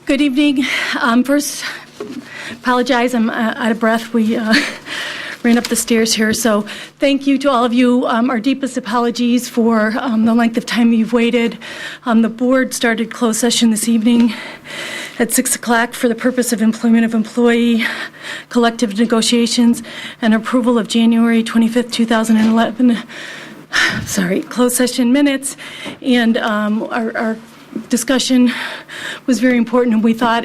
Good evening. First, apologize, I'm out of breath. We ran up the stairs here, so thank you to all of you. Our deepest apologies for the length of time you've waited. The board started closed session this evening at 6 o'clock for the purpose of employment of employee, collective negotiations, and approval of January 25th, 2011, closed session minutes. And our discussion was very important, and we thought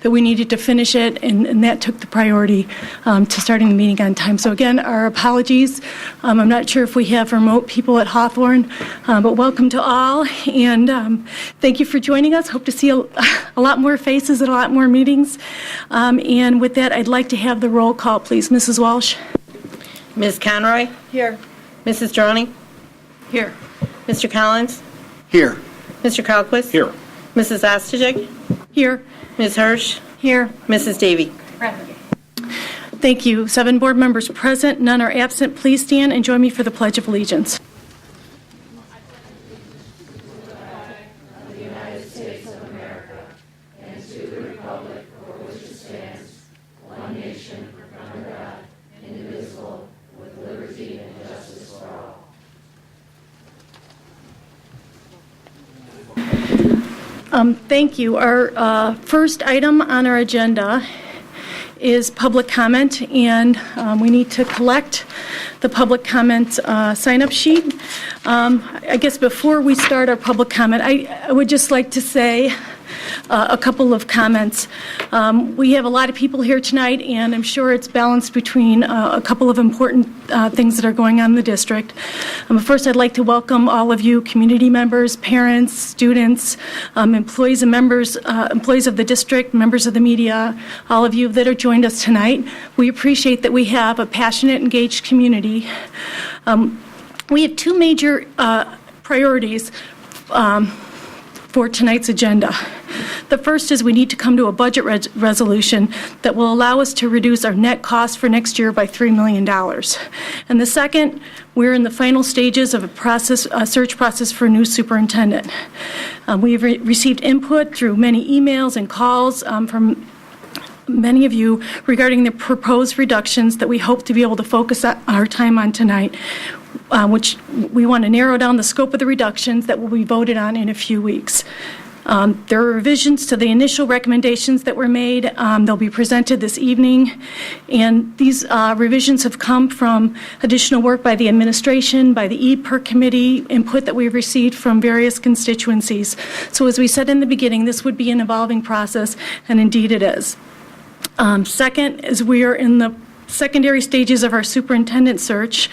that we needed to finish it, and that took the priority to starting the meeting on time. So again, our apologies. I'm not sure if we have remote people at Hawthorne, but welcome to all, and thank you for joining us. Hope to see a lot more faces at a lot more meetings. And with that, I'd like to have the roll call, please. Mrs. Walsh. Ms. Conroy? Here. Mrs. Droney? Here. Mr. Collins? Here. Mr. Kalquist? Here. Mrs. Ostajic? Here. Ms. Hirsch? Here. Mrs. Davy? Thank you. 7 board members present, none are absent. Please stand and join me for the Pledge of Allegiance. Thank you. Our first item on our agenda is public comment, and we need to collect the public comment sign-up sheet. I guess before we start our public comment, I would just like to say a couple of comments. We have a lot of people here tonight, and I'm sure it's balanced between a couple of important things that are going on in the district. First, I'd like to welcome all of you, community members, parents, students, employees and members, employees of the district, members of the media, all of you that are joined us tonight. We appreciate that we have a passionate, engaged community. We have 2 major priorities for tonight's agenda. The first is we need to come to a budget resolution that will allow us to reduce our net costs for next year by $3 million. And the second, we're in the final stages of a search process for a new superintendent. We've received input through many emails and calls from many of you regarding the proposed reductions that we hope to be able to focus our time on tonight, which we want to narrow down the scope of the reductions that will be voted on in a few weeks. There are revisions to the initial recommendations that were made. They'll be presented this evening, and these revisions have come from additional work by the administration, by the EPER committee, input that we've received from various constituencies. So as we said in the beginning, this would be an evolving process, and indeed it is. Second, as we are in the secondary stages of our superintendent search,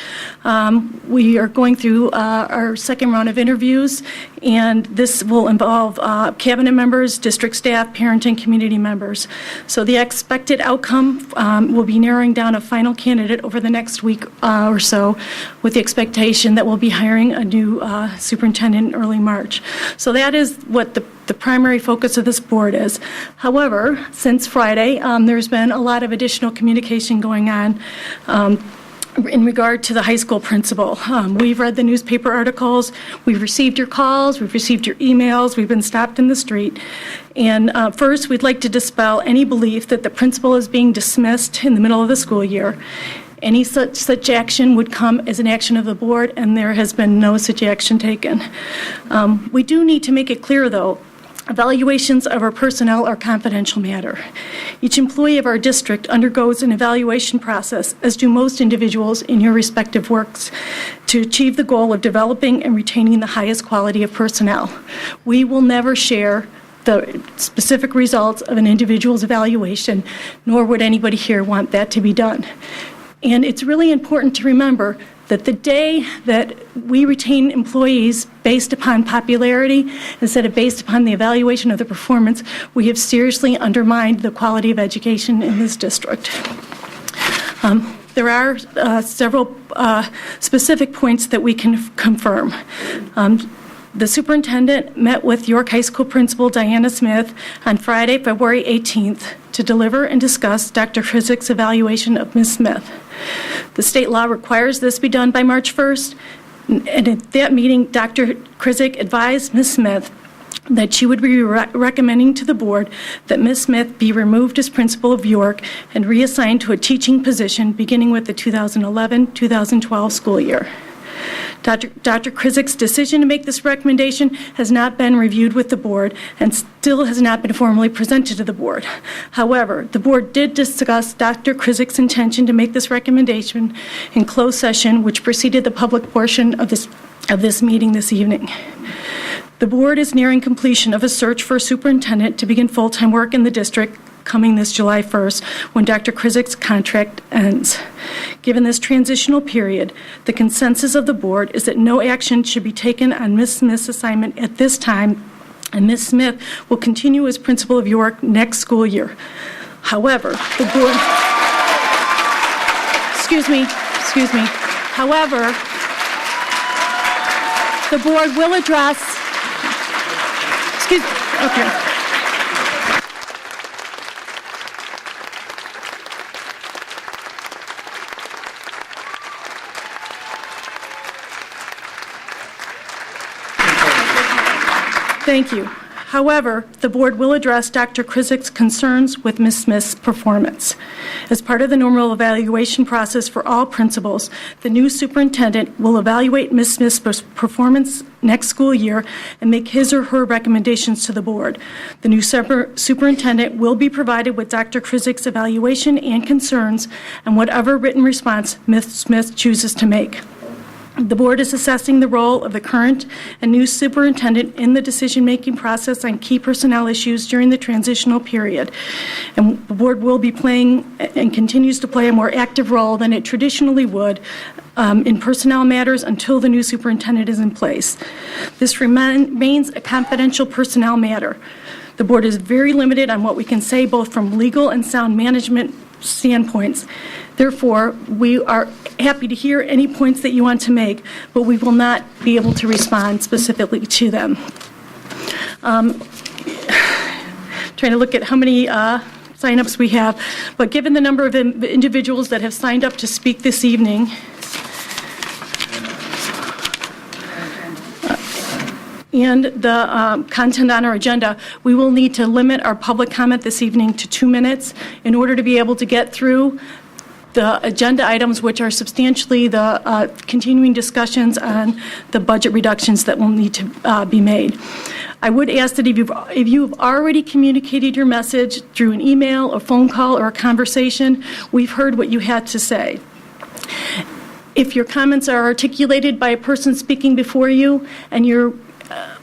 we are going through our second round of interviews, and this will involve cabinet members, district staff, parent, and community members. So the expected outcome will be narrowing down a final candidate over the next week or so, with the expectation that we'll be hiring a new superintendent in early March. So that is what the primary focus of this board is. However, since Friday, there's been a lot of additional communication going on in regard to the high school principal. We've read the newspaper articles, we've received your calls, we've received your emails, we've been stopped in the street. And first, we'd like to dispel any belief that the principal is being dismissed in the middle of the school year. Any such action would come as an action of the board, and there has been no such action taken. We do need to make it clear, though, evaluations of our personnel are confidential matter. Each employee of our district undergoes an evaluation process, as do most individuals in your respective works, to achieve the goal of developing and retaining the highest quality of personnel. We will never share the specific results of an individual's evaluation, nor would anybody here want that to be done. And it's really important to remember that the day that we retain employees based upon popularity instead of based upon the evaluation of their performance, we have seriously undermined the quality of education in this district. There are several specific points that we can confirm. The superintendent met with York High School Principal Diana Smith on Friday, February 18th, to deliver and discuss Dr. Krisik's evaluation of Ms. Smith. The state law requires this be done by March 1st, and at that meeting, Dr. Krisik advised Ms. Smith that she would be recommending to the board that Ms. Smith be removed as principal of York and reassigned to a teaching position beginning with the 2011-2012 school year. Dr. Krizik's decision to make this recommendation has not been reviewed with the board and still has not been formally presented to the board. However, the board did discuss Dr. Krizik's intention to make this recommendation in closed session, which preceded the public portion of this meeting this evening. The board is nearing completion of a search for a superintendent to begin full-time work in the district coming this July 1st when Dr. Krizik's contract ends. Given this transitional period, the consensus of the board is that no action should be taken on Ms. Smith's assignment at this time, and Ms. Smith will continue as principal of York next school year. However, the board, however, the board will address, okay. Thank you. However, the board will address Dr. Krizik's concerns with Ms. Smith's performance. As part of the normal evaluation process for all principals, the new superintendent will evaluate Ms. Smith's performance next school year and make his or her recommendations to the board. The new superintendent will be provided with Dr. Krizik's evaluation and concerns and whatever written response Ms. Smith chooses to make. The board is assessing the role of the current and new superintendent in the decision-making process on key personnel issues during the transitional period. And the board will be playing and continues to play a more active role than it traditionally would in personnel matters until the new superintendent is in place. This remains a confidential personnel matter. The board is very limited on what we can say both from legal and sound management standpoints. Therefore, we are happy to hear any points that you want to make, but we will not be able to respond specifically to them. Trying to look at how many sign-ups we have, but given the number of individuals that have signed up to speak this evening, and the content on our agenda, we will need to limit our public comment this evening to 2 minutes in order to be able to get through the agenda items, which are substantially the continuing discussions on the budget reductions that will need to be made. I would ask that if you've already communicated your message through an email, a phone call, or a conversation, we've heard what you had to say. If your comments are articulated by a person speaking before you and you're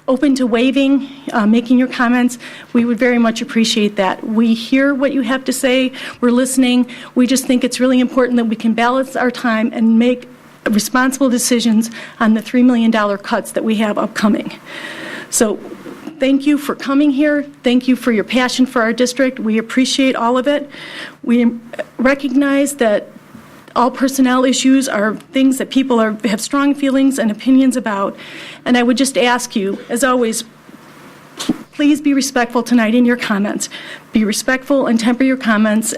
open to waiving, making your comments, we would very much appreciate that. We hear what you have to say. We're listening. We just think it's really important that we can balance our time and make responsible decisions on the $3 million cuts that we have upcoming. So thank you for coming here. Thank you for your passion for our district. We appreciate all of it. We recognize that all personnel issues are things that people have strong feelings and opinions about. And I would just ask you, as always, please be respectful tonight in your comments. Be respectful and temper your comments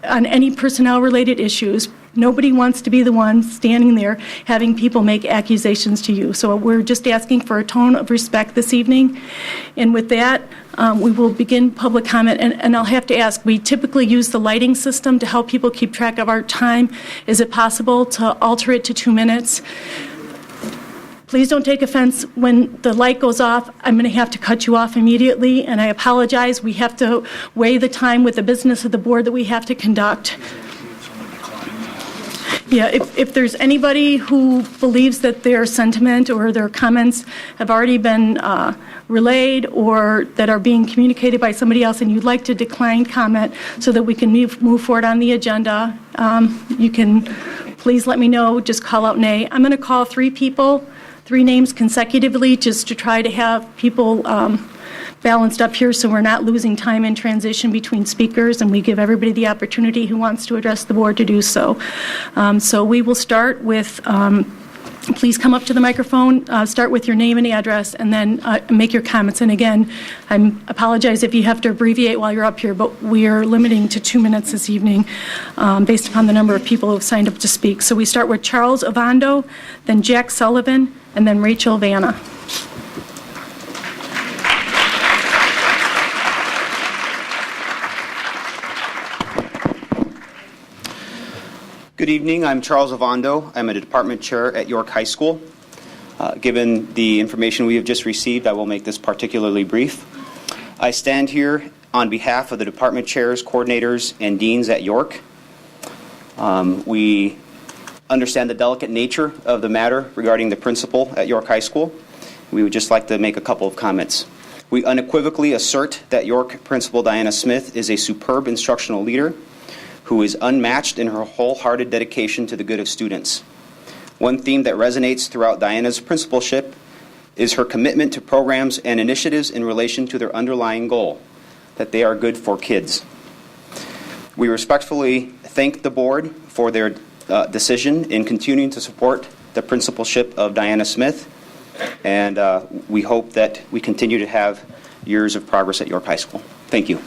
on any personnel-related issues. Nobody wants to be the one standing there having people make accusations to you. So we're just asking for a tone of respect this evening. And with that, we will begin public comment. And I'll have to ask, we typically use the lighting system to help people keep track of our time. Is it possible to alter it to 2 minutes? Please don't take offense. When the light goes off, I'm going to have to cut you off immediately, and I apologize. We have to weigh the time with the business of the board that we have to conduct. Yeah, if there's anybody who believes that their sentiment or their comments have already been relayed or that are being communicated by somebody else and you'd like to decline comment so that we can move forward on the agenda, you can please let me know. Just call out nay. I'm going to call 3 names consecutively just to try to have people balanced up here so we're not losing time in transition between speakers and we give everybody the opportunity who wants to address the board to do so. So we will start with, please come up to the microphone, start with your name and address, and then make your comments. And again, I apologize if you have to abbreviate while you're up here, but we are limiting to 2 minutes this evening based upon the number of people who have signed up to speak. So we start with Charles Ovando, then Jack Sullivan, and then Rachel Vanna. Good evening. I'm Charles Ovando. I'm a department chair at York High School. Given the information we have just received, I will make this particularly brief. I stand here on behalf of the department chairs, coordinators, and deans at York. We understand the delicate nature of the matter regarding the principal at York High School. We would just like to make a couple of comments. We unequivocally assert that York Principal Diana Smith is a superb instructional leader who is unmatched in her wholehearted dedication to the good of students. One theme that resonates throughout Diana's principalship is her commitment to programs and initiatives in relation to their underlying goal, that they are good for kids. We respectfully thank the board for their decision in continuing to support the principalship of Diana Smith, and we hope that we continue to have years of progress at York High School. Thank you.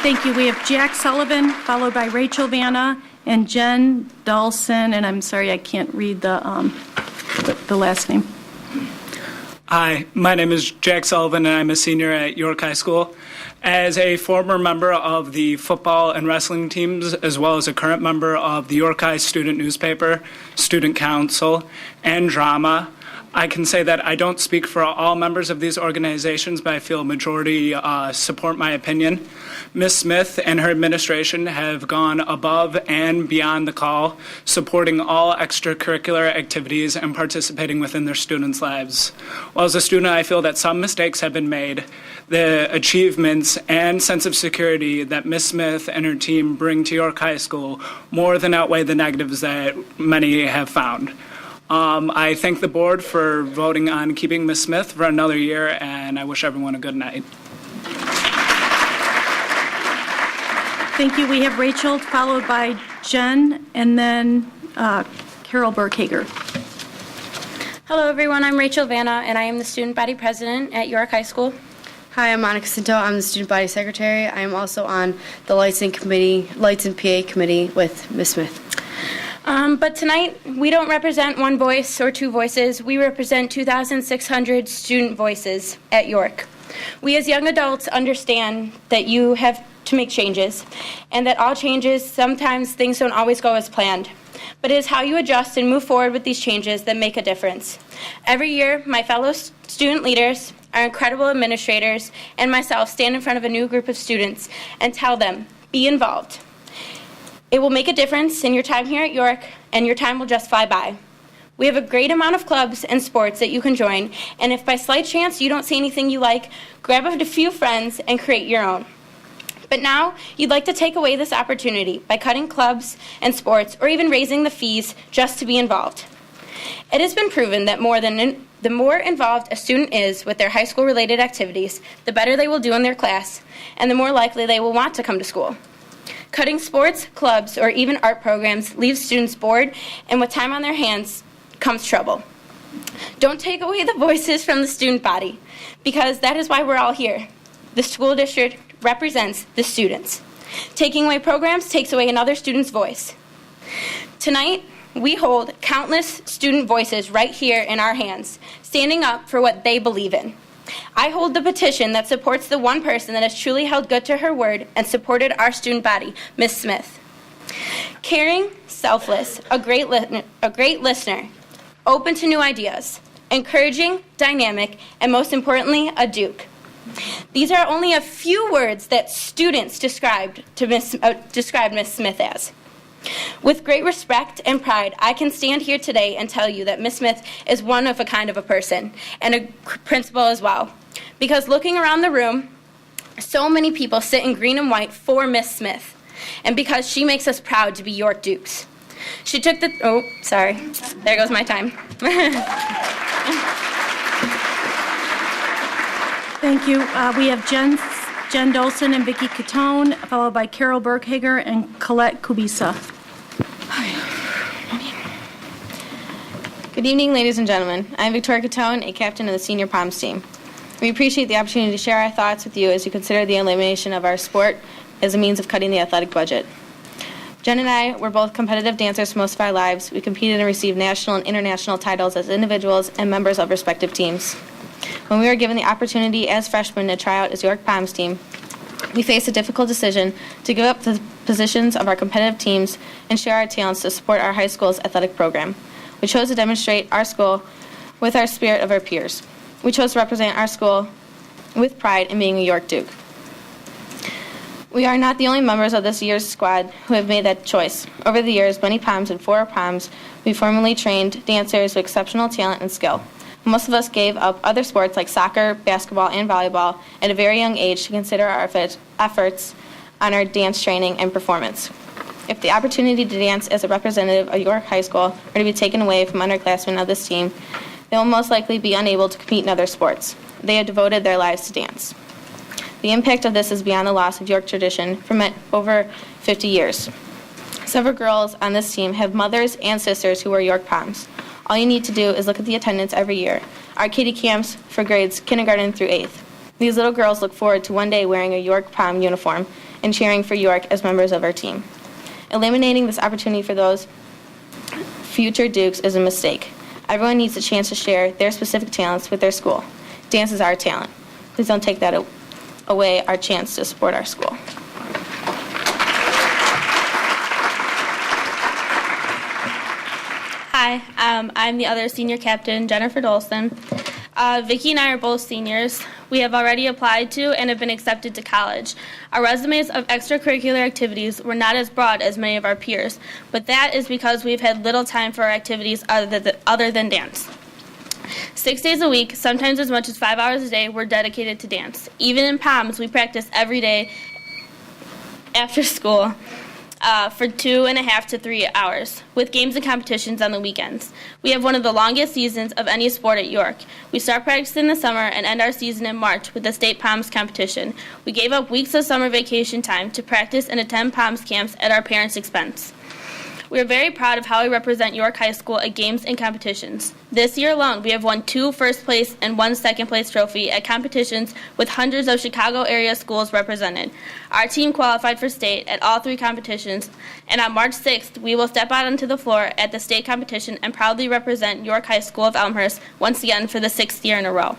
Thank you. We have Jack Sullivan, followed by Rachel Vanna and Jen Dawson, and I'm sorry I can't read the last name. Hi, my name is Jack Sullivan, and I'm a senior at York High School. As a former member of the football and wrestling teams, as well as a current member of the York High Student Newspaper, Student Council, and Drama, I can say that I don't speak for all members of these organizations, but I feel a majority support my opinion. Ms. Smith and her administration have gone above and beyond the call, supporting all extracurricular activities and participating within their students' lives. While as a student, I feel that some mistakes have been made. The achievements and sense of security that Ms. Smith and her team bring to York High School more than outweigh the negatives that many have found. I thank the board for voting on keeping Ms. Smith for another year, and I wish everyone a good night. Thank you. We have Rachel, followed by Jen, and then Carol Burkhager. Hello, everyone. I'm Rachel Vanna, and I am the student body president at York High School. Hi, I'm Monica Cinto. I'm the student body secretary. I am also on the Lights and PA committee with Ms. Smith. But tonight, we don't represent one voice or two voices. We represent 2,600 student voices at York. We as young adults understand that you have to make changes, and that all changes, sometimes things don't always go as planned. But it is how you adjust and move forward with these changes that make a difference. Every year, my fellow student leaders, our incredible administrators, and myself stand in front of a new group of students and tell them, be involved. It will make a difference in your time here at York, and your time will just fly by. We have a great amount of clubs and sports that you can join, and if by slight chance you don't see anything you like, grab a few friends and create your own. But now, you'd like to take away this opportunity by cutting clubs and sports or even raising the fees just to be involved. It has been proven that the more involved a student is with their high school-related activities, the better they will do in their class, and the more likely they will want to come to school. Cutting sports, clubs, or even art programs leaves students bored, and with time on their hands comes trouble. Don't take away the voices from the student body, because that is why we're all here. The school district represents the students. Taking away programs takes away another student's voice. Tonight, we hold countless student voices right here in our hands, standing up for what they believe in. I hold the petition that supports the one person that has truly held good to her word and supported our student body, Ms. Smith. Caring, selfless, a great listener, open to new ideas, encouraging, dynamic, and most importantly, a Duke. These are only a few words that students described Ms. Smith as. With great respect and pride, I can stand here today and tell you that Ms. Smith is one of a kind of a person, and a principal as well. Because looking around the room, so many people sit in green and white for Ms. Smith, and because she makes us proud to be York Dukes. She took the, there goes my time. Thank you. We have Jen Dolson and Vicki Catone, followed by Carol Burkhager and Colette Kubisa. Good evening, ladies and gentlemen. I'm Victoria Catone, a captain of the senior POMS team. We appreciate the opportunity to share our thoughts with you as you consider the elimination of our sport as a means of cutting the athletic budget. Jen and I were both competitive dancers for most of our lives. We competed and received national and international titles as individuals and members of respective teams. When we were given the opportunity as freshmen to try out as York POMS team, We face a difficult decision to give up the positions of our competitive teams and share our talents to support our high school's athletic program. We chose to demonstrate our school with our spirit of our peers. We chose to represent our school with pride in being a York Duke. We are not the only members of this year's squad who have made that choice. Over the years, many POMs and 4 POMs, we formally trained dancers with exceptional talent and skill. Most of us gave up other sports like soccer, basketball, and volleyball at a very young age to consider our efforts on our dance training and performance. If the opportunity to dance as a representative of York High School were to be taken away from underclassmen of this team, they will most likely be unable to compete in other sports. They have devoted their lives to dance. The impact of this is beyond the loss of York tradition from over 50 years. Several girls on this team have mothers and sisters who are York POMs. All you need to do is look at the attendance every year. Our kiddie camps for grades kindergarten through 8th. These little girls look forward to one day wearing a York POM uniform and cheering for York as members of our team. Eliminating this opportunity for those future Dukes is a mistake. Everyone needs a chance to share their specific talents with their school. Dance is our talent. Please don't take that away our chance to support our school. Hi, I'm the other senior captain, Jennifer Dolson. Vicki and I are both seniors. We have already applied to and have been accepted to college. Our resumes of extracurricular activities were not as broad as many of our peers, but that is because we've had little time for our activities other than dance. 6 days a week, sometimes as much as 5 hours a day, we're dedicated to dance. Even in POMs, we practice every day after school for 2.5 to 3 hours, with games and competitions on the weekends. We have one of the longest seasons of any sport at York. We start practicing in the summer and end our season in March with the state POMs competition. We gave up weeks of summer vacation time to practice and attend POMs camps at our parents' expense. We are very proud of how we represent York High School at games and competitions. This year alone, we have won 2 first place and 1 second place trophy at competitions with hundreds of Chicago area schools represented. Our team qualified for state at all 3 competitions, and on March 6th, we will step out onto the floor at the state competition and proudly represent York High School of Elmhurst once again for the 6th year in a row.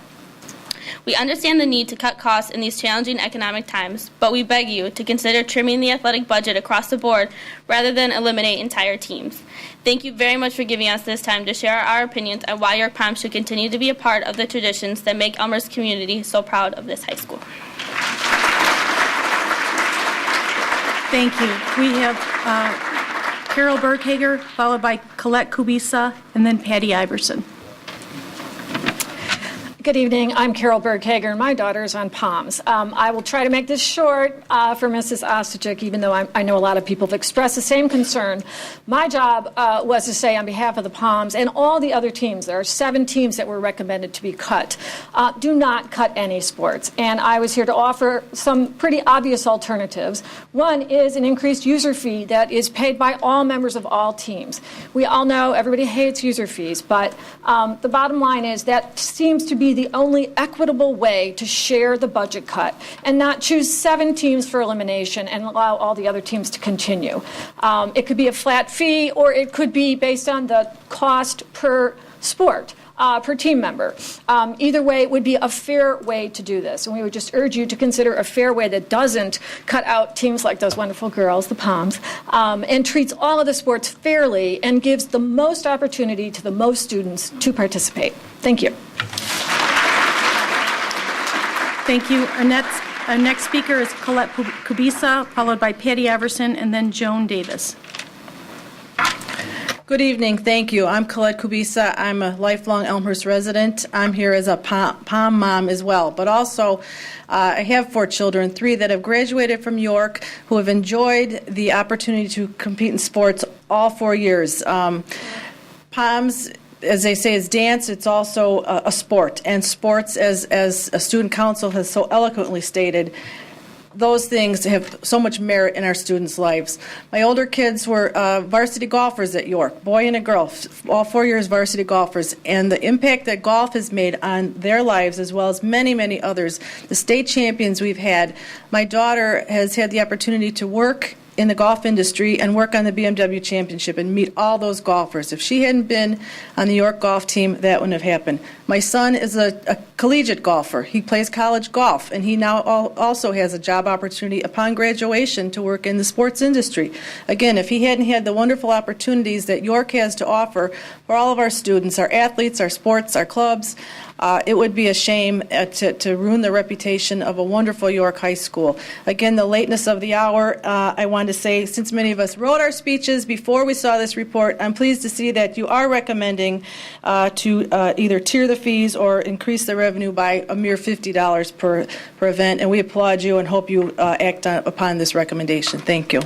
We understand the need to cut costs in these challenging economic times, but we beg you to consider trimming the athletic budget across the board rather than eliminate entire teams. Thank you very much for giving us this time to share our opinions on why York POMs should continue to be a part of the traditions that make Elmhurst community so proud of this high school. Thank you. We have Carol Berghager, followed by Colette Kubisa, and then Patty Iverson. Good evening. I'm Carol Berghager, and my daughter is on POMs. I will try to make this short for Mrs. Ostojic, even though I know a lot of people have expressed the same concern. My job was to say on behalf of the POMs and all the other teams, there are 7 teams that were recommended to be cut, do not cut any sports. And I was here to offer some pretty obvious alternatives. One is an increased user fee that is paid by all members of all teams. We all know everybody hates user fees, but the bottom line is that seems to be the only equitable way to share the budget cut and not choose 7 teams for elimination and allow all the other teams to continue. It could be a flat fee, or it could be based on the cost per sport. Per team member. Either way, it would be a fair way to do this. And we would just urge you to consider a fair way that doesn't cut out teams like those wonderful girls, the POMs, and treats all of the sports fairly and gives the most opportunity to the most students to participate. Thank you. Thank you. Our next speaker is Colette Kubisa, followed by Patty Iverson, and then Joan Davis. Good evening. Thank you. I'm Colette Kubisa. I'm a lifelong Elmhurst resident. I'm here as a POM mom as well. But also, I have 4 children, 3 that have graduated from York, who have enjoyed the opportunity to compete in sports all 4 years. POMs, as they say, is dance. It's also a sport. And sports, as a student council has so eloquently stated, those things have so much merit in our students' lives. My older kids were varsity golfers at York, boy and a girl, all 4 years varsity golfers, and the impact that golf has made on their lives, as well as many, many others, the state champions we've had. My daughter has had the opportunity to work in the golf industry and work on the BMW Championship and meet all those golfers. If she hadn't been on the York golf team, that wouldn't have happened. My son is a collegiate golfer. He plays college golf, and he now also has a job opportunity upon graduation to work in the sports industry. Again, if he hadn't had the wonderful opportunities that York has to offer for all of our students, our athletes, our sports, our clubs, it would be a shame to ruin the reputation of a wonderful York High School. Again, the lateness of the hour, I wanted to say, since many of us wrote our speeches before we saw this report, I'm pleased to see that you are recommending to either tier the fees or increase the revenue by a mere $50 per event, and we applaud you and hope you act upon this recommendation. Thank you.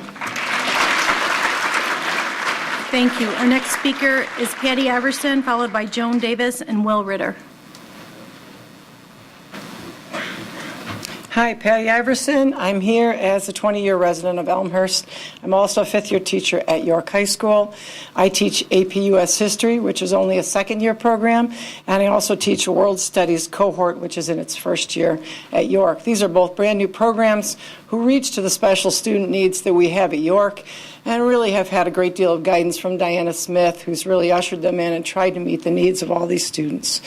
Thank you. Our next speaker is Patty Iverson, followed by Joan Davis and Will Ritter. Hi, Patty Iverson. I'm here as a 20-year resident of Elmhurst. I'm also a fifth-year teacher at York High School. I teach AP US History, which is only a second-year program, and I also teach a World Studies cohort, which is in its first year at York. These are both brand-new programs who reach to the special student needs that we have at York and really have had a great deal of guidance from Diana Smith, who's really ushered them in and tried to meet the needs of all these students.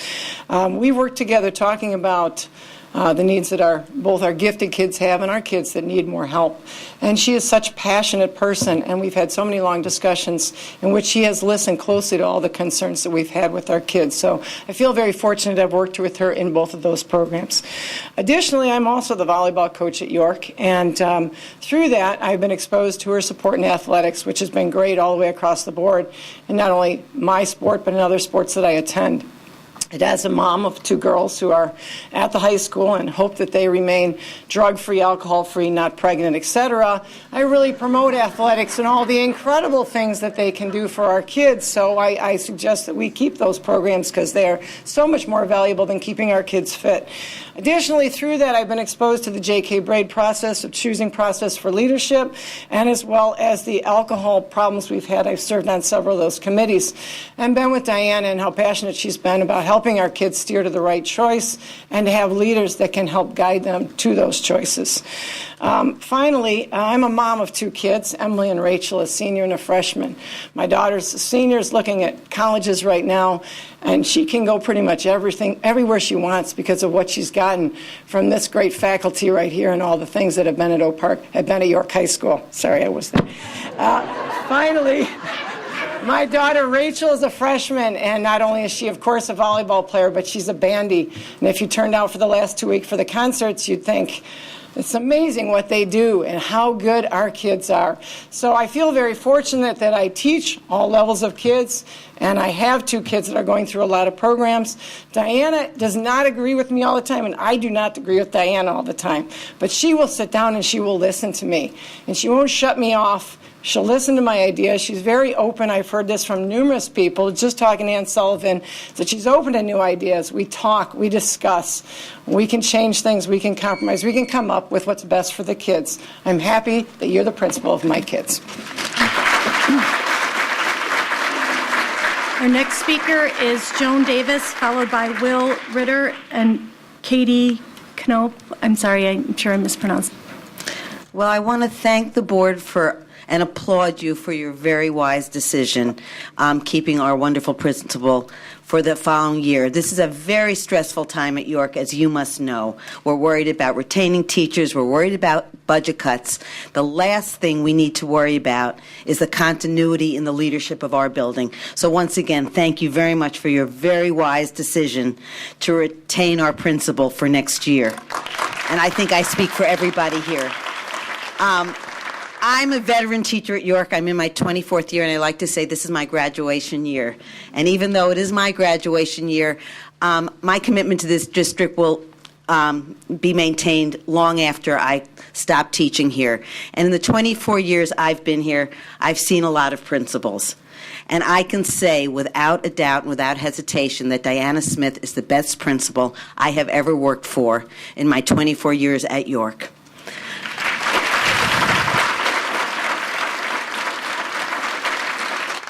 We work together talking about the needs that both our gifted kids have and our kids that need more help. And she is such a passionate person, and we've had so many long discussions in which she has listened closely to all the concerns that we've had with our kids. So I feel very fortunate to have worked with her in both of those programs. Additionally, I'm also the volleyball coach at York, and through that, I've been exposed to her support in athletics, which has been great all the way across the board, and not only my sport, but in other sports that I attend. And as a mom of two girls who are at the high school and hope that they remain drug-free, alcohol-free, not pregnant, etc., I really promote athletics and all the incredible things that they can do for our kids. So I suggest that we keep those programs because they are so much more valuable than keeping our kids fit. Additionally, through that, I've been exposed to the J.K. Braid process, of choosing process for leadership, and as well as the alcohol problems we've had. I've served on several of those committees and been with Diana and how passionate she's been about helping our kids steer to the right choice and to have leaders that can help guide them to those choices. Finally, I'm a mom of two kids, Emily and Rachel, a senior and a freshman. My daughter's a senior, is looking at colleges right now, and she can go pretty much everywhere she wants because of what she's gotten from this great faculty right here and all the things that have been at York High School. Sorry, I was there. Finally, my daughter Rachel is a freshman, and not only is she, of course, a volleyball player, but she's a bandy. And if you turned out for the last 2 weeks for the concerts, you'd think, it's amazing what they do and how good our kids are. So I feel very fortunate that I teach all levels of kids, and I have two kids that are going through a lot of programs. Diana does not agree with me all the time, and I do not agree with Diana all the time. But she will sit down and she will listen to me, and she won't shut me off. She'll listen to my ideas. She's very open. I've heard this from numerous people. Just talking to Ann Sullivan, that she's open to new ideas. We talk, we discuss. We can change things. We can compromise. We can come up with what's best for the kids. I'm happy that you're the principal of my kids. Our next speaker is Joan Davis, followed by Will Ritter and Katie Knope. I'm sorry, I'm sure I mispronounced. Well, I want to thank the board and applaud you for your very wise decision keeping our wonderful principal for the following year. This is a very stressful time at York, as you must know. We're worried about retaining teachers. We're worried about budget cuts. The last thing we need to worry about is the continuity in the leadership of our building. So once again, thank you very much for your very wise decision to retain our principal for next year. And I think I speak for everybody here. I'm a veteran teacher at York. I'm in my 24th year, and I like to say this is my graduation year. And even though it is my graduation year, my commitment to this district will be maintained long after I stop teaching here. And in the 24 years I've been here, I've seen a lot of principals. And I can say without a doubt and without hesitation that Diana Smith is the best principal I have ever worked for in my 24 years at York.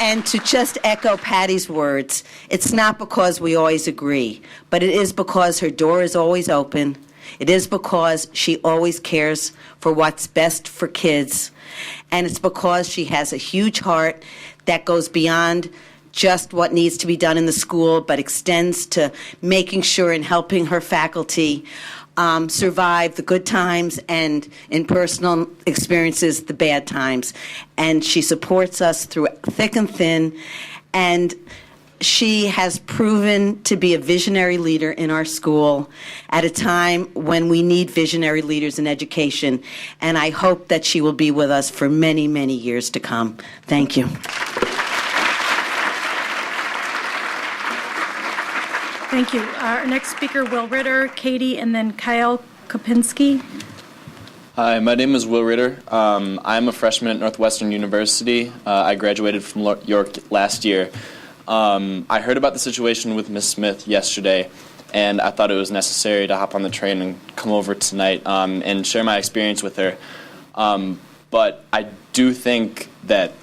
And to just echo Patty's words, it's not because we always agree, but it is because her door is always open, It is because she always cares for what's best for kids. And it's because she has a huge heart that goes beyond just what needs to be done in the school, but extends to making sure and helping her faculty survive the good times and, in personal experiences, the bad times. And she supports us through thick and thin. And she has proven to be a visionary leader in our school at a time when we need visionary leaders in education. And I hope that she will be with us for many, many years to come. Thank you. Thank you. Our next speaker, Will Ritter, Katie, and then Kyle Kopinski. Hi, my name is Will Ritter. I'm a freshman at Northwestern University. I graduated from York last year. I heard about the situation with Ms. Smith yesterday, and I thought it was necessary to hop on the train and come over tonight and share my experience with her. But I do think that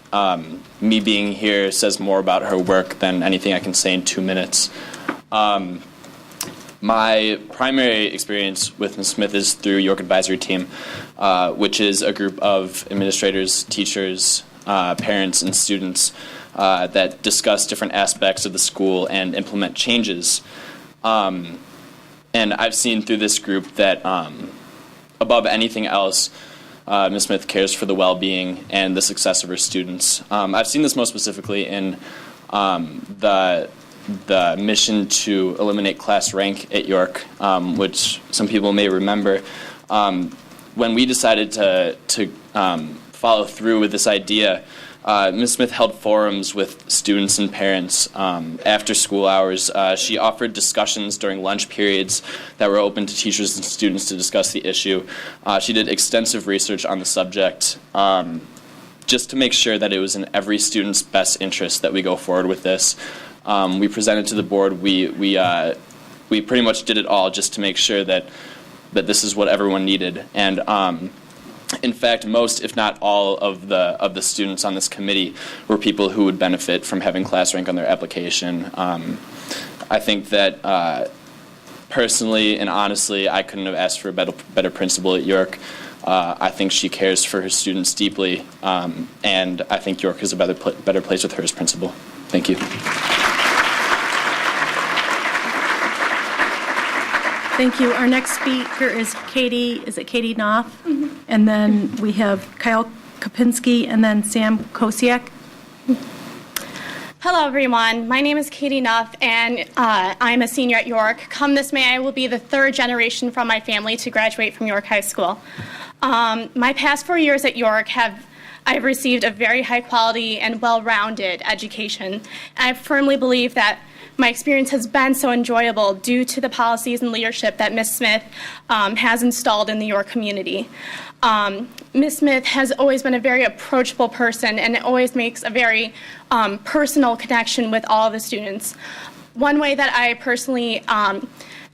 me being here says more about her work than anything I can say in 2 minutes. My primary experience with Ms. Smith is through York Advisory Team, which is a group of administrators, teachers, parents, and students that discuss different aspects of the school and implement changes. And I've seen through this group that above anything else, Ms. Smith cares for the well-being and the success of her students. I've seen this most specifically in the mission to eliminate class rank at York, which some people may remember. When we decided to follow through with this idea, Ms. Smith held forums with students and parents after school hours. She offered discussions during lunch periods that were open to teachers and students to discuss the issue. She did extensive research on the subject just to make sure that it was in every student's best interest that we go forward with this. We presented to the board. We pretty much did it all just to make sure that this is what everyone needed. And in fact, most, if not all, of the students on this committee were people who would benefit from having class rank on their application. I think that personally and honestly, I couldn't have asked for a better principal at York. I think she cares for her students deeply, and I think York is a better place with her as principal. Thank you. Thank you. Our next speaker is Katie, is it Katie Knopf? Mm-hmm. And then we have Kyle Kopinski and then Sam Kosiak. Hello, everyone. My name is Katie Knopf, and I'm a senior at York. Come this May, I will be the third generation from my family to graduate from York High School. My past 4 years at York I've received a very high quality and well-rounded education. And I firmly believe that my experience has been so enjoyable due to the policies and leadership that Ms. Smith has installed in the York community. Ms. Smith has always been a very approachable person and always makes a very personal connection with all the students. One way that I personally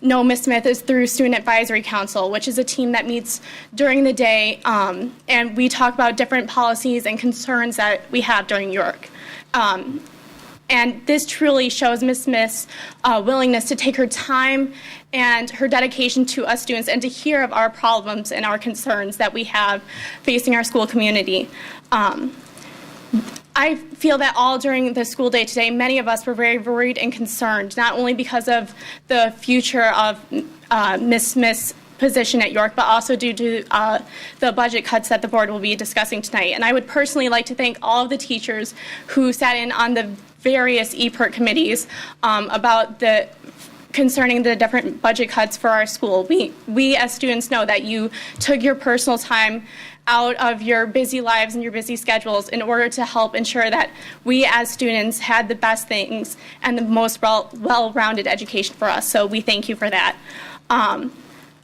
know Ms. Smith is through Student Advisory Council, which is a team that meets during the day, and we talk about different policies and concerns that we have during York. And this truly shows Ms. Smith's willingness to take her time and her dedication to us students and to hear of our problems and our concerns that we have facing our school community. I feel that all during the school day today, many of us were very worried and concerned, not only because of the future of Ms. Smith's position at York, but also due to the budget cuts that the board will be discussing tonight. And I would personally like to thank all of the teachers who sat in on the various EPERT committees about concerning the different budget cuts for our school. We as students know that you took your personal time out of your busy lives and your busy schedules in order to help ensure that we as students had the best things and the most well-rounded education for us. So we thank you for that.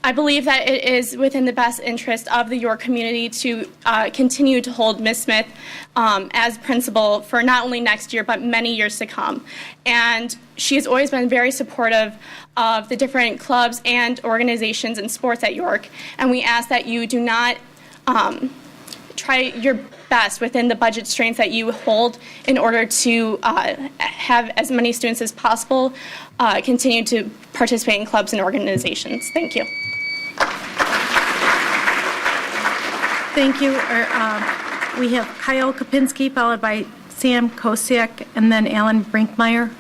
I believe that it is within the best interest of the York community to continue to hold Ms. Smith as principal for not only next year, but many years to come. And she has always been very supportive of the different clubs and organizations and sports at York. And we ask that you do not try your best within the budget strains that you hold in order to have as many students as possible continue to participate in clubs and organizations. Thank you. Thank you. We have Kyle Kopinski, followed by Sam Kosiak, and then Alan Brinkmeyer.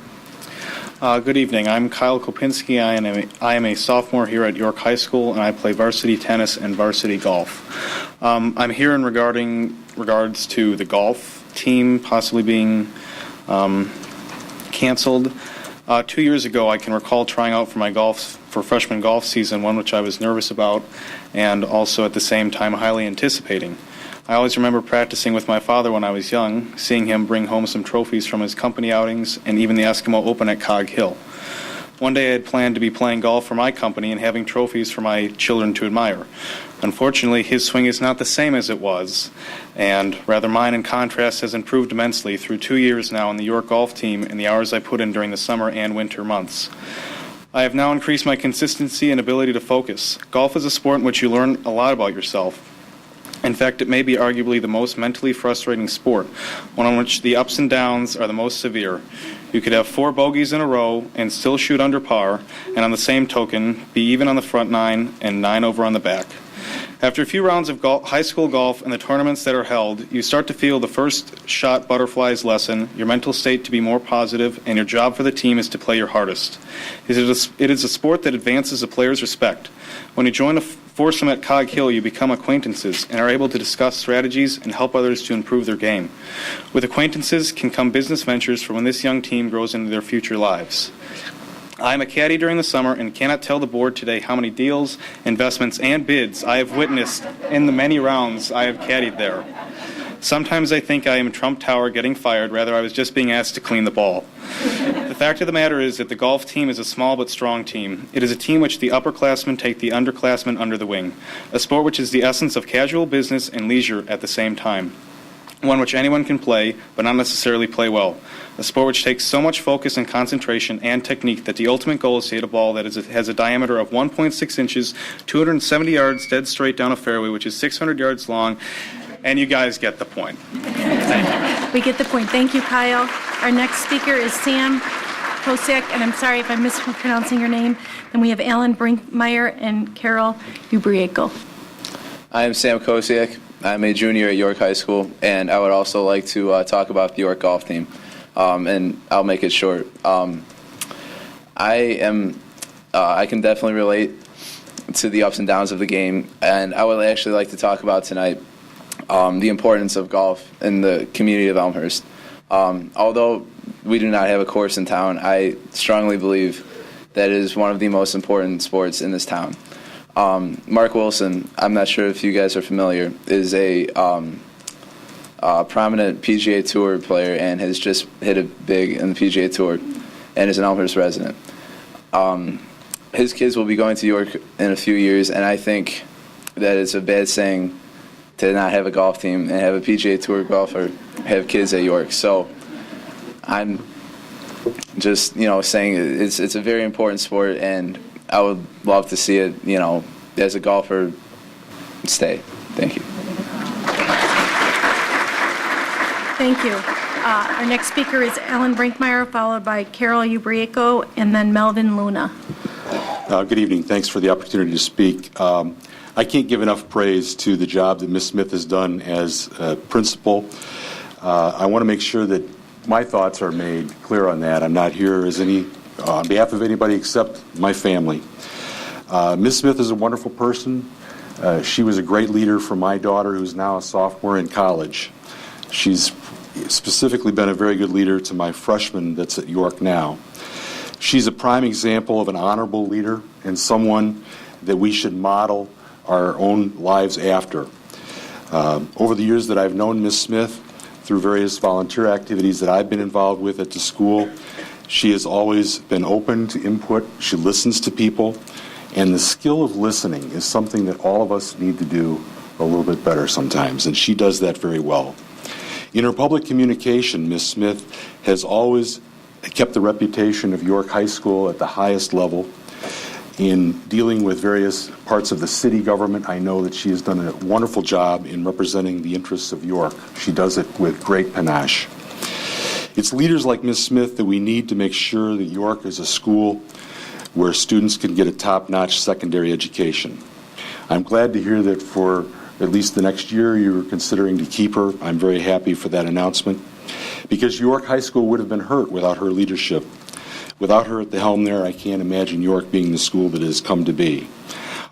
Good evening. I'm Kyle Kopinski. I am a sophomore here at York High School, and I play varsity tennis and varsity golf. I'm here in regards to the golf team possibly being canceled. 2 years ago, I can recall trying out for freshman golf season, one which I was nervous about, and also at the same time highly anticipating. I always remember practicing with my father when I was young, seeing him bring home some trophies from his company outings and even the Eskimo Open at Cog Hill. One day I had planned to be playing golf for my company and having trophies for my children to admire. Unfortunately, his swing is not the same as it was, and rather mine in contrast has improved immensely through 2 years now on the York golf team and the hours I put in during the summer and winter months. I have now increased my consistency and ability to focus. Golf is a sport in which you learn a lot about yourself. In fact, it may be arguably the most mentally frustrating sport, one on which the ups and downs are the most severe. You could have 4 bogeys in a row and still shoot under par, and on the same token, be even on the front 9 and 9 over on the back. After a few rounds of high school golf and the tournaments that are held, you start to feel the first shot butterflies lesson, your mental state to be more positive, and your job for the team is to play your hardest. It is a sport that advances a player's respect. When you join a foursome at Cog Hill, you become acquaintances and are able to discuss strategies and help others to improve their game. With acquaintances can come business ventures for when this young team grows into their future lives. I am a caddy during the summer and cannot tell the board today how many deals, investments, and bids I have witnessed in the many rounds I have caddied there. Sometimes I think I am Trump Tower getting fired, rather I was just being asked to clean the ball. The fact of the matter is that the golf team is a small but strong team. It is a team which the upperclassmen take the underclassmen under the wing, a sport which is the essence of casual business and leisure at the same time. One which anyone can play, but not necessarily play well. A sport which takes so much focus and concentration and technique that the ultimate goal is to hit a ball that has a diameter of 1.6 inches, 270 yards dead straight down a fairway, which is 600 yards long, and you guys get the point. Thank you. We get the point. Thank you, Kyle. Our next speaker is Sam Kosiak, and I'm sorry if I'm mispronouncing your name. Then we have Alan Brinkmeyer and Carol Ubriaco. I am Sam Kosiak. I'm a junior at York High School, and I would also like to talk about the York golf team, and I'll make it short. I can definitely relate to the ups and downs of the game, and I would actually like to talk about tonight the importance of golf in the community of Elmhurst. Although we do not have a course in town, I strongly believe that it is one of the most important sports in this town. Mark Wilson, I'm not sure if you guys are familiar, is a prominent PGA Tour player and has just hit it big in the PGA Tour and is an Elmhurst resident. His kids will be going to York in a few years, and I think that it's a bad saying to not have a golf team and have a PGA Tour golfer have kids at York. So I'm just, saying it's a very important sport, and I would love to see it, as a golfer, stay. Thank you. Thank you. Our next speaker is Alan Brinkmeyer, followed by Carol Ubriaco, and then Melvin Luna. Good evening. Thanks for the opportunity to speak. I can't give enough praise to the job that Ms. Smith has done as principal. I want to make sure that my thoughts are made clear on that. I'm not here as on behalf of anybody except my family. Ms. Smith is a wonderful person. She was a great leader for my daughter, who's now a sophomore in college. She's specifically been a very good leader to my freshman that's at York now. She's a prime example of an honorable leader and someone that we should model our own lives after. Over the years that I've known Ms. Smith, through various volunteer activities that I've been involved with at the school, she has always been open to input. She listens to people, and the skill of listening is something that all of us need to do a little bit better sometimes, and she does that very well. In her public communication, Ms. Smith has always kept the reputation of York High School at the highest level. In dealing with various parts of the city government, I know that she has done a wonderful job in representing the interests of York. She does it with great panache. It's leaders like Ms. Smith that we need to make sure that York is a school where students can get a top-notch secondary education. I'm glad to hear that for at least the next year you were considering to keep her. I'm very happy for that announcement, because York High School would have been hurt without her leadership. Without her at the helm there, I can't imagine York being the school that it has come to be.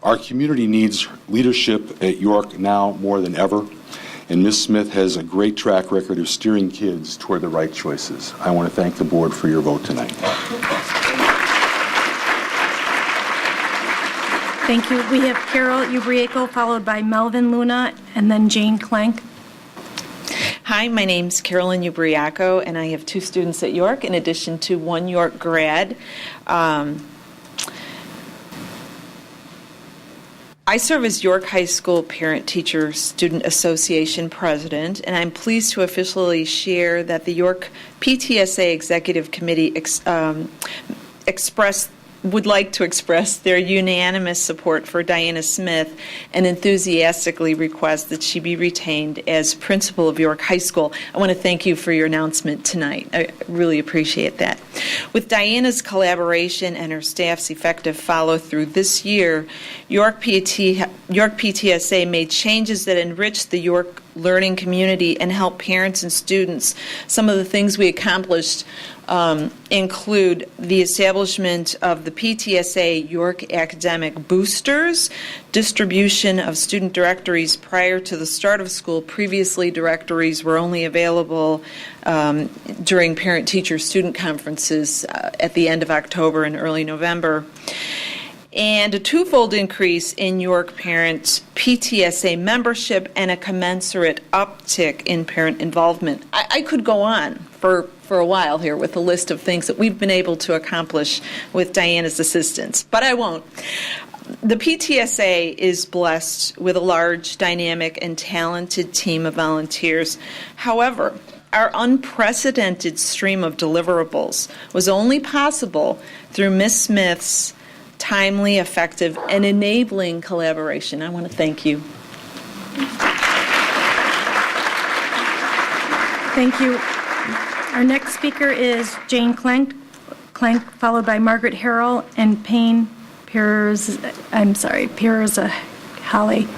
Our community needs leadership at York now more than ever, and Ms. Smith has a great track record of steering kids toward the right choices. I want to thank the board for your vote tonight. Thank you. We have Carol Ubriaco, followed by Melvin Luna, and then Jane Klenk. Hi, my name's Carolyn Ubriaco, and I have 2 students at York, in addition to 1 York grad. I serve as York High School Parent-Teacher Student Association President, and I'm pleased to officially share that the York PTSA Executive Committee would like to express their unanimous support for Diana Smith and enthusiastically request that she be retained as principal of York High School. I want to thank you for your announcement tonight. I really appreciate that. With Diana's collaboration and her staff's effective follow-through this year, York PTSA made changes that enriched the York learning community and helped parents and students. Some of the things we accomplished include the establishment of the PTSA York Academic Boosters, distribution of student directories prior to the start of school. Previously, directories were only available during parent-teacher student conferences at the end of October and early November. And a 2-fold increase in York parents' PTSA membership and a commensurate uptick in parent involvement. I could go on for a while here with a list of things that we've been able to accomplish with Diana's assistance, but I won't. The PTSA is blessed with a large, dynamic, and talented team of volunteers. However, our unprecedented stream of deliverables was only possible through Ms. Smith's timely, effective, and enabling collaboration. I want to thank you. Thank you. Our next speaker is Jane Klenk, followed by Margaret Harrell and Payne Piers Holly.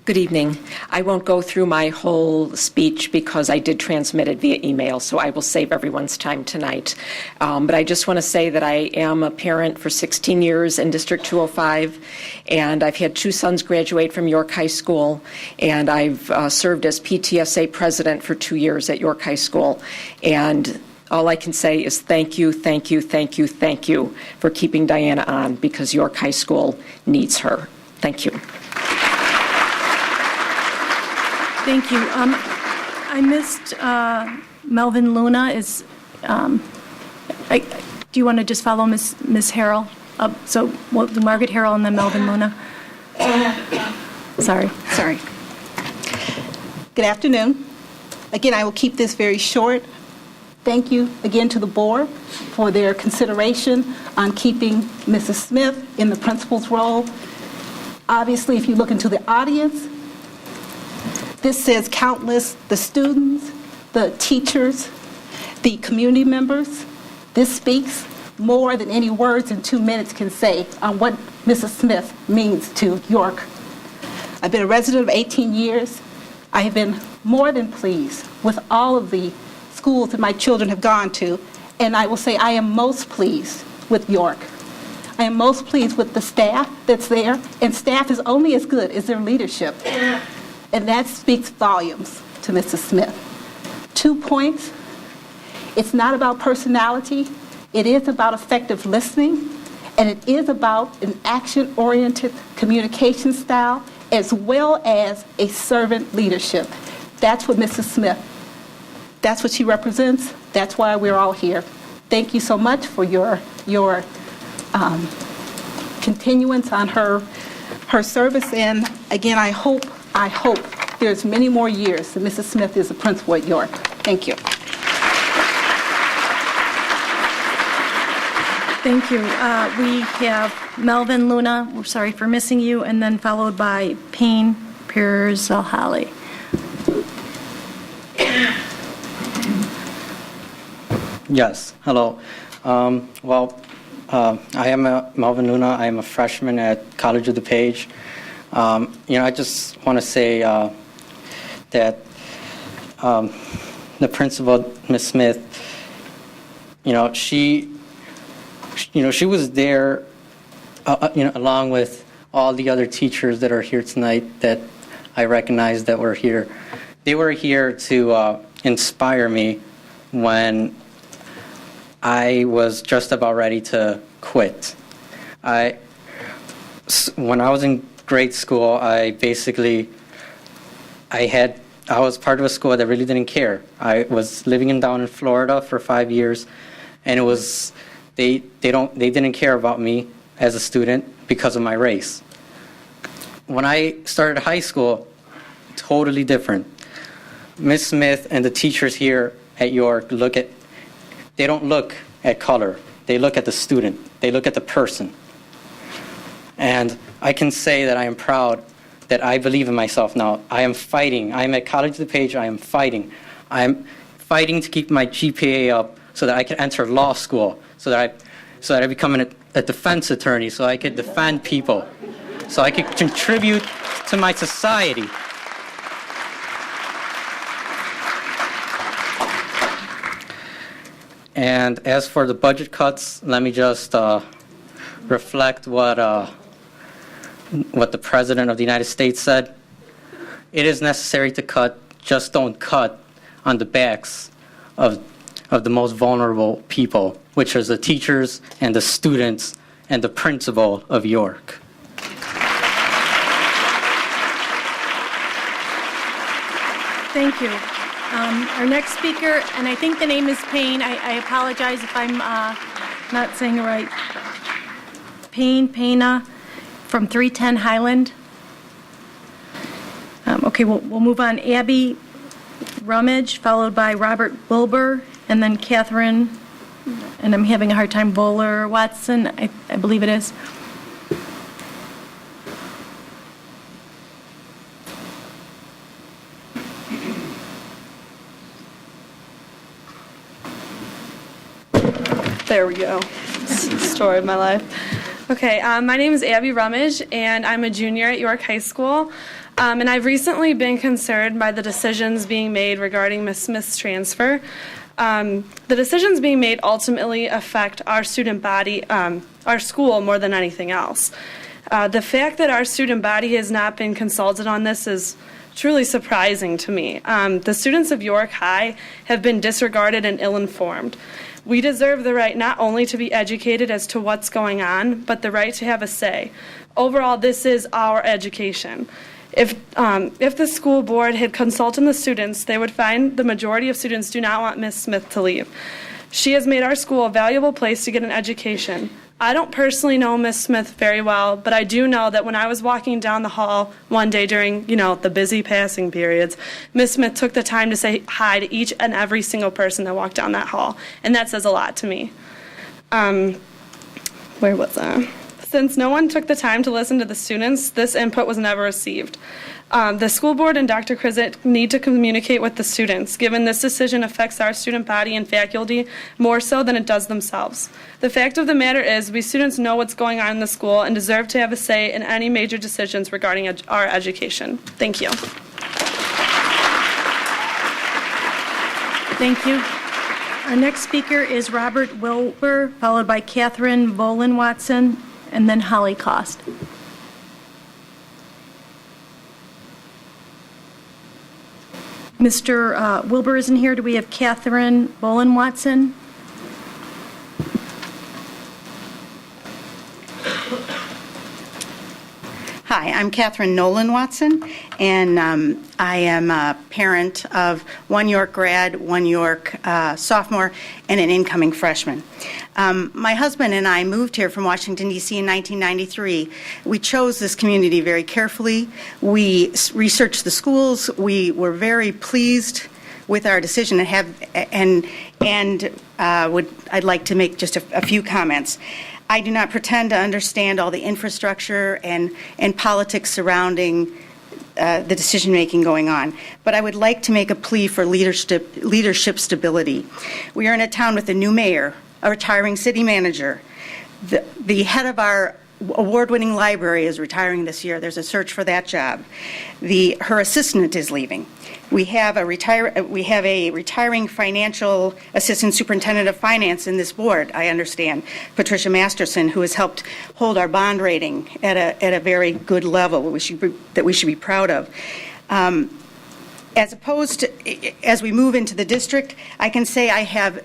Good evening. I won't go through my whole speech because I did transmit it via email, so I will save everyone's time tonight. But I just want to say that I am a parent for 16 years in District 205, and I've had 2 sons graduate from York High School, and I've served as PTSA president for 2 years at York High School. And all I can say is thank you, thank you, thank you, thank you for keeping Diana on, because York High School needs her. Thank you. Thank you. I missed Melvin Luna. Do you want to just follow Ms. Harrell? Margaret Harrell and then Melvin Luna. Sorry. Good afternoon. Again, I will keep this very short. Thank you again to the board for their consideration on keeping Mrs. Smith in the principal's role. Obviously, if you look into the audience, this says countless, the students, the teachers, the community members. This speaks more than any words in 2 minutes can say on what Mrs. Smith means to York. I've been a resident of 18 years. I have been more than pleased with all of the schools that my children have gone to, and I will say I am most pleased with York. I am most pleased with the staff that's there, and staff is only as good as their leadership. And that speaks volumes to Mrs. Smith. 2 points. It's not about personality. It is about effective listening. And it is about an action-oriented communication style as well as a servant leadership. That's what Mrs. Smith, that's what she represents. That's why we're all here. Thank you so much for your continuance on her service. And again, I hope there's many more years that Mrs. Smith is a principal at York. Thank you. Thank you. We have Melvin Luna, we're sorry for missing you, and then followed by Payne Piers Holly. Yes, hello. I am Melvin Luna. I am a freshman at College of DuPage. I just want to say that the principal, Ms. Smith, she was there, along with all the other teachers that are here tonight that I recognize that were here. They were here to inspire me when I was just about ready to quit. When I was in grade school, I was part of a school that really didn't care. I was living down in Florida for 5 years, and it was they didn't care about me as a student because of my race. When I started high school, totally different. Ms. Smith and the teachers here at York they don't look at color. They look at the student. They look at the person. And I can say that I am proud that I believe in myself now. I am fighting. I am at College DePage. I am fighting. I am fighting to keep my GPA up so that I can enter law school, so that I become a defense attorney, so I could defend people, so I could contribute to my society. And as for the budget cuts, let me just reflect what the President of the United States said. It is necessary to cut, just don't cut on the backs of the most vulnerable people, which is the teachers and the students and the principal of York. Thank you. Our next speaker, and I think the name is Payne. I apologize if I'm not saying it right. Payna from 310 Highland. Okay, we'll move on. Abby Rummage, followed by Robert Wilbur, and then Catherine, and I'm having a hard time, Bowler Watson, I believe it is. There we go. Story of my life. Okay, my name is Abby Rummage, and I'm a junior at York High School. And I've recently been concerned by the decisions being made regarding Ms. Smith's transfer. The decisions being made ultimately affect our student body, our school, more than anything else. The fact that our student body has not been consulted on this is truly surprising to me. The students of York High have been disregarded and ill-informed. We deserve the right not only to be educated as to what's going on, but the right to have a say. Overall, this is our education. If the school board had consulted the students, they would find the majority of students do not want Ms. Smith to leave. She has made our school a valuable place to get an education. I don't personally know Ms. Smith very well, but I do know that when I was walking down the hall one day during, the busy passing periods, Ms. Smith took the time to say hi to each and every single person that walked down that hall, and that says a lot to me. Where was I? Since no one took the time to listen to the students, this input was never received. The school board and Dr. Krizit need to communicate with the students, given this decision affects our student body and faculty more so than it does themselves. The fact of the matter is, we students know what's going on in the school and deserve to have a say in any major decisions regarding our education. Thank you. Thank you. Our next speaker is Robert Wilbur, followed by Catherine Bolin Watson, and then Holly Cost. Mr. Wilbur isn't here. Do we have Catherine Bolin Watson? Hi, I'm Catherine Nolan Watson, and I am a parent of one York grad, one York sophomore, and an incoming freshman. My husband and I moved here from Washington, D.C. in 1993. We chose this community very carefully. We researched the schools. We were very pleased with our decision I'd like to make just a few comments. I do not pretend to understand all the infrastructure and politics surrounding the decision-making going on, but I would like to make a plea for leadership stability. We are in a town with a new mayor, a retiring city manager. The head of our award-winning library is retiring this year. There's a search for that job. Her assistant is leaving. We have a retiring financial assistant superintendent of finance in this board, I understand, Patricia Masterson, who has helped hold our bond rating at a very good level that we should be proud of. As we move into the district, I can say I have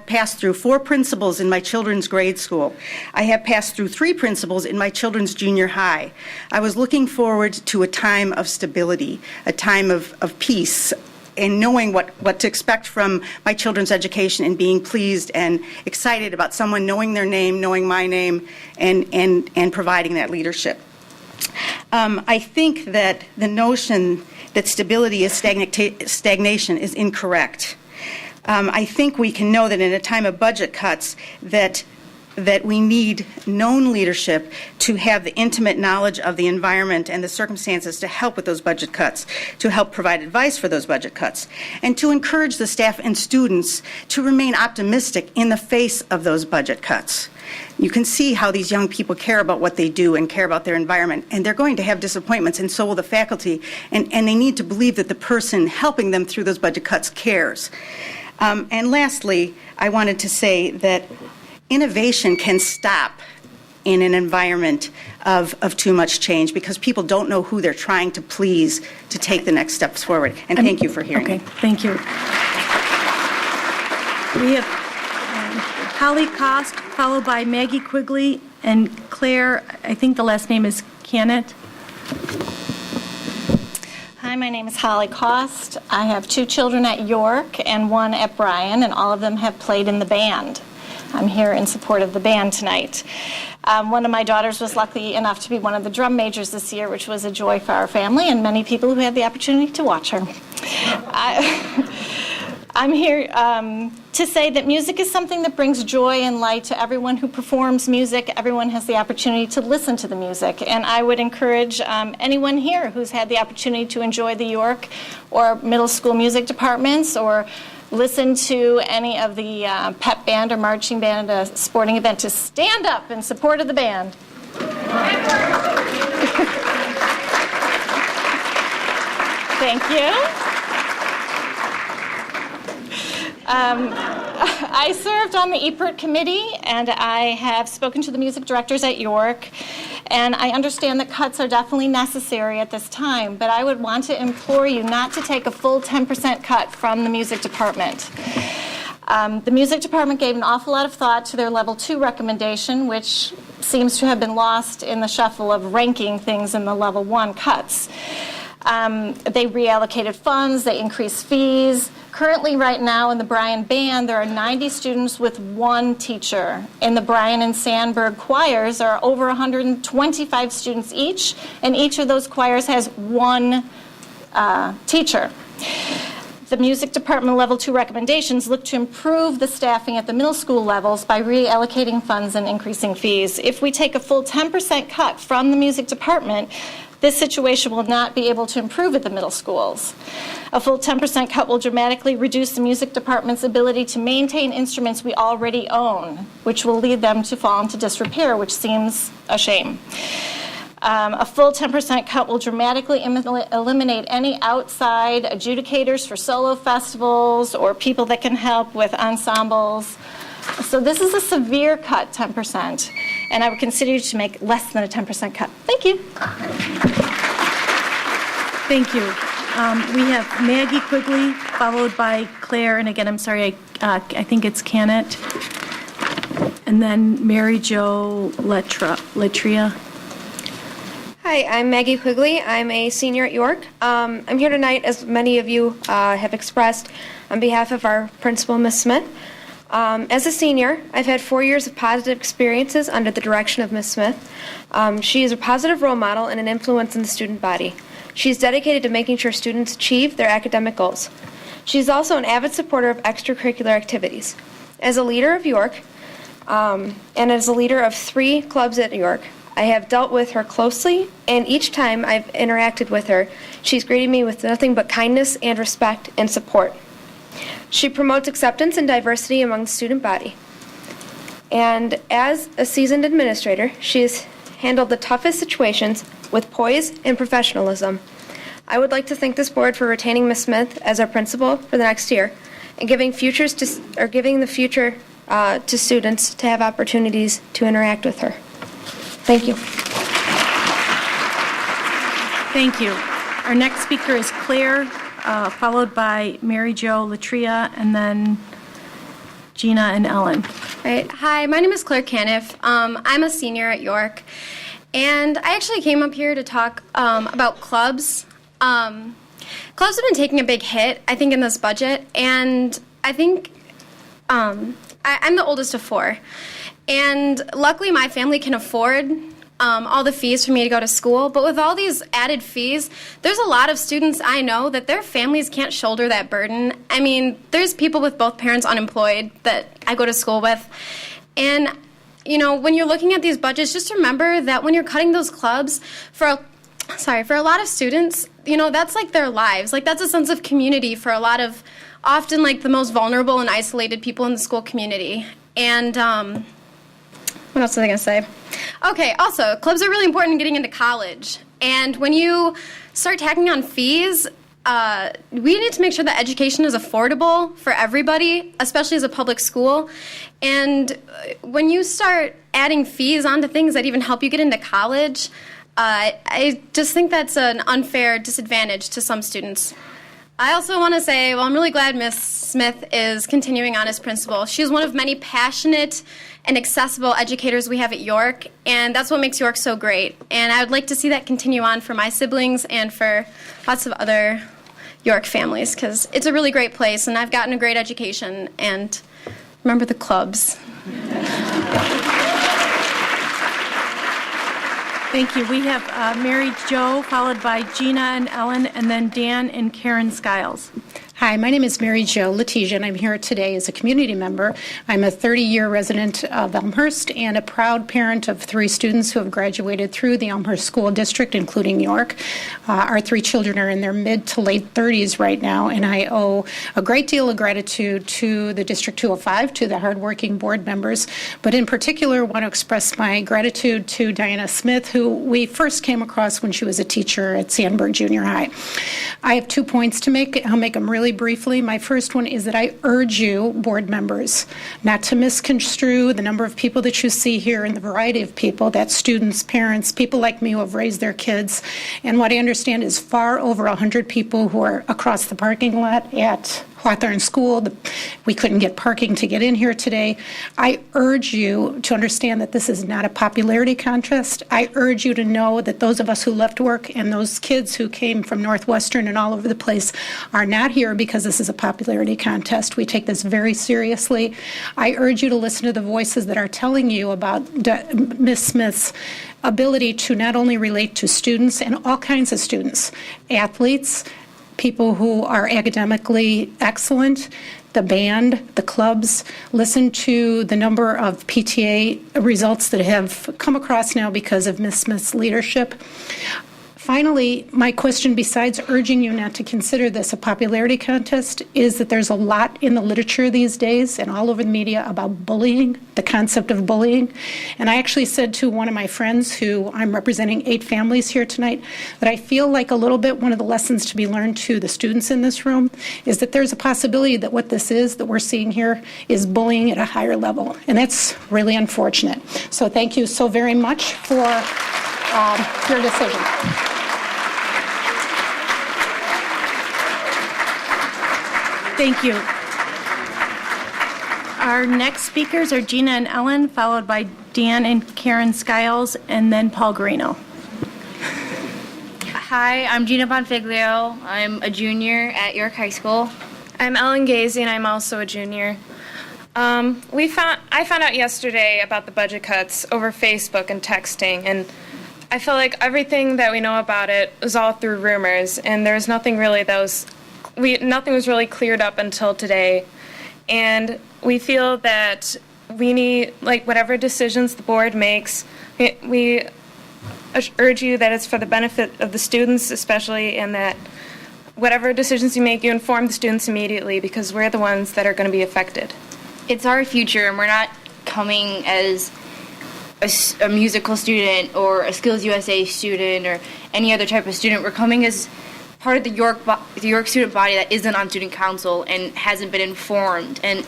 passed through 4 principals in my children's grade school. I have passed through 3 principals in my children's junior high. I was looking forward to a time of stability, a time of peace, and knowing what to expect from my children's education and being pleased and excited about someone knowing their name, knowing my name, and providing that leadership. I think that the notion that stability is stagnation is incorrect. I think we can know that in a time of budget cuts that we need known leadership to have the intimate knowledge of the environment and the circumstances to help with those budget cuts, to help provide advice for those budget cuts, and to encourage the staff and students to remain optimistic in the face of those budget cuts. You can see how these young people care about what they do and care about their environment, and they're going to have disappointments, and so will the faculty, and they need to believe that the person helping them through those budget cuts cares. And lastly, I wanted to say that innovation can stop in an environment of too much change because people don't know who they're trying to please to take the next steps forward. And thank you for hearing me. Thank you. We have Holly Cost, followed by Maggie Quigley, and Claire, I think the last name is Canet. Hi, my name is Holly Cost. I have 2 children at York and 1 at Bryan, and all of them have played in the band. I'm here in support of the band tonight. One of my daughters was lucky enough to be one of the drum majors this year, which was a joy for our family and many people who had the opportunity to watch her. I'm here to say that music is something that brings joy and light to everyone who performs music. Everyone has the opportunity to listen to the music. And I would encourage anyone here who's had the opportunity to enjoy the York or middle school music departments or listen to any of the pep band or marching band at a sporting event to stand up in support of the band. Thank you. I served on the EPERT committee, and I have spoken to the music directors at York, and I understand that cuts are definitely necessary at this time, but I would want to implore you not to take a full 10% cut from the music department. The music department gave an awful lot of thought to their level 2 recommendation, which seems to have been lost in the shuffle of ranking things in the level 1 cuts. They reallocated funds, they increased fees. Currently, right now, in the Bryan Band, there are 90 students with 1 teacher. In the Bryan and Sandburg choirs, there are over 125 students each, and each of those choirs has 1 teacher. The music department level 2 recommendations look to improve the staffing at the middle school levels by reallocating funds and increasing fees. If we take a full 10% cut from the music department, this situation will not be able to improve at the middle schools. A full 10% cut will dramatically reduce the music department's ability to maintain instruments we already own, which will lead them to fall into disrepair, which seems a shame. A full 10% cut will dramatically eliminate any outside adjudicators for solo festivals or people that can help with ensembles. So this is a severe cut, 10%, and I would consider you to make less than a 10% cut. Thank you. Thank you. We have Maggie Quigley, followed by Claire, and again, I'm sorry, I think it's Canet, and then Mary Jo Letria. Hi, I'm Maggie Quigley. I'm a senior at York. I'm here tonight, as many of you have expressed, on behalf of our principal, Ms. Smith. As a senior, I've had 4 years of positive experiences under the direction of Ms. Smith. She is a positive role model and an influence in the student body. She's dedicated to making sure students achieve their academic goals. She's also an avid supporter of extracurricular activities. As a leader of York, and as a leader of 3 clubs at York, I have dealt with her closely, and each time I've interacted with her, she's greeted me with nothing but kindness and respect and support. She promotes acceptance and diversity among the student body. And as a seasoned administrator, she has handled the toughest situations with poise and professionalism. I would like to thank this board for retaining Ms. Smith as our principal for the next year and giving the future to students to have opportunities to interact with her. Thank you. Thank you. Our next speaker is Claire, followed by Mary Jo Latria, and then Gina and Ellen. Right. Hi, my name is Claire Caniff. I'm a senior at York, and I actually came up here to talk about clubs. Clubs have been taking a big hit, I think, in this budget, and I think I'm the oldest of four, and luckily my family can afford all the fees for me to go to school, but with all these added fees, there's a lot of students I know that their families can't shoulder that burden. I mean, there's people with both parents unemployed that I go to school with, and when you're looking at these budgets, just remember that when you're cutting those clubs, for a lot of students, that's like their lives. Like, that's a sense of community for a lot of, often like the most vulnerable and isolated people in the school community. And what else was I going to say? Okay, also, clubs are really important in getting into college. And when you start tacking on fees, we need to make sure that education is affordable for everybody, especially as a public school. And when you start adding fees onto things that even help you get into college, I just think that's an unfair disadvantage to some students. I also want to say, I'm really glad Ms. Smith is continuing on as principal. She's one of many passionate and accessible educators we have at York, and that's what makes York so great. And I would like to see that continue on for my siblings and for lots of other York families, because it's a really great place, and I've gotten a great education, and remember the clubs. Thank you. We have Mary Jo, followed by Gina and Ellen, and then Dan and Karen Skiles. Hi, my name is Mary Jo Latija, and I'm here today as a community member. I'm a 30-year resident of Elmhurst and a proud parent of 3 students who have graduated through the Elmhurst School District, including York. Our 3 children are in their mid to late 30s right now, and I owe a great deal of gratitude to the District 205, to the hardworking board members, but in particular want to express my gratitude to Diana Smith, who we first came across when she was a teacher at Sandburg Junior High. I have 2 points to make. I'll make them really briefly. My first one is that I urge you, board members, not to misconstrue the number of people that you see here and the variety of people, that's students, parents, people like me who have raised their kids. And what I understand is far over 100 people who are across the parking lot at Hawthorne School. We couldn't get parking to get in here today. I urge you to understand that this is not a popularity contest. I urge you to know that those of us who left work and those kids who came from Northwestern and all over the place are not here because this is a popularity contest. We take this very seriously. I urge you to listen to the voices that are telling you about Ms. Smith's ability to not only relate to students and all kinds of students, athletes, people who are academically excellent, the band, the clubs. Listen to the number of PTA results that have come across now because of Ms. Smith's leadership. Finally, my question, besides urging you not to consider this a popularity contest, is that there's a lot in the literature these days and all over the media about bullying, the concept of bullying. And I actually said to one of my friends, who I'm representing 8 families here tonight, that I feel like a little bit one of the lessons to be learned to the students in this room is that there's a possibility that what this is that we're seeing here is bullying at a higher level. And that's really unfortunate. So thank you so very much for your decision. Thank you. Our next speakers are Gina and Ellen, followed by Dan and Karen Skiles, and then Paul Garino. Hi, I'm Gina Bonfiglio. I'm a junior at York High School. I'm Ellen Gazy, and I'm also a junior. I found out yesterday about the budget cuts over Facebook and texting, and I feel like everything that we know about it was all through rumors, and there was nothing really nothing was really cleared up until today. And we feel that we need, whatever decisions the board makes, we urge you that it's for the benefit of the students especially, and that whatever decisions you make, you inform the students immediately, because we're the ones that are going to be affected. It's our future, and we're not coming as a musical student or a Skills USA student or any other type of student. We're coming as part of the York student body that isn't on student council and hasn't been informed. And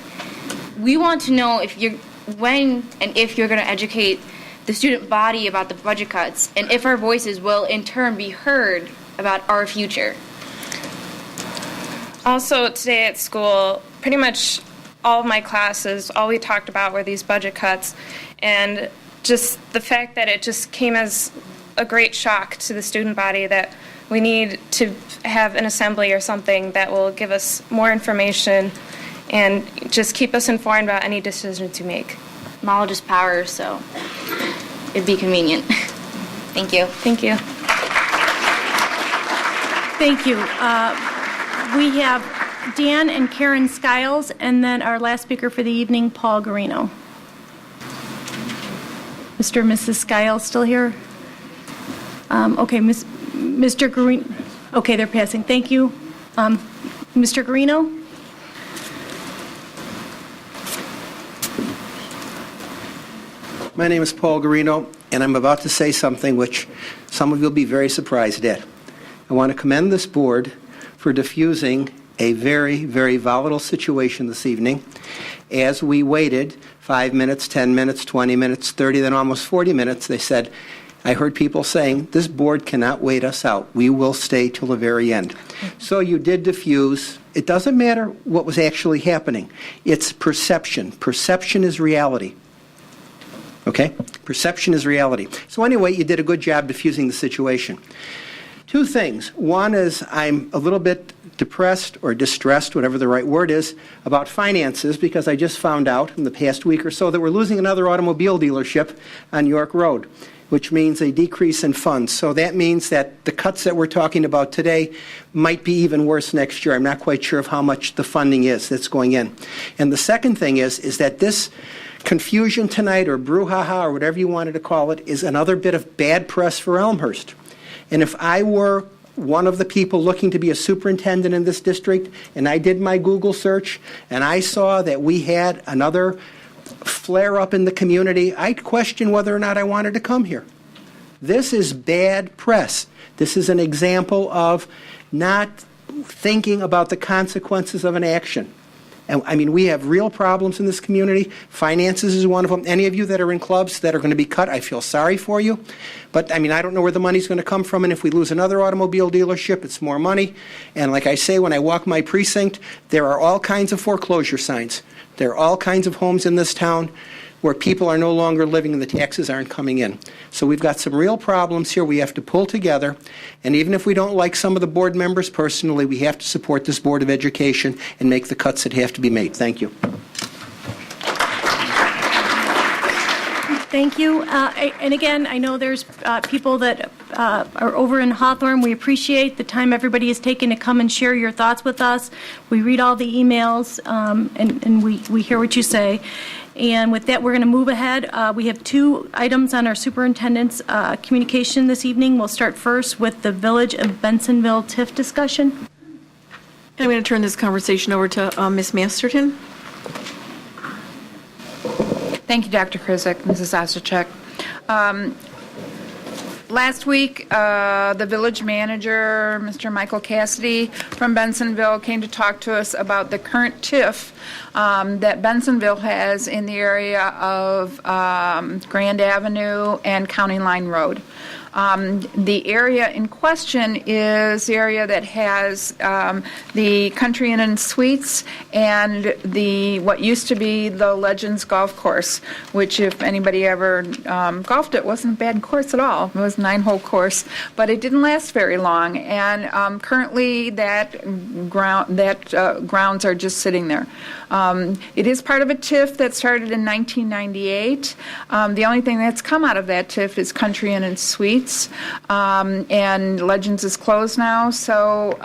we want to know if you're going to educate the student body about the budget cuts, and if our voices will in turn be heard about our future. Also, today at school, pretty much all of my classes, all we talked about were these budget cuts, and just the fact that it just came as a great shock to the student body that we need to have an assembly or something that will give us more information and just keep us informed about any decisions we make. Knowledge is power, so it'd be convenient. Thank you. Thank you. Thank you. We have Dan and Karen Skiles, and then our last speaker for the evening, Paul Garino. Mr. and Mrs. Skiles still here? Okay, Mr. Garino. Okay, they're passing. Thank you. Mr. Garino? My name is Paul Garino, and I'm about to say something which some of you will be very surprised at. I want to commend this board for diffusing a very, very volatile situation this evening as we waited 5 minutes, 10 minutes, 20 minutes, 30, then almost 40 minutes. They said, I heard people saying, this board cannot wait us out. We will stay till the very end. So you did diffuse. It doesn't matter what was actually happening. It's perception. Perception is reality. Okay? Perception is reality. So anyway, you did a good job diffusing the situation. Two things. One is I'm a little bit depressed or distressed, whatever the right word is, about finances because I just found out in the past week or so that we're losing another automobile dealership on York Road, which means a decrease in funds. So that means that the cuts that we're talking about today might be even worse next year. I'm not quite sure of how much the funding is that's going in. And the second thing is that this confusion tonight, or brouhaha, or whatever you wanted to call it, is another bit of bad press for Elmhurst. And if I were one of the people looking to be a superintendent in this district, and I did my Google search, and I saw that we had another flare-up in the community, I'd question whether or not I wanted to come here. This is bad press. This is an example of not thinking about the consequences of an action. And I mean, we have real problems in this community. Finances is one of them. Any of you that are in clubs that are going to be cut, I feel sorry for you. But I mean, I don't know where the money's going to come from. And if we lose another automobile dealership, it's more money. And like I say, when I walk my precinct, there are all kinds of foreclosure signs. There are all kinds of homes in this town where people are no longer living and the taxes aren't coming in. So we've got some real problems here we have to pull together. And even if we don't like some of the board members personally, we have to support this Board of Education and make the cuts that have to be made. Thank you. Thank you. And again, I know there's people that are over in Hawthorne. We appreciate the time everybody has taken to come and share your thoughts with us. We read all the emails, and we hear what you say. And with that, we're going to move ahead. We have two items on our superintendent's communication this evening. We'll start first with the Village of Bensonville TIF discussion. I'm going to turn this conversation over to Ms. Masterton. Thank you, Dr. Krizik, Mrs. Osachek. Last week, the village manager, Mr. Michael Cassidy from Bensonville, came to talk to us about the current TIF that Bensonville has in the area of Grand Avenue and County Line Road. The area in question is the area that has the Country Inn and Suites and the what used to be the Legends Golf Course, which if anybody ever golfed it, wasn't a bad course at all. It was a 9-hole course, but it didn't last very long. And currently, that grounds are just sitting there. It is part of a TIF that started in 1998. The only thing that's come out of that TIF is Country Inn and Suites. And Legends is closed now. So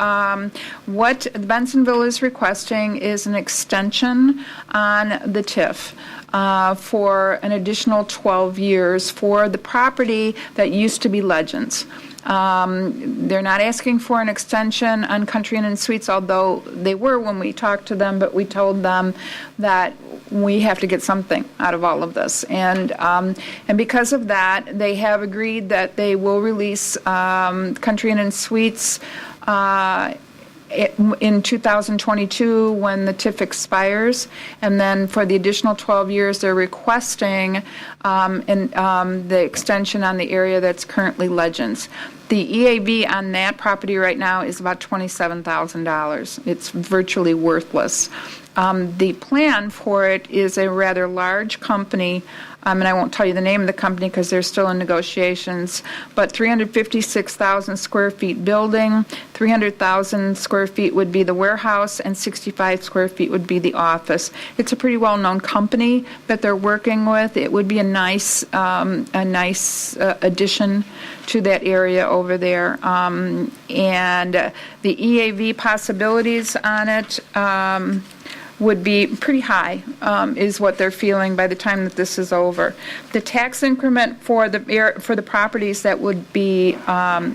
what Bensonville is requesting is an extension on the TIF for an additional 12 years for the property that used to be Legends. They're not asking for an extension on Country Inn and Suites, although they were when we talked to them, but we told them that we have to get something out of all of this. And because of that, they have agreed that they will release Country Inn and Suites in 2022 when the TIF expires, and then for the additional 12 years they're requesting the extension on the area that's currently Legends. The EAV on that property right now is about $27,000. It's virtually worthless. The plan for it is a rather large company, and I won't tell you the name of the company because they're still in negotiations, but 356,000 square feet building, 300,000 square feet would be the warehouse, and 65 square feet would be the office. It's a pretty well-known company that they're working with. It would be a nice addition to that area over there. And the EAV possibilities on it would be pretty high, is what they're feeling by the time that this is over. The tax increment for the properties that would be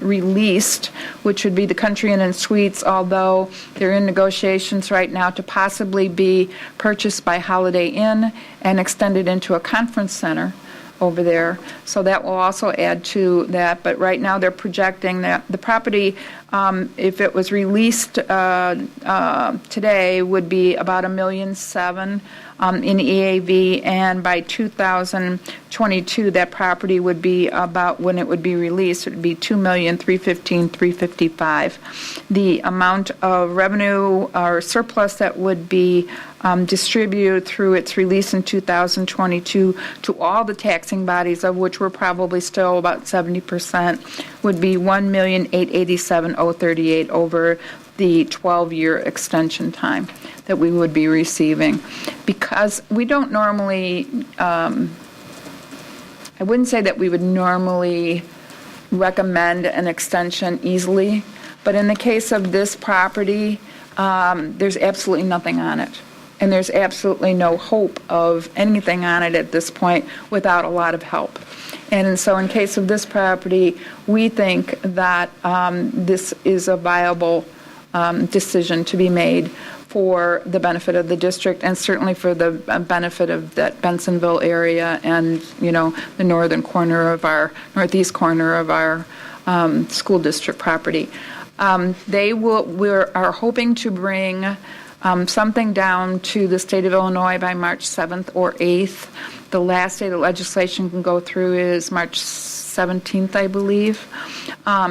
released, which would be the Country Inn and Suites, although they're in negotiations right now to possibly be purchased by Holiday Inn and extended into a conference center over there. So that will also add to that. But right now they're projecting that the property, if it was released today, would be about $1.7 million in EAV, and by 2022 that property would be about, when it would be released, it would be $2,315,355. The amount of revenue or surplus that would be distributed through its release in 2022 to all the taxing bodies, of which we're probably still about 70%, would be $1,887,038 over the 12-year extension time that we would be receiving. Because we don't normally, I wouldn't say that we would normally recommend an extension easily, but in the case of this property, there's absolutely nothing on it. And there's absolutely no hope of anything on it at this point without a lot of help. And so in case of this property, we think that this is a viable decision to be made for the benefit of the district, and certainly for the benefit of that Bensonville area and, the northeast corner of our school district property. We are hoping to bring something down to the state of Illinois by March 7th or 8th. The last day the legislation can go through is March 17th, I believe.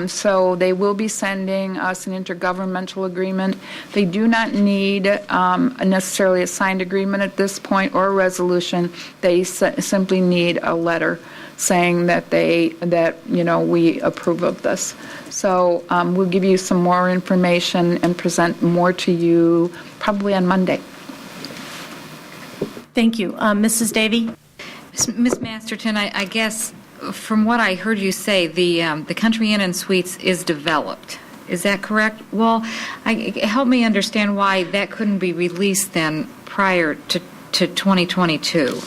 So they will be sending us an intergovernmental agreement. They do not need necessarily a signed agreement at this point or a resolution. They simply need a letter saying that we approve of this. So we'll give you some more information and present more to you probably on Monday. Thank you. Mrs. Davey? Ms. Masterton, I guess from what I heard you say, the Country Inn and Suites is developed. Is that correct? Well, help me understand why that couldn't be released then prior to 2022.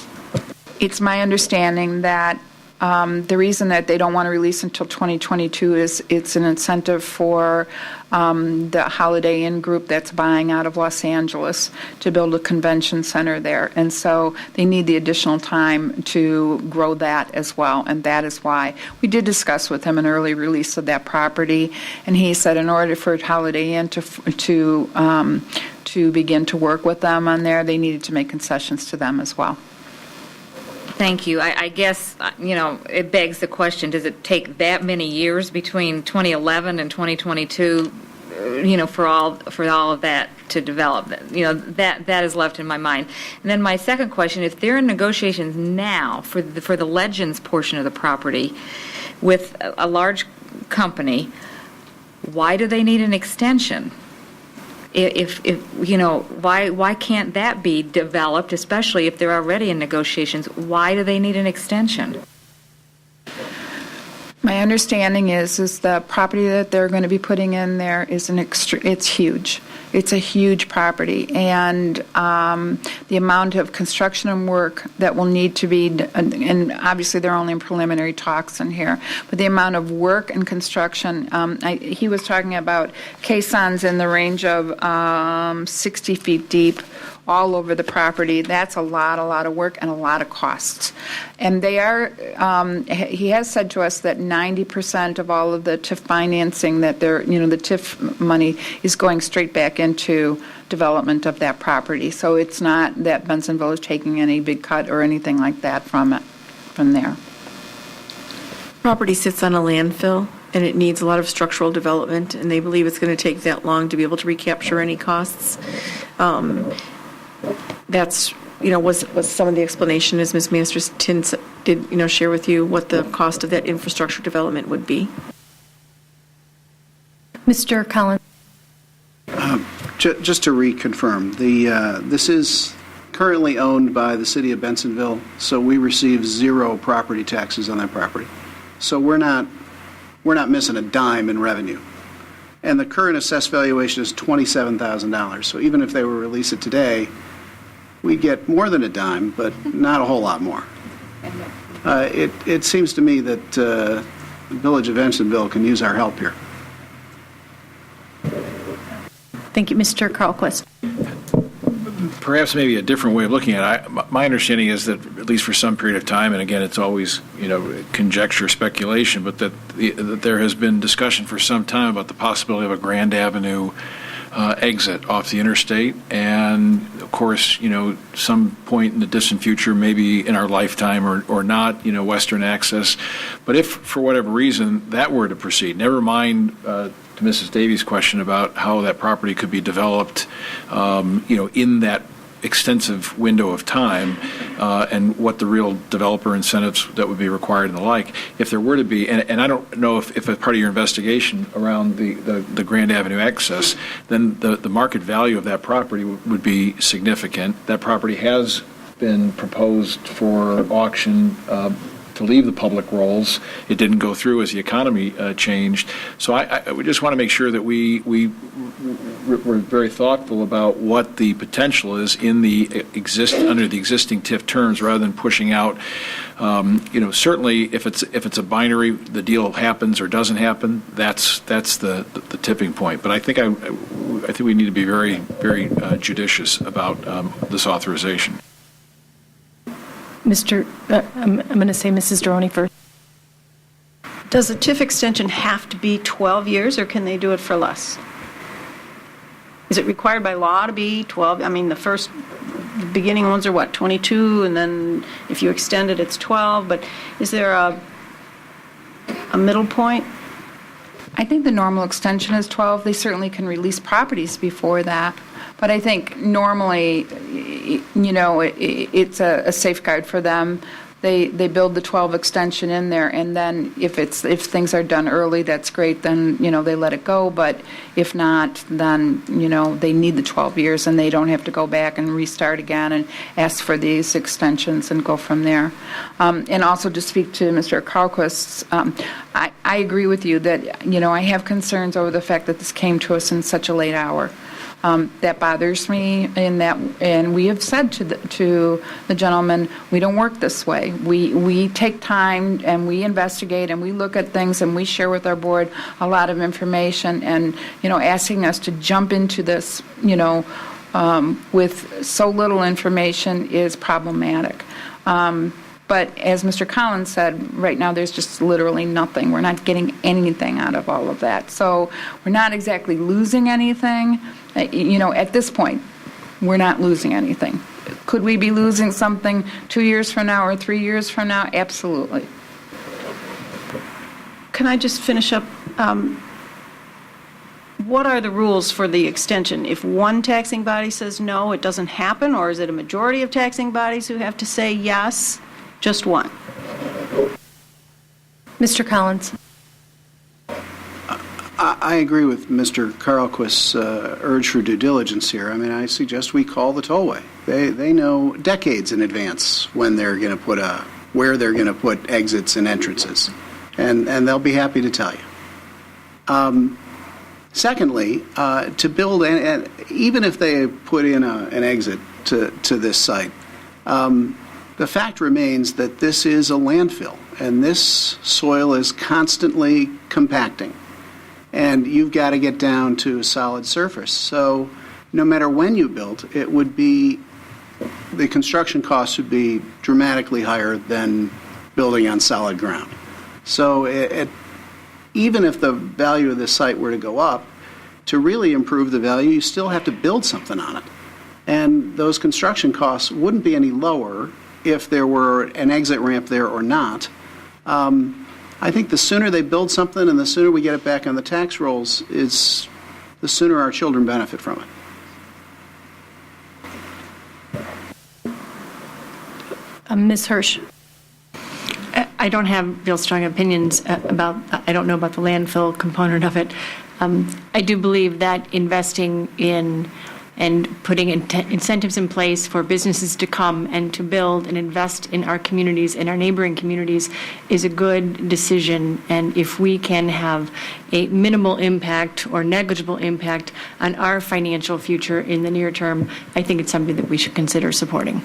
It's my understanding that the reason that they don't want to release until 2022 is it's an incentive for the Holiday Inn group that's buying out of Los Angeles to build a convention center there. And so they need the additional time to grow that as well. And that is why we did discuss with him an early release of that property. And he said in order for Holiday Inn to begin to work with them on there, they needed to make concessions to them as well. Thank you. I guess, it begs the question, does it take that many years between 2011 and 2022, for all of that to develop? That is left in my mind. And then my second question, if they're in negotiations now for the Legends portion of the property with a large company, why do they need an extension? If why can't that be developed, especially if they're already in negotiations? Why do they need an extension? My understanding is the property that they're going to be putting in there is it's huge. It's a huge property, and the amount of construction and work that will need to be, and obviously they're only in preliminary talks in here, but the amount of work and construction, he was talking about caissons in the range of 60 feet deep all over the property. That's a lot of work and a lot of costs. And they are, he has said to us that 90% of all of the TIF financing that the TIF money is going straight back into development of that property. So it's not that Bensonville is taking any big cut or anything like that from there. Property sits on a landfill, and it needs a lot of structural development, and they believe it's going to take that long to be able to recapture any costs. That's, was some of the explanation, as Ms. Masterson did, share with you what the cost of that infrastructure development would be. Mr. Collins. Just to reconfirm, this is currently owned by the city of Bensonville, so we receive 0 property taxes on that property. So we're not missing a dime in revenue. And the current assessed valuation is $27,000. So even if they were to release it today, we get more than a dime, but not a whole lot more. It seems to me that the Village of Bensonville can use our help here. Thank you, Mr. Carlquist. Perhaps maybe a different way of looking at it. My understanding is that, at least for some period of time, and again, it's always conjecture, speculation, but that there has been discussion for some time about the possibility of a Grand Avenue exit off the interstate, and of course, some point in the distant future, maybe in our lifetime or not, Western access. But if for whatever reason that were to proceed, never mind to Mrs. Davies' question about how that property could be developed, in that extensive window of time, and what the real developer incentives that would be required and the like. If there were to be, and I don't know if as part of your investigation around the Grand Avenue access, then the market value of that property would be significant. That property has been proposed for auction to leave the public rolls. It didn't go through as the economy changed. So we just want to make sure that we're very thoughtful about what the potential is in under the existing TIF terms, rather than pushing out. Certainly, if it's a binary, the deal happens or doesn't happen. That's the tipping point. But I think we need to be very, very judicious about this authorization. I'm going to say Mrs. Droney first. Does a TIF extension have to be 12 years, or can they do it for less? Is it required by law to be 12? I mean, the beginning ones are 22, and then if you extend it, it's 12. But is there a middle point? I think the normal extension is 12. They certainly can release properties before that. But I think normally, it's a safeguard for them. They build the 12 extension in there, and then if things are done early, that's great. Then they let it go. But if not, then they need the 12 years, and they don't have to go back and restart again and ask for these extensions and go from there. And also to speak to Mr. Carlquist, I agree with you that I have concerns over the fact that this came to us in such a late hour. That bothers me, and we have said to the gentleman, we don't work this way. We take time and we investigate and we look at things and we share with our board a lot of information, and asking us to jump into this with so little information is problematic. But as Mr. Collins said, right now there's just literally nothing. We're not getting anything out of all of that. So we're not exactly losing anything. At this point, we're not losing anything. Could we be losing something 2 years from now or 3 years from now? Absolutely. Can I just finish up? What are the rules for the extension? If one taxing body says no, it doesn't happen, or is it a majority of taxing bodies who have to say yes? Just one. Mr. Collins. I agree with Mr. Carlquist's urge for due diligence here. I mean, I suggest we call the tollway. They know decades in advance when they're going to where they're going to put exits and entrances, and they'll be happy to tell you. Secondly, to build, and even if they put in an exit to this site, the fact remains that this is a landfill, and this soil is constantly compacting, and you've got to get down to a solid surface. So no matter when you built, it would be, the construction costs would be dramatically higher than building on solid ground. So even if the value of this site were to go up, to really improve the value, you still have to build something on it. And those construction costs wouldn't be any lower if there were an exit ramp there or not. I think the sooner they build something and the sooner we get it back on the tax rolls, is the sooner our children benefit from it. Ms. Hirsch. I don't have real strong opinions about, I don't know about the landfill component of it. I do believe that investing in and putting incentives in place for businesses to come and to build and invest in our communities and our neighboring communities is a good decision. And if we can have a minimal impact or negligible impact on our financial future in the near term, I think it's something that we should consider supporting.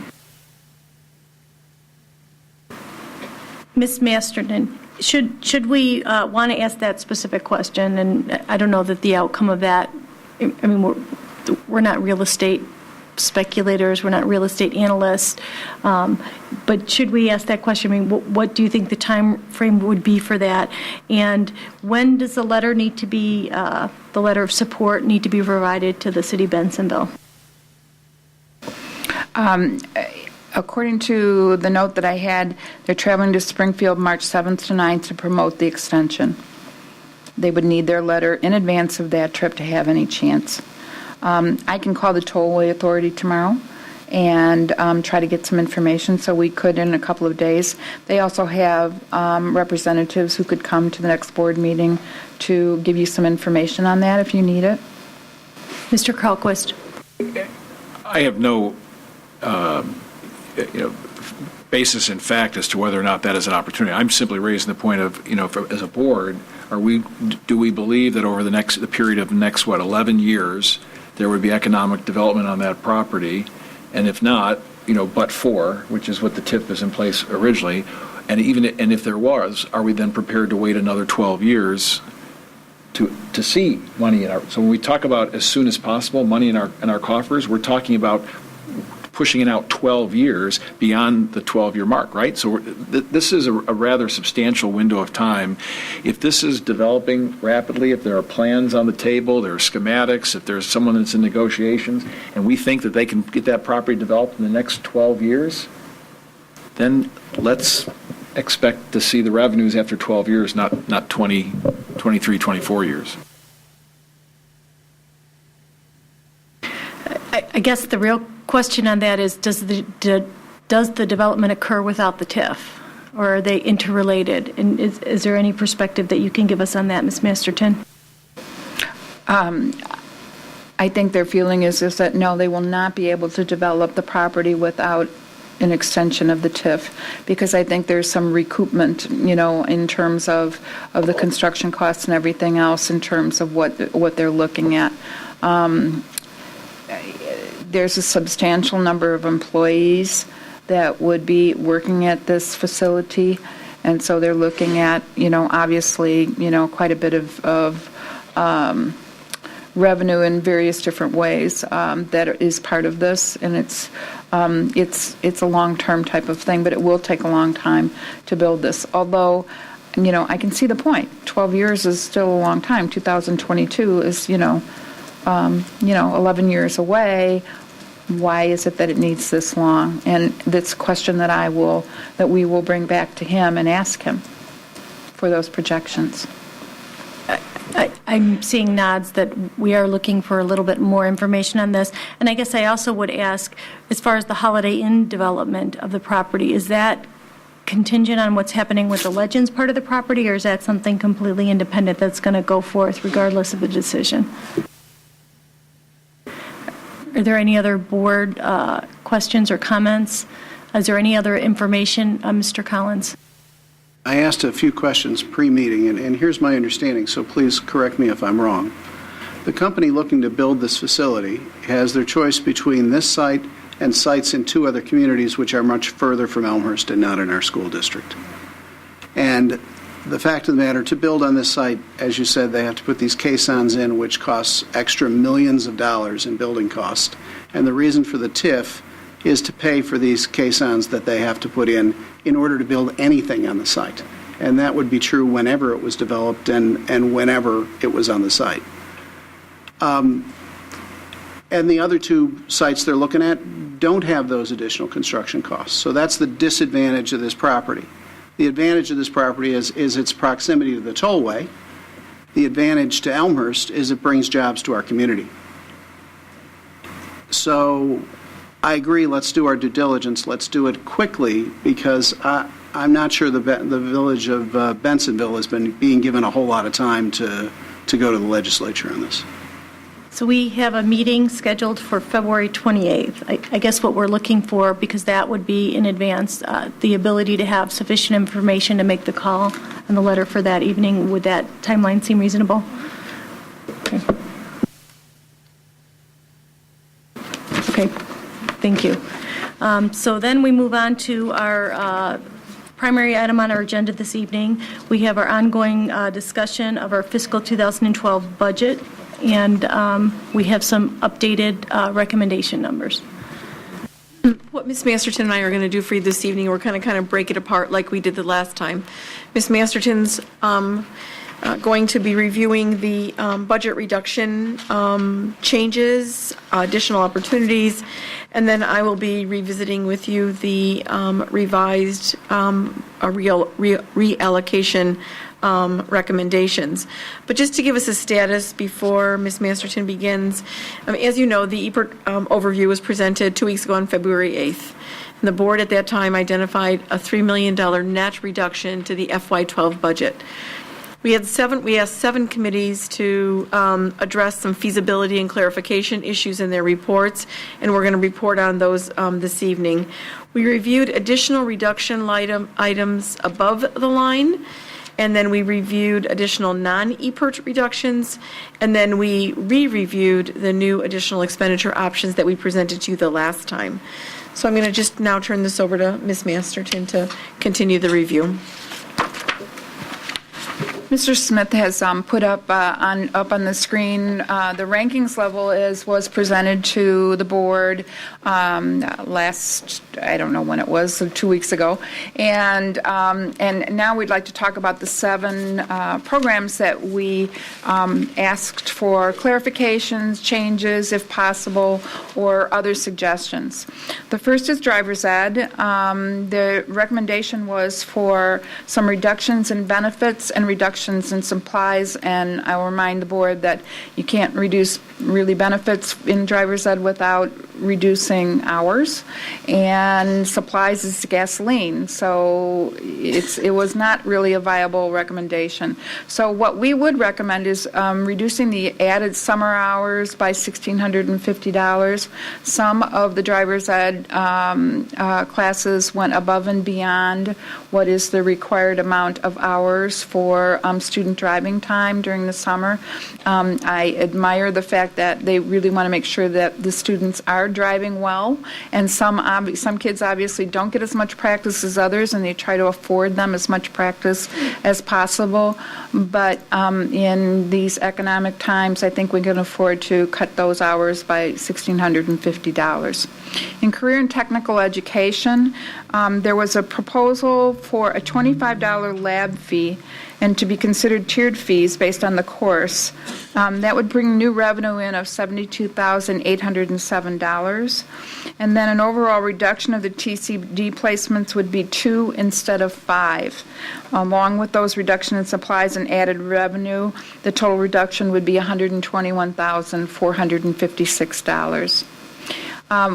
Ms. Masterton, should we want to ask that specific question? And I don't know that the outcome of that, I mean, we're not real estate speculators, we're not real estate analysts, but should we ask that question? I mean, what do you think the time frame would be for that? And when does the letter need to be, the letter of support need to be provided to the city of Bensenville? According to the note that I had, they're traveling to Springfield March 7th to 9th to promote the extension. They would need their letter in advance of that trip to have any chance. I can call the Tollway Authority tomorrow and try to get some information, so we could in a couple of days. They also have representatives who could come to the next board meeting to give you some information on that if you need it. Mr. Carlquist. I have no basis in fact as to whether or not that is an opportunity. I'm simply raising the point of, as a board, do we believe that over the period of the next 11 years, there would be economic development on that property, and if not, but for, which is what the TIF is in place originally, and if there was, are we then prepared to wait another 12 years to see money in our? So when we talk about as soon as possible money in our coffers, we're talking about pushing it out 12 years beyond the 12-year mark, right? So this is a rather substantial window of time. If this is developing rapidly, if there are plans on the table, there are schematics, if there's someone that's in negotiations, and we think that they can get that property developed in the next 12 years, then let's expect to see the revenues after 12 years, not 20, 23, 24 years. I guess the real question on that is, does the development occur without the TIF, or are they interrelated? And is there any perspective that you can give us on that, Ms. Masterton? I think their feeling is that no, they will not be able to develop the property without an extension of the TIF, because I think there's some recoupment, in terms of the construction costs and everything else, in terms of what they're looking at. There's a substantial number of employees that would be working at this facility, and so they're looking at, obviously, quite a bit of revenue in various different ways that is part of this, and it's a long-term type of thing, but it will take a long time to build this. Although, I can see the point. 12 years is still a long time. 2022 is, 11 years away. Why is it that it needs this long? And that's a question that we will bring back to him and ask him for those projections. I'm seeing nods that we are looking for a little bit more information on this. And I guess I also would ask, as far as the Holiday Inn development of the property, is that contingent on what's happening with the Legends part of the property, or is that something completely independent that's going to go forth regardless of the decision? Are there any other board questions or comments? Is there any other information, Mr. Collins? I asked a few questions pre-meeting, and here's my understanding, so please correct me if I'm wrong. The company looking to build this facility has their choice between this site and sites in two other communities which are much further from Elmhurst and not in our school district. And The fact of the matter, to build on this site, as you said, they have to put these caissons in, which costs extra millions of dollars in building cost. And the reason for the TIF is to pay for these caissons that they have to put in order to build anything on the site. And that would be true whenever it was developed and whenever it was on the site. And the other two sites they're looking at don't have those additional construction costs. So that's the disadvantage of this property. The advantage of this property is its proximity to the tollway. The advantage to Elmhurst is it brings jobs to our community. So I agree, let's do our due diligence. Let's do it quickly, because I'm not sure the village of Bensonville has been being given a whole lot of time to go to the legislature on this. So we have a meeting scheduled for February 28th. I guess what we're looking for, because that would be in advance, the ability to have sufficient information to make the call on the letter for that evening. Would that timeline seem reasonable? Okay, thank you. So then we move on to our primary item on our agenda this evening. We have our ongoing discussion of our fiscal 2012 budget, and we have some updated recommendation numbers. What Ms. Masterton and I are going to do for you this evening, we're kind of break it apart like we did the last time. Ms. Masterton's going to be reviewing the budget reduction changes, additional opportunities, and then I will be revisiting with you the revised reallocation recommendations. But just to give us a status before Ms. Masterton begins, as you know, the EPERT overview was presented 2 weeks ago on February 8th. And the board at that time identified a $3 million net reduction to the FY12 budget. We asked 7 committees to address some feasibility and clarification issues in their reports, and we're going to report on those this evening. We reviewed additional reduction items above the line, and then we reviewed additional non-EPERT reductions, and then we re-reviewed the new additional expenditure options that we presented to you the last time. So I'm going to just now turn this over to Ms. Masterton to continue the review. Mr. Smith has put up on the screen the rankings level was presented to the board last, I don't know when it was, so 2 weeks ago, and now we'd like to talk about the 7 programs that we asked for clarifications, changes, if possible, or other suggestions. The first is driver's ed. The recommendation was for some reductions in benefits and reductions in supplies, and I will remind the board that you can't reduce really benefits in driver's ed without reducing hours, and supplies is gasoline, so it was not really a viable recommendation. So what we would recommend is reducing the added summer hours by $1,650. Some of the driver's ed classes went above and beyond what is the required amount of hours for student driving time during the summer. I admire the fact that they really want to make sure that the students are driving well, and some kids obviously don't get as much practice as others, and they try to afford them as much practice as possible. But in these economic times, I think we can afford to cut those hours by $1,650. In career and technical education, there was a proposal for a $25 lab fee and to be considered tiered fees based on the course. That would bring new revenue in of $72,807. And then an overall reduction of the TCD placements would be 2 instead of 5. Along with those reduction in supplies and added revenue, the total reduction would be $121,456.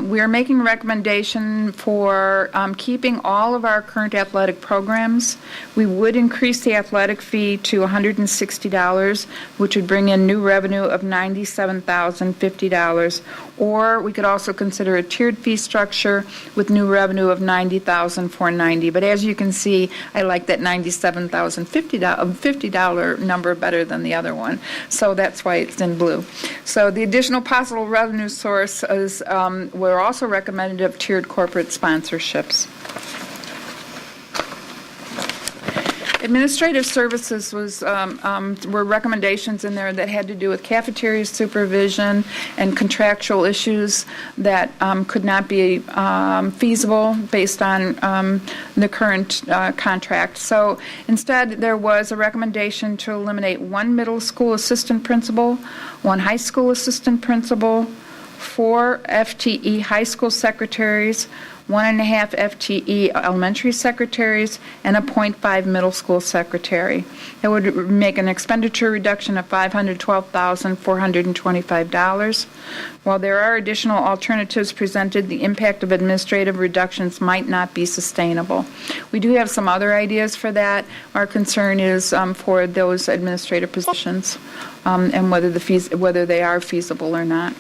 We are making a recommendation for keeping all of our current athletic programs. We would increase the athletic fee to $160, which would bring in new revenue of $97,050. Or we could also consider a tiered fee structure with new revenue of $90,490. But as you can see, I like that $97,050 number better than the other one. So that's why it's in blue. So the additional possible revenue source is we're also recommended of tiered corporate sponsorships. Administrative services were recommendations in there that had to do with cafeteria supervision and contractual issues that could not be feasible based on the current contract. So instead, there was a recommendation to eliminate one middle school assistant principal, one high school assistant principal, 4 FTE high school secretaries, 1.5 FTE elementary secretaries, and a 0.5 middle school secretary. That would make an expenditure reduction of $512,425. While there are additional alternatives presented, the impact of administrative reductions might not be sustainable. We do have some other ideas for that. Our concern is for those administrative positions and whether they are feasible or not.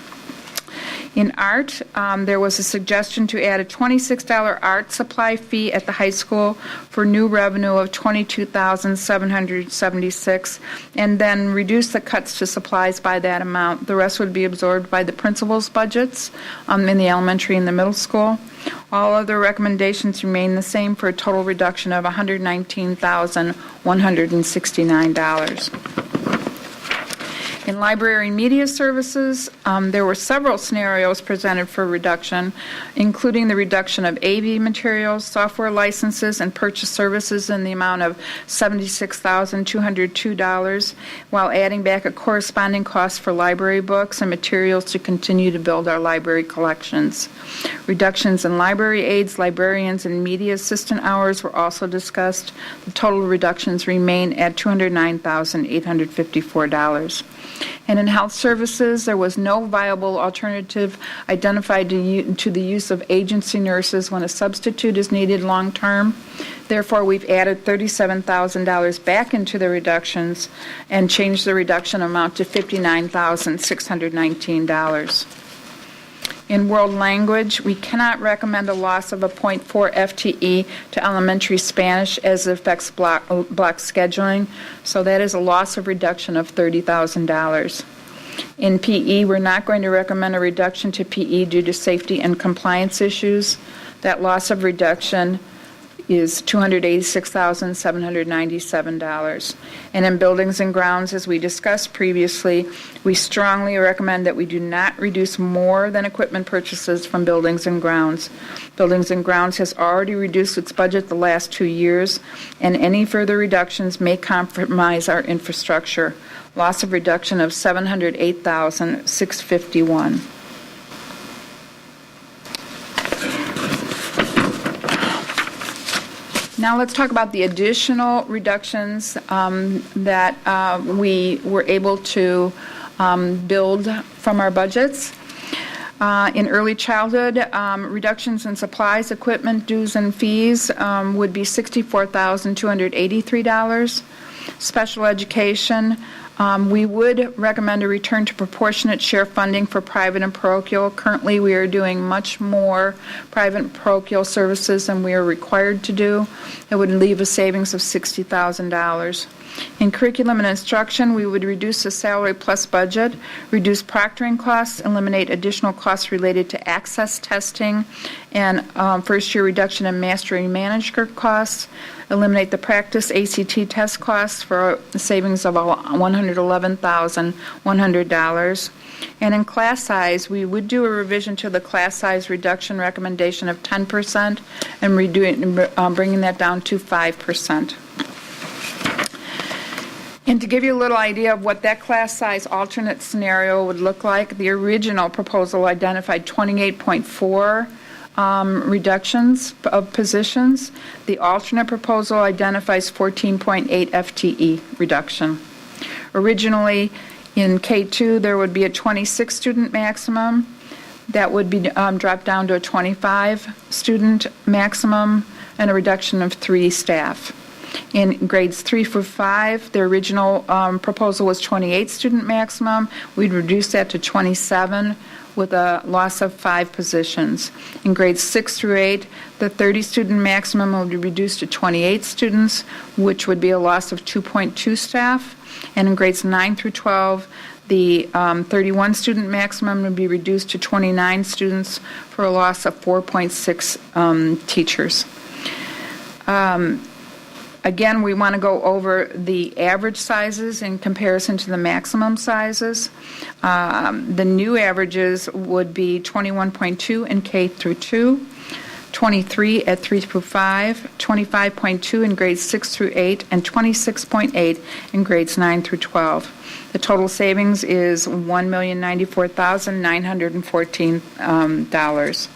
In art, there was a suggestion to add a $26 art supply fee at the high school for new revenue of $22,776, and then reduce the cuts to supplies by that amount. The rest would be absorbed by the principals' budgets in the elementary and the middle school. All other recommendations remain the same for a total reduction of $119,169. In library and media services, there were several scenarios presented for reduction, including the reduction of AV materials, software licenses, and purchase services in the amount of $76,202, while adding back a corresponding cost for library books and materials to continue to build our library collections. Reductions in library aides, librarians, and media assistant hours were also discussed. The total reductions remain at $209,854. And in health services, there was no viable alternative identified to the use of agency nurses when a substitute is needed long-term. Therefore, we've added $37,000 back into the reductions and changed the reduction amount to $59,619. In world language, we cannot recommend a loss of a 0.4 FTE to elementary Spanish as it affects block scheduling, so that is a loss of reduction of $30,000. In PE, we're not going to recommend a reduction to PE due to safety and compliance issues. That loss of reduction is $286,797. And in buildings and grounds, as we discussed previously, we strongly recommend that we do not reduce more than equipment purchases from buildings and grounds. Buildings and grounds has already reduced its budget the last 2 years, and any further reductions may compromise our infrastructure. Loss of reduction of $708,651. Now let's talk about the additional reductions that we were able to build from our budgets. In early childhood, reductions in supplies, equipment, dues, and fees would be $64,283. Special education, we would recommend a return to proportionate share funding for private and parochial. Currently, we are doing much more private and parochial services than we are required to do. It would leave a savings of $60,000. In curriculum and instruction, we would reduce the salary plus budget, reduce proctoring costs, eliminate additional costs related to access testing, and first-year reduction in mastery manager costs, eliminate the practice ACT test costs for a savings of $111,100. And in class size, we would do a revision to the class size reduction recommendation of 10% and bringing that down to 5%. And to give you a little idea of what that class size alternate scenario would look like, the original proposal identified 28.4 reductions of positions. The alternate proposal identifies 14.8 FTE reduction. Originally, in K2, there would be a 26 student maximum. That would be dropped down to a 25 student maximum and a reduction of 3 staff. In grades 3 through 5, the original proposal was 28 student maximum. We'd reduce that to 27 with a loss of 5 positions. In grades 6 through 8, the 30 student maximum would be reduced to 28 students, which would be a loss of 2.2 staff. And in grades 9 through 12, the 31 student maximum would be reduced to 29 students for a loss of 4.6 teachers. Again, we want to go over the average sizes in comparison to the maximum sizes. The new averages would be 21.2 in K through 2, 23 at 3 through 5, 25.2 in grades 6 through 8, and 26.8 in grades 9 through 12. The total savings is $1,094,914.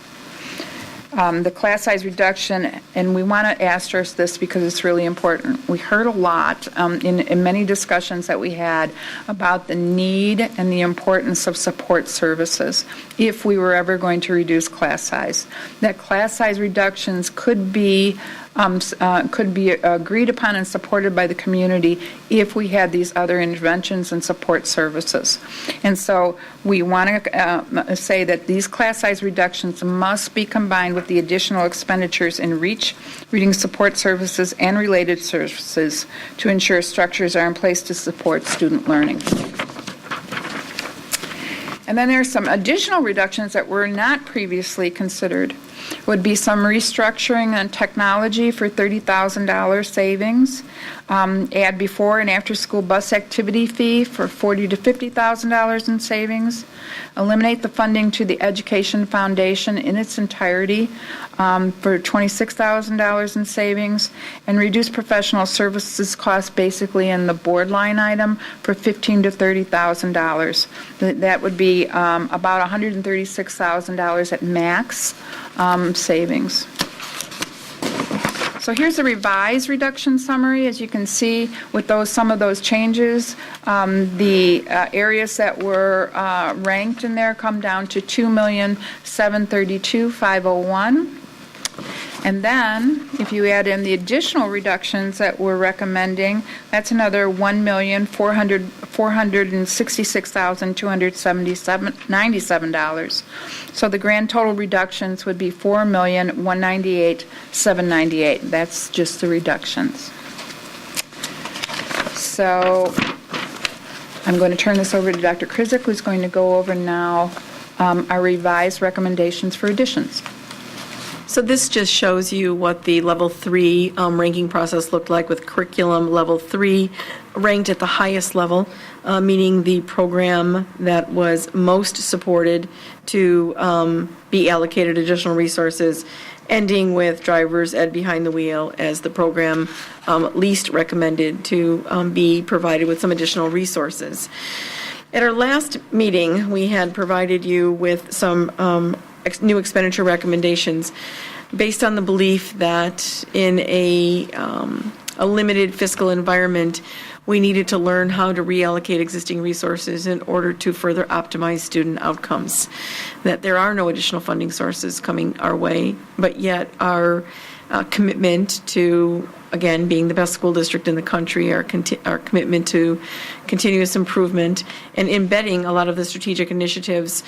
The class size reduction, and we want to asterisk this because it's really important. We heard a lot in many discussions that we had about the need and the importance of support services if we were ever going to reduce class size. That class size reductions could be agreed upon and supported by the community if we had these other interventions and support services. And so we want to say that these class size reductions must be combined with the additional expenditures in REACH, reading support services, and related services to ensure structures are in place to support student learning. And then there are some additional reductions that were not previously considered. Would be some restructuring on technology for $30,000 savings, add before and after school bus activity fee for $40,000 to $50,000 in savings, eliminate the funding to the Education Foundation in its entirety for $26,000 in savings, and reduce professional services costs basically in the board line item for $15,000 to $30,000. That would be about $136,000 at max savings. So here's a revised reduction summary. As you can see, with some of those changes, the areas that were ranked in there come down to $2,732,501. And then, if you add in the additional reductions that we're recommending, that's another $1,466,297.97. So the grand total reductions would be $4,198,798. That's just the reductions. So I'm going to turn this over to Dr. Krizik, who's going to go over now our revised recommendations for additions. So this just shows you what the level 3 ranking process looked like, with curriculum level 3 ranked at the highest level, meaning the program that was most supported to be allocated additional resources, ending with driver's ed behind the wheel as the program least recommended to be provided with some additional resources. At our last meeting, we had provided you with some new expenditure recommendations based on the belief that in a limited fiscal environment, we needed to learn how to reallocate existing resources in order to further optimize student outcomes. That there are no additional funding sources coming our way, but yet our commitment to, again, being the best school district in the country, our commitment to continuous improvement and embedding a lot of the strategic initiatives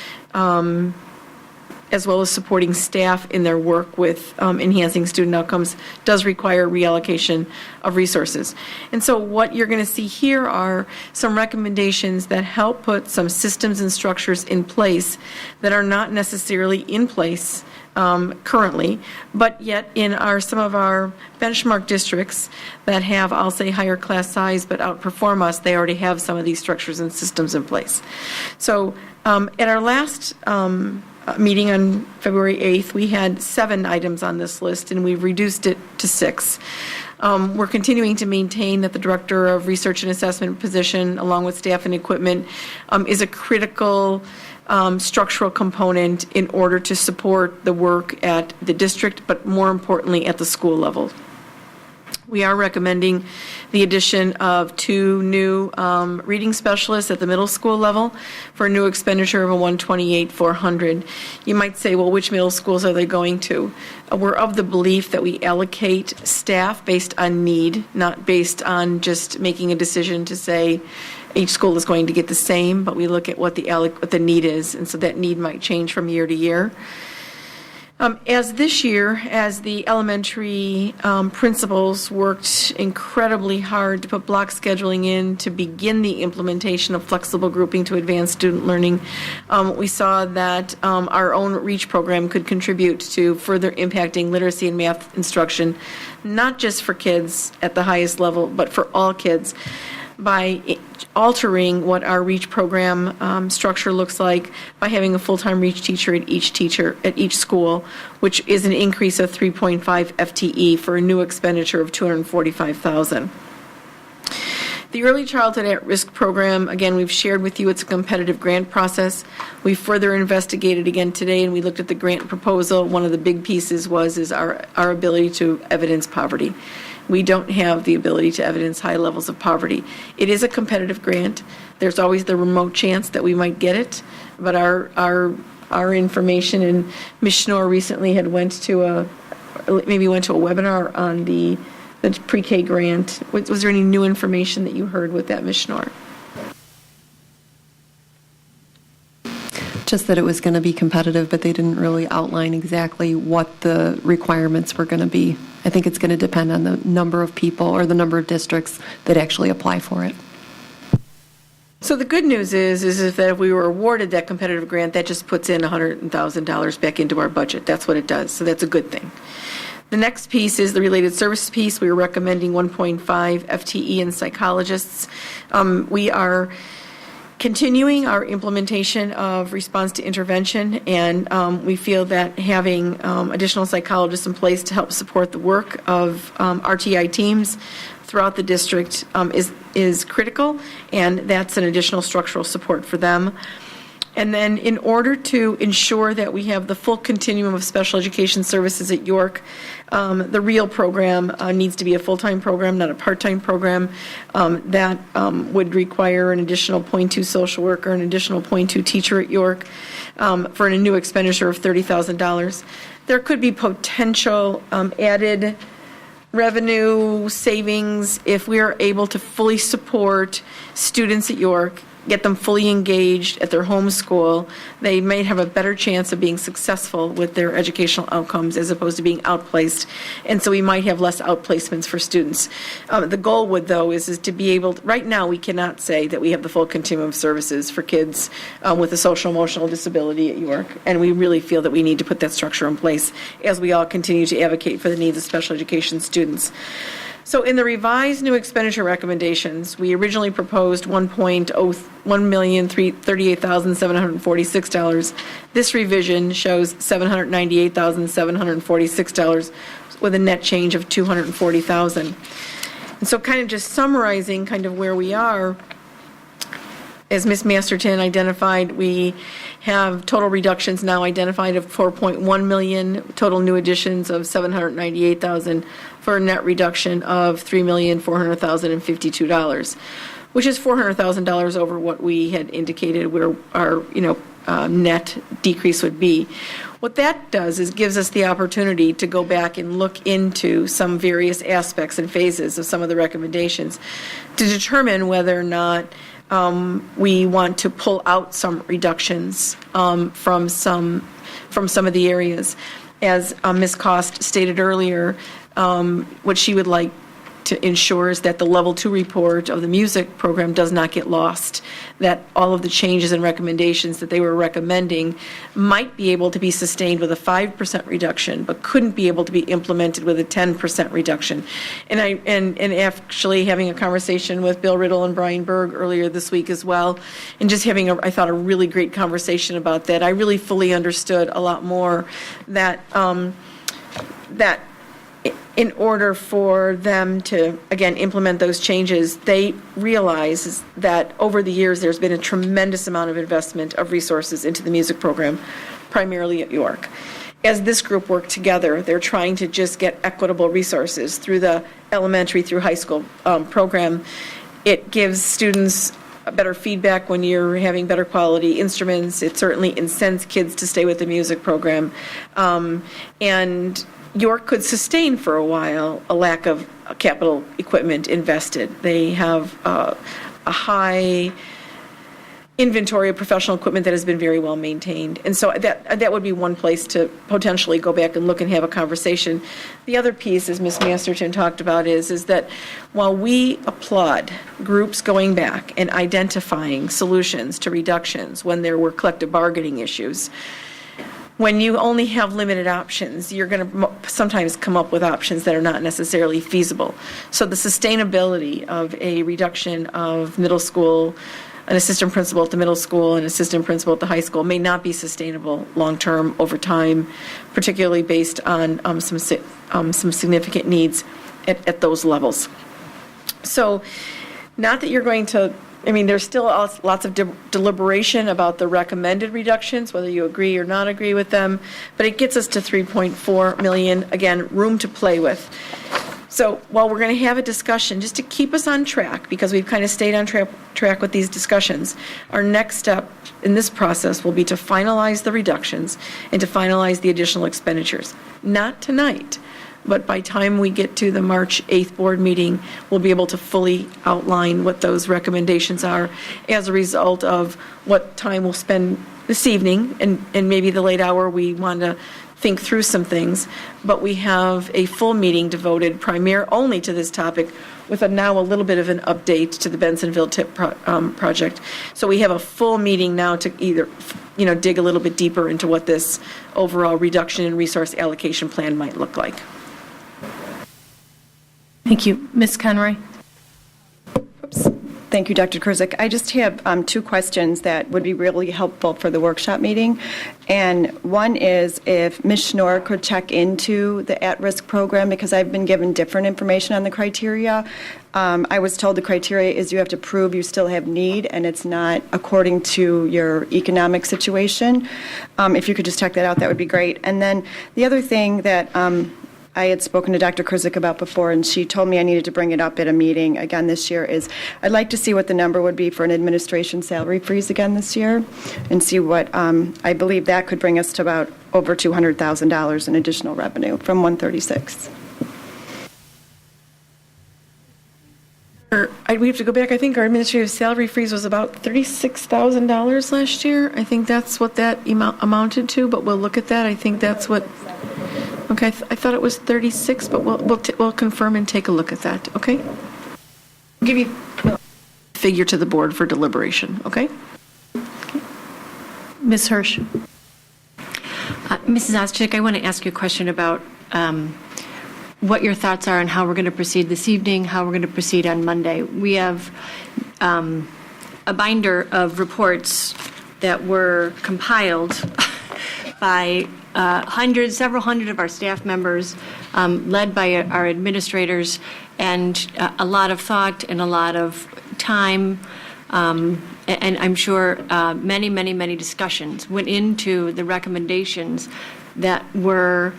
as well as supporting staff in their work with enhancing student outcomes, does require reallocation of resources. And so what you're going to see here are some recommendations that help put some systems and structures in place that are not necessarily in place currently, but yet in some of our benchmark districts that have, I'll say, higher class size but outperform us, they already have some of these structures and systems in place. So at our last meeting on February 8th, we had 7 items on this list, and we've reduced it to 6. We're continuing to maintain that the Director of Research and Assessment position, along with staff and equipment, is a critical structural component in order to support the work at the district, but more importantly at the school level. We are recommending the addition of 2 new reading specialists at the middle school level for a new expenditure of $128,400. You might say, well, which middle schools are they going to? We're of the belief that we allocate staff based on need, not based on just making a decision to say each school is going to get the same, but we look at what the need is, and so that need might change from year to year. As this year, as the elementary principals worked incredibly hard to put block scheduling in to begin the implementation of flexible grouping to advance student learning, we saw that our own REACH program could contribute to further impacting literacy and math instruction, not just for kids at the highest level, but for all kids, by altering what our REACH program structure looks like by having a full-time REACH teacher at each school, which is an increase of 3.5 FTE for a new expenditure of $245,000. The Early Childhood at Risk program, again, we've shared with you it's a competitive grant process. We further investigated again today, and we looked at the grant proposal. One of the big pieces is our ability to evidence poverty. We don't have the ability to evidence high levels of poverty. It is a competitive grant. There's always the remote chance that we might get it, but our information, and Ms. Schnorr recently had went to a webinar on the pre-K grant. Was there any new information that you heard with that, Ms. Schnorr? Just that it was going to be competitive, but they didn't really outline exactly what the requirements were going to be. I think it's going to depend on the number of people or the number of districts that actually apply for it. So the good news is that if we were awarded that competitive grant, that just puts in $100,000 back into our budget. That's what it does. So that's a good thing. The next piece is the related services piece. We are recommending 1.5 FTE in psychologists. We are continuing our implementation of response to intervention, and we feel that having additional psychologists in place to help support the work of RTI teams throughout the district is critical, and that's an additional structural support for them. And then in order to ensure that we have the full continuum of special education services at York, the REAL program needs to be a full-time program, not a part-time program. That would require an additional .2 social worker, an additional .2 teacher at York for a new expenditure of $30,000. There could be potential added revenue savings if we are able to fully support students at York, get them fully engaged at their home school. They may have a better chance of being successful with their educational outcomes as opposed to being outplaced, and so we might have less outplacements for students. The goal would, though, is to be able to, right now we cannot say that we have the full continuum of services for kids with a social emotional disability at York, and we really feel that we need to put that structure in place as we all continue to advocate for the needs of special education students. So in the revised new expenditure recommendations, we originally proposed $1,038,746. This revision shows $798,746 with a net change of $240,000. And so kind of just summarizing kind of where we are, as Ms. Masterton identified, we have total reductions now identified of $4.1 million, total new additions of $798,000 for a net reduction of $3,400,052, which is $400,000 over what we had indicated where our net decrease would be. What that does is gives us the opportunity to go back and look into some various aspects and phases of some of the recommendations to determine whether or not we want to pull out some reductions from some of the areas. As Ms. Cost stated earlier, what she would like to ensure is that the Level 2 report of the music program does not get lost, that all of the changes and recommendations that they were recommending might be able to be sustained with a 5% reduction, but couldn't be able to be implemented with a 10% reduction. And actually having a conversation with Bill Riddle and Brian Berg earlier this week as well, and just having, I thought, a really great conversation about that, I really fully understood a lot more that in order for them to, again, implement those changes, they realize that over the years there's been a tremendous amount of investment of resources into the music program, primarily at York. As this group worked together, they're trying to just get equitable resources through the elementary through high school program. It gives students better feedback when you're having better quality instruments. It certainly incents kids to stay with the music program. And York could sustain for a while a lack of capital equipment invested. They have a high inventory of professional equipment that has been very well maintained. And so that would be one place to potentially go back and look and have a conversation. The other piece, as Ms. Masterton talked about, is that while we applaud groups going back and identifying solutions to reductions when there were collective bargaining issues, when you only have limited options, you're going to sometimes come up with options that are not necessarily feasible. So the sustainability of a reduction of middle school, an assistant principal at the middle school, an assistant principal at the high school may not be sustainable long-term over time, particularly based on some significant needs at those levels. So not that you're going to, there's still lots of deliberation about the recommended reductions, whether you agree or not agree with them, but it gets us to $3.4 million, again, room to play with. So while we're going to have a discussion, just to keep us on track, because we've kind of stayed on track with these discussions, our next step in this process will be to finalize the reductions and to finalize the additional expenditures. Not tonight, but by time we get to the March 8th board meeting, we'll be able to fully outline what those recommendations are as a result of what time we'll spend this evening, and maybe the late hour we want to think through some things, but we have a full meeting devoted only to this topic, with now a little bit of an update to the Bensonville TIP project. So we have a full meeting now to either, dig a little bit deeper into what this overall reduction in resource allocation plan might look like. Thank you. Ms. Conroy? Thank you, Dr. Kurzik. I just have two questions that would be really helpful for the workshop meeting. And one is if Ms. Schnorr could check into the at-risk program, because I've been given different information on the criteria. I was told the criteria is you have to prove you still have need, and it's not according to your economic situation. If you could just check that out, that would be great. And then the other thing that I had spoken to Dr. Kurzik about before, and she told me I needed to bring it up at a meeting again this year, is I'd like to see what the number would be for an administration salary freeze again this year, and see what, I believe that could bring us to about over $200,000 in additional revenue from 136. We have to go back. I think our administrative salary freeze was about $36,000 last year. I think that's what that amounted to, but we'll look at that. I think that's what... Okay, I thought it was 36, but we'll confirm and take a look at that, okay? I'll give you a figure to the board for deliberation, okay? Ms. Hirsch? Mrs. Oschik, I want to ask you a question about what your thoughts are on how we're going to proceed this evening, how we're going to proceed on Monday. We have a binder of reports that were compiled by several hundred of our staff members, led by our administrators, and a lot of thought and a lot of time, and I'm sure many discussions went into the recommendations that were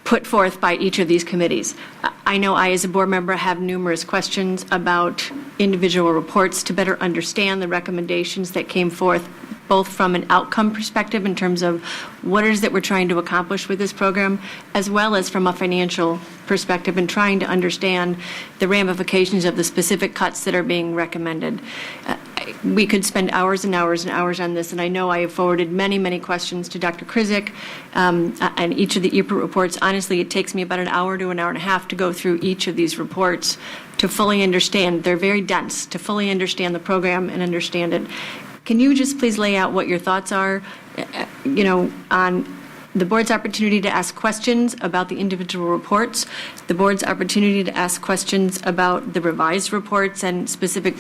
put forth by each of these committees. I know I, as a board member, have numerous questions about individual reports to better understand the recommendations that came forth, both from an outcome perspective in terms of what it is that we're trying to accomplish with this program, as well as from a financial perspective and trying to understand the ramifications of the specific cuts that are being recommended. We could spend hours and hours and hours on this, and I know I have forwarded many questions to Dr. Krizik and each of the EPRT reports. Honestly, it takes me about an hour to an hour and a half to go through each of these reports to fully understand. They're very dense, to fully understand the program and understand it. Can you just please lay out what your thoughts are, on the board's opportunity to ask questions about the individual reports, the board's opportunity to ask questions about the revised reports and specific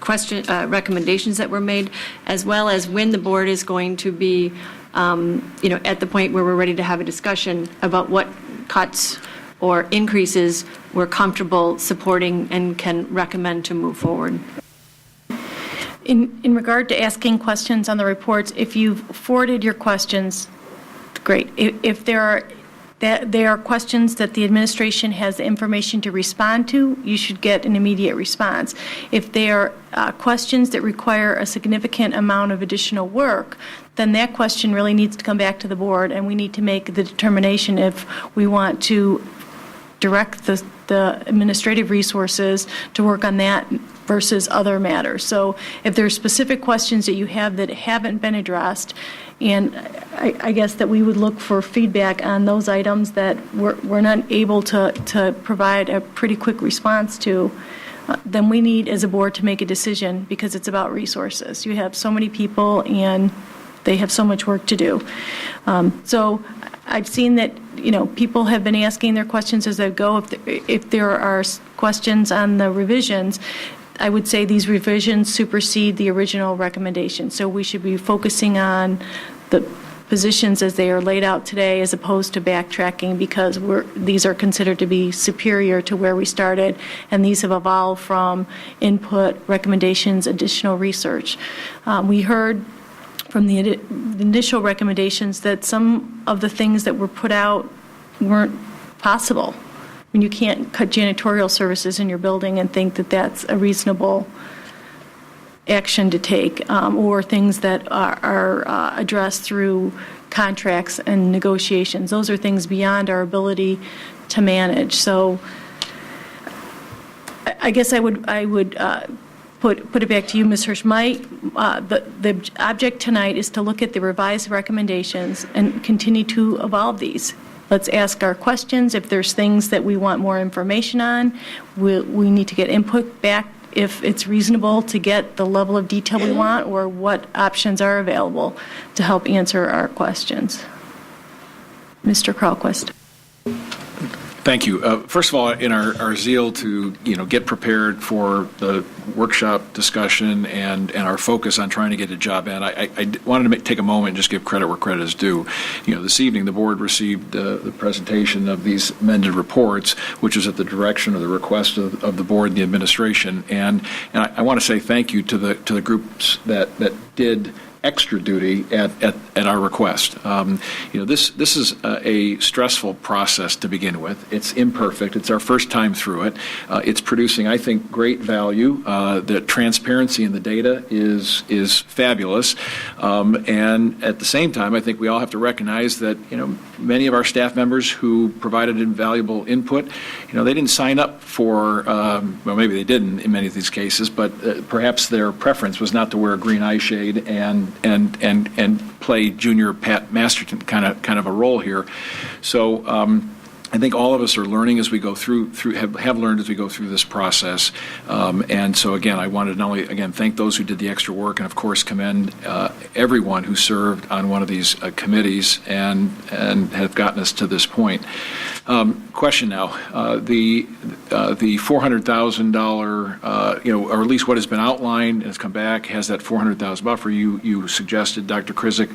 recommendations that were made, as well as when the board is going to be, at the point where we're ready to have a discussion about what cuts or increases we're comfortable supporting and can recommend to move forward. In regard to asking questions on the reports, if you've forwarded your questions, great. If there are questions that the administration has information to respond to, you should get an immediate response. If there are questions that require a significant amount of additional work, then that question really needs to come back to the board, and we need to make the determination if we want to direct the administrative resources to work on that versus other matters. So if there are specific questions that you have that haven't been addressed, and I guess that we would look for feedback on those items that we're not able to provide a pretty quick response to, then we need as a board to make a decision, because it's about resources. You have so many people and they have so much work to do. So I've seen that, people have been asking their questions as they go. If there are questions on the revisions, I would say these revisions supersede the original recommendation. So we should be focusing on the positions as they are laid out today, as opposed to backtracking, because these are considered to be superior to where we started, and these have evolved from input, recommendations, additional research. We heard from the initial recommendations that some of the things that were put out weren't possible. I mean, you can't cut janitorial services in your building and think that that's a reasonable action to take, or things that are addressed through contracts and negotiations. Those are things beyond our ability to manage. So I guess I would put it back to you, Ms. Hirsch. The object tonight is to look at the revised recommendations and continue to evolve these. Let's ask our questions. If there's things that we want more information on, we need to get input back if it's reasonable to get the level of detail we want, or what options are available to help answer our questions. Mr. Kralquist. Thank you. First of all, in our zeal to get prepared for the workshop discussion and our focus on trying to get a job in, I wanted to take a moment and just give credit where credit is due. This evening the board received the presentation of these amended reports, which is at the direction or the request of the board and the administration, and I want to say thank you to the groups that did extra duty at our request. This is a stressful process to begin with. It's imperfect. It's our first time through it. It's producing, I think, great value. The transparency in the data is fabulous. And at the same time, I think we all have to recognize that many of our staff members who provided invaluable input, they didn't sign up for, well, maybe they didn't in many of these cases, but perhaps their preference was not to wear a green eye shade and play junior Pat Masterton kind of a role here. So I think all of us are learning as we go through have learned as we go through this process. And so again, I wanted to not only thank those who did the extra work, and of course commend everyone who served on one of these committees and have gotten us to this point. Question now: the $400,000, or at least what has been outlined and has come back, has that $400,000 buffer. You suggested, Dr. Krizik,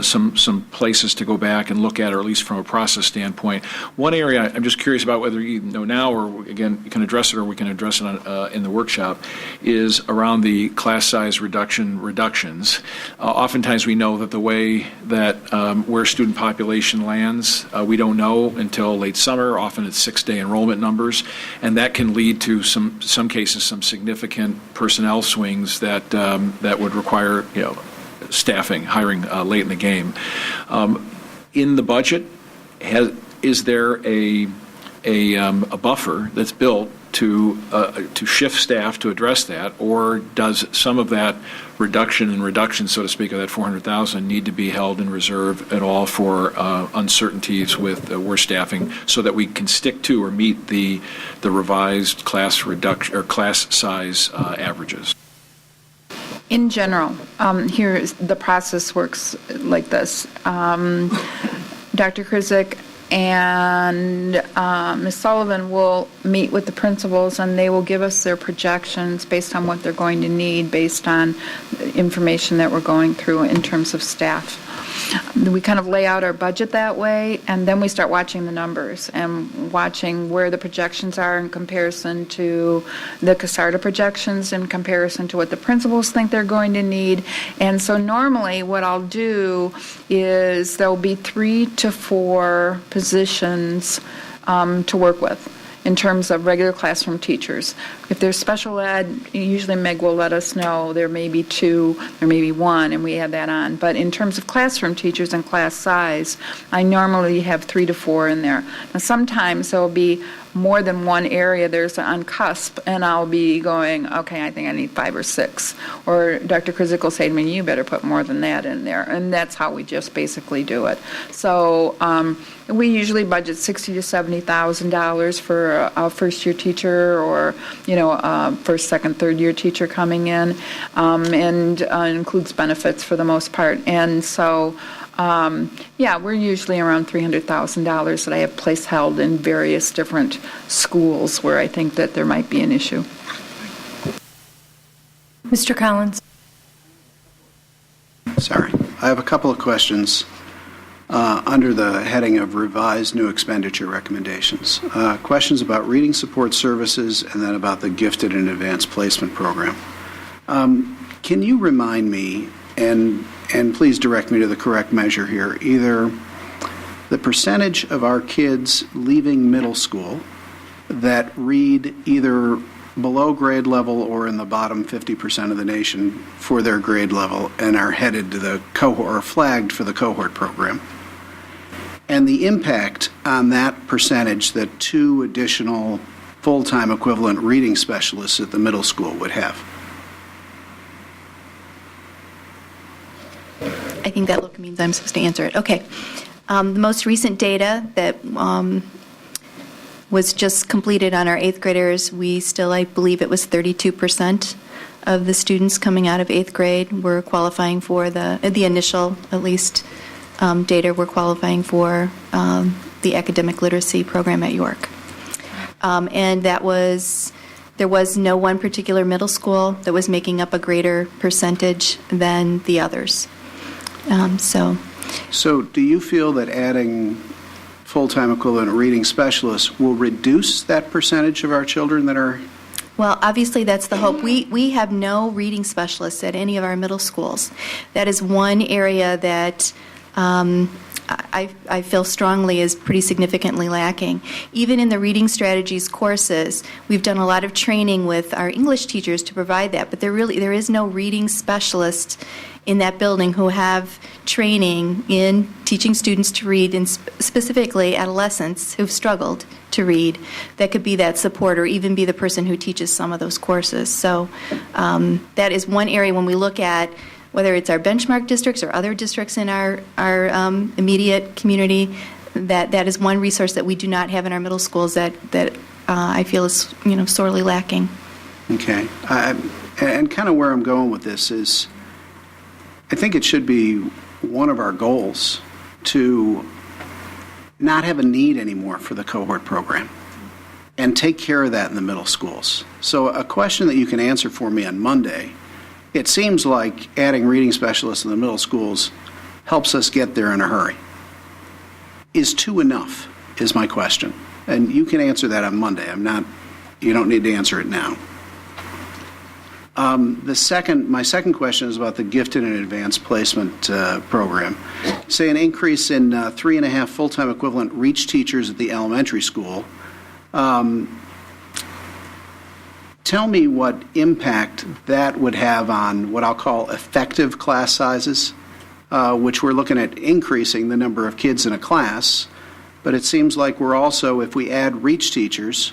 some places to go back and look at, or at least from a process standpoint. One area I'm just curious about, whether you know now, or again you can address it, or we can address it in the workshop, is around the class size reductions. Oftentimes we know that the way that where student population lands, we don't know until late summer. Often it's 6-day enrollment numbers, and that can lead to some cases some significant personnel swings that would require staffing, hiring late in the game. In the budget, is there a buffer that's built to shift staff to address that, or does some of that reduction, so to speak, of that $400,000 need to be held in reserve at all for uncertainties with where staffing, so that we can stick to or meet the revised class reduction or class size averages? In general, here the process works like this. Dr. Krizik and Ms. Sullivan will meet with the principals, and they will give us their projections based on what they're going to need, based on information that we're going through in terms of staff. We kind of lay out our budget that way, and then we start watching the numbers and watching where the projections are in comparison to the CASARDA projections, in comparison to what the principals think they're going to need. And so normally what I'll do is there'll be 3 to 4 positions to work with in terms of regular classroom teachers. If there's special ed, usually Meg will let us know there may be 2, there may be 1, and we add that on. But in terms of classroom teachers and class size, I normally have 3 to 4 in there. Now sometimes there'll be more than one area there's on cusp, and I'll be going, okay, I think I need 5 or 6. Or Dr. Krizik will say to me, you better put more than that in there. And that's how we just basically do it. So we usually budget $60,000 to $70,000 for a first-year teacher or, first, second, third-year teacher coming in, and includes benefits for the most part. And so, we're usually around $300,000 that I have place held in various different schools where I think that there might be an issue. Mr. Collins. Sorry. I have a couple of questions under the heading of revised new expenditure recommendations. Questions about reading support services and then about the gifted and advanced placement program. Can you remind me, and please direct me to the correct measure here, either the percentage of our kids leaving middle school that read either below grade level or in the bottom 50% of the nation for their grade level and are headed to the cohort or flagged for the cohort program, and the impact on that percentage that 2 additional full-time equivalent reading specialists at the middle school would have. I think that look means I'm supposed to answer it. Okay. The most recent data that was just completed on our 8th graders, we still, I believe it was 32% of the students coming out of 8th grade were qualifying for the initial, at least, data were qualifying for the academic literacy program at York. And there was no one particular middle school that was making up a greater percentage than the others. So do you feel that adding full-time equivalent reading specialists will reduce that percentage of our children that are? Well, obviously that's the hope. We have no reading specialists at any of our middle schools. That is one area that I feel strongly is pretty significantly lacking. Even in the reading strategies courses, we've done a lot of training with our English teachers to provide that, but there is no reading specialist in that building who have training in teaching students to read, and specifically adolescents who've struggled to read, that could be that support or even be the person who teaches some of those courses. So that is one area when we look at whether it's our benchmark districts or other districts in our immediate community, that is one resource that we do not have in our middle schools that I feel is sorely lacking. Okay. And kind of where I'm going with this is, I think it should be one of our goals to not have a need anymore for the cohort program and take care of that in the middle schools. So a question that you can answer for me on Monday, it seems like adding reading specialists in the middle schools helps us get there in a hurry. Is 2 enough, is my question. And you can answer that on Monday. You don't need to answer it now. My second question is about the gifted and advanced placement program. Say an increase in 3.5 full-time equivalent reach teachers at the elementary school. Tell me what impact that would have on what I'll call effective class sizes, which we're looking at increasing the number of kids in a class. But it seems like we're also, if we add reach teachers,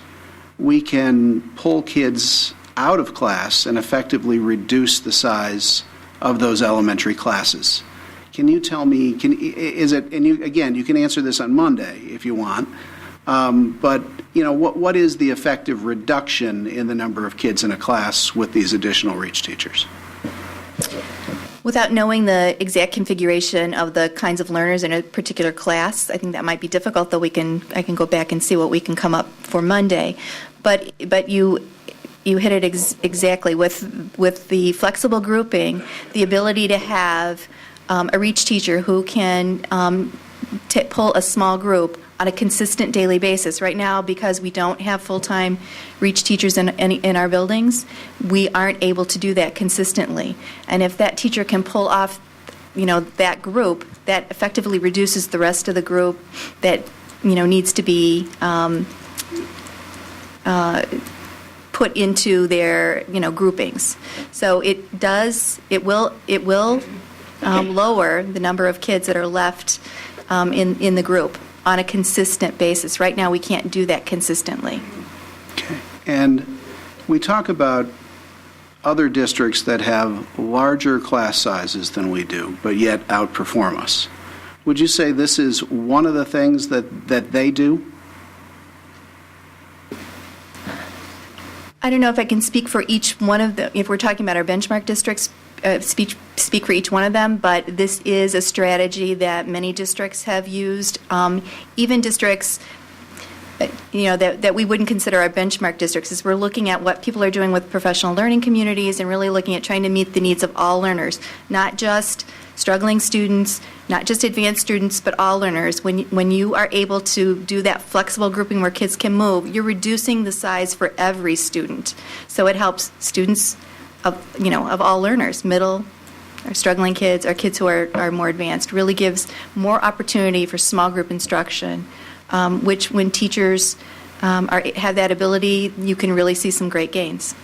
we can pull kids out of class and effectively reduce the size of those elementary classes. Can you tell me, you can answer this on Monday if you want, but what is the effective reduction in the number of kids in a class with these additional reach teachers? Without knowing the exact configuration of the kinds of learners in a particular class, I think that might be difficult, though I can go back and see what we can come up for Monday. But you hit it exactly with the flexible grouping, the ability to have a reach teacher who can pull a small group on a consistent daily basis. Right now, because we don't have full-time reach teachers in our buildings, we aren't able to do that consistently. And if that teacher can pull off, that group, that effectively reduces the rest of the group that needs to be put into their groupings. So it will lower the number of kids that are left in the group. on a consistent basis. Right now, we can't do that consistently. And we talk about other districts that have larger class sizes than we do, but yet outperform us. Would you say this is one of the things that they do? I don't know if I can speak for each one of the, if we're talking about our benchmark districts, speak for each one of them, but this is a strategy that many districts have used. Even districts that we wouldn't consider our benchmark districts, is we're looking at what people are doing with professional learning communities and really looking at trying to meet the needs of all learners, not just struggling students, not just advanced students, but all learners. When you are able to do that flexible grouping where kids can move, you're reducing the size for every student. So it helps students of all learners, middle, our struggling kids, our kids who are more advanced, really gives more opportunity for small group instruction, which when teachers have that ability, you can really see some great gains.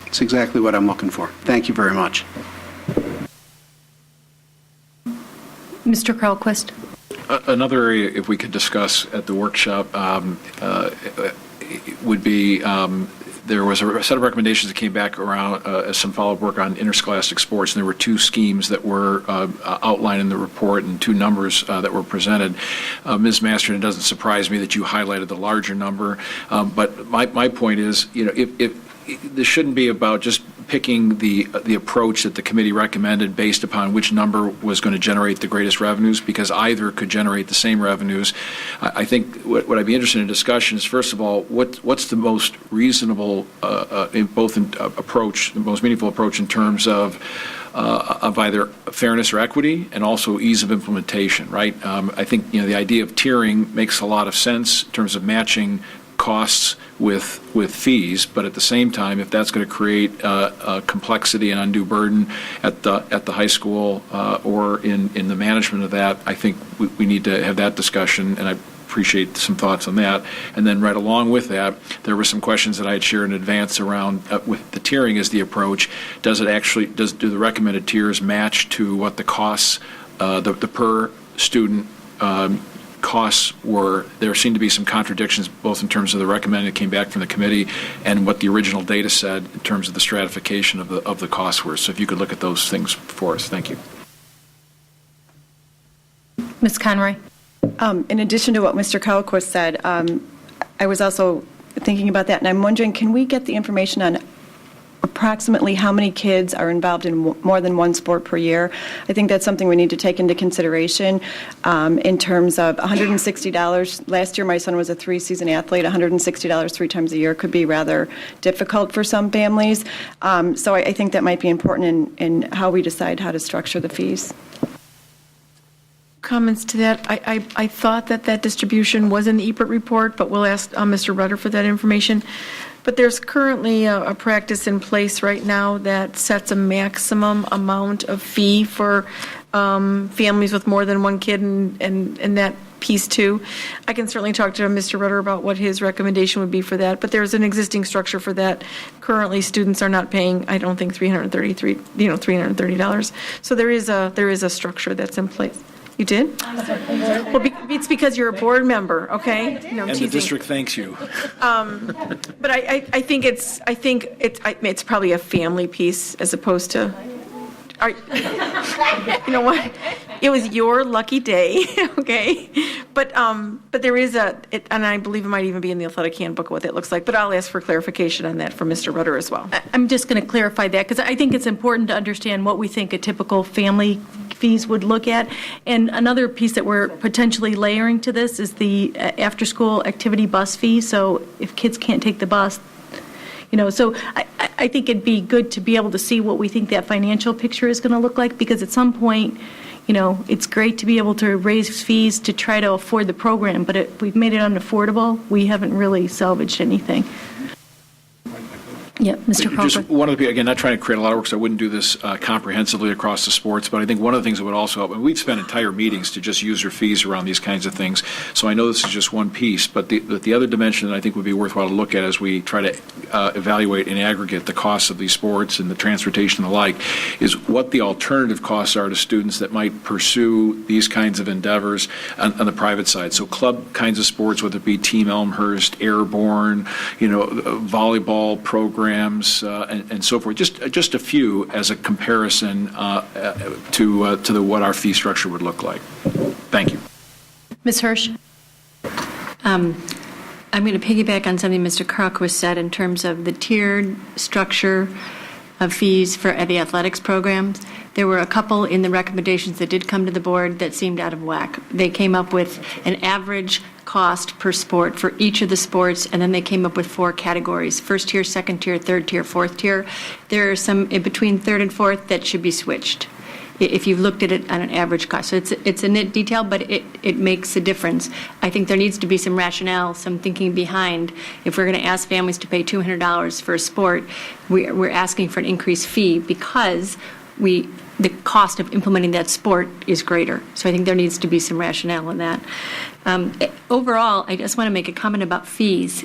That's exactly what I'm looking for. Thank you very much. Mr. Kralquist. Another area, if we could discuss at the workshop, would be there was a set of recommendations that came back around some follow-up work on interscholastic sports, and there were two schemes that were outlined in the report and two numbers that were presented. Ms. Masterton, it doesn't surprise me that you highlighted the larger number, but my point is, if this shouldn't be about just picking the approach that the committee recommended based upon which number was going to generate the greatest revenues, because either could generate the same revenues. I think what I'd be interested in discussion is, first of all, what's the most reasonable, approach, the most meaningful approach in terms of either fairness or equity, and also ease of implementation, right? I think the idea of tiering makes a lot of sense in terms of matching costs with fees, but at the same time, if that's going to create complexity and undue burden at the high school or in the management of that, I think we need to have that discussion, and I appreciate some thoughts on that. And then right along with that, there were some questions that I had shared in advance around with the tiering as the approach. Do the recommended tiers match to what the costs, the per student costs were? There seemed to be some contradictions both in terms of the recommended that came back from the committee and what the original data said in terms of the stratification of the costs were. So if you could look at those things for us. Thank you. Ms. Conroy. In addition to what Mr. Kalquist said, I was also thinking about that, and I'm wondering, can we get the information on approximately how many kids are involved in more than one sport per year? I think that's something we need to take into consideration in terms of $160. Last year, my son was a 3-season athlete. $160 3 times a year could be rather difficult for some families. So I think that might be important in how we decide how to structure the fees. Comments to that? I thought that distribution was in the EPRT report, but we'll ask Mr. Rudder for that information. But there's currently a practice in place right now that sets a maximum amount of fee for families with more than one kid, and that piece too. I can certainly talk to Mr. Rudder about what his recommendation would be for that, but there's an existing structure for that. Currently, students are not paying, I don't think, $330. So there is a structure that's in place. You did? Well, it's because you're a board member, okay? No, I'm and teasing. the district thanks you. But I think it's probably a family piece as opposed to. You know what? It was your lucky day, okay? But there is and I believe it might even be in the athletic handbook what that looks like. But I'll ask for clarification on that from Mr. Rudder as well. I'm just going to clarify that because I think it's important to understand what we think a typical family fees would look at. And another piece that we're potentially layering to this is the after-school activity bus fee. So if kids can't take the bus, so I think it'd be good to be able to see what we think that financial picture is going to look like, because at some point, it's great to be able to raise fees to try to afford the program, but if we've made it unaffordable, we haven't really salvaged anything. Yeah, Mr. Crawford. Just one of the, again, not trying to create a lot of work, so I wouldn't do this comprehensively across the sports, but I think one of the things that would also help, and we've spent entire meetings to just user fees around these kinds of things, so I know this is just one piece, but the other dimension that I think would be worthwhile to look at as we try to evaluate in aggregate the costs of these sports and the transportation and the like, is what the alternative costs are to students that might pursue these kinds of endeavors on the private side. So club kinds of sports, whether it be Team Elmhurst, Airborne, volleyball programs, and so forth. Just a few as a comparison to what our fee structure would look like. Thank you. Ms. Hirsch? I'm going to piggyback on something Mr. Carlquist said in terms of the tiered structure of fees for the athletics programs. There were a couple in the recommendations that did come to the board that seemed out of whack. They came up with an average cost per sport for each of the sports, and then they came up with 4 categories: first tier, second tier, third tier, fourth tier. There are some in between third and fourth that should be switched if you've looked at it on an average cost. So it's a nit detail, but it makes a difference. I think there needs to be some rationale, some thinking behind. If we're going to ask families to pay $200 for a sport, we're asking for an increased fee because the cost of implementing that sport is greater. So I think there needs to be some rationale in that. Overall, I just want to make a comment about fees.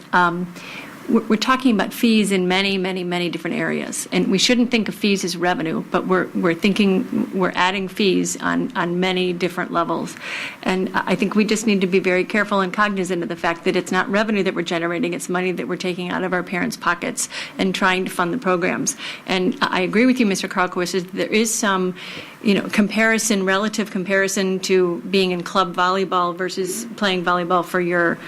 We're talking about fees in many, many, many different areas, and we shouldn't think of fees as revenue, but we're adding fees on many different levels. And I think we just need to be very careful and cognizant of the fact that it's not revenue that we're generating, it's money that we're taking out of our parents' pockets and trying to fund the programs. And I agree with you, Mr. Carlquist, there is some relative comparison to being in club volleyball versus playing volleyball for your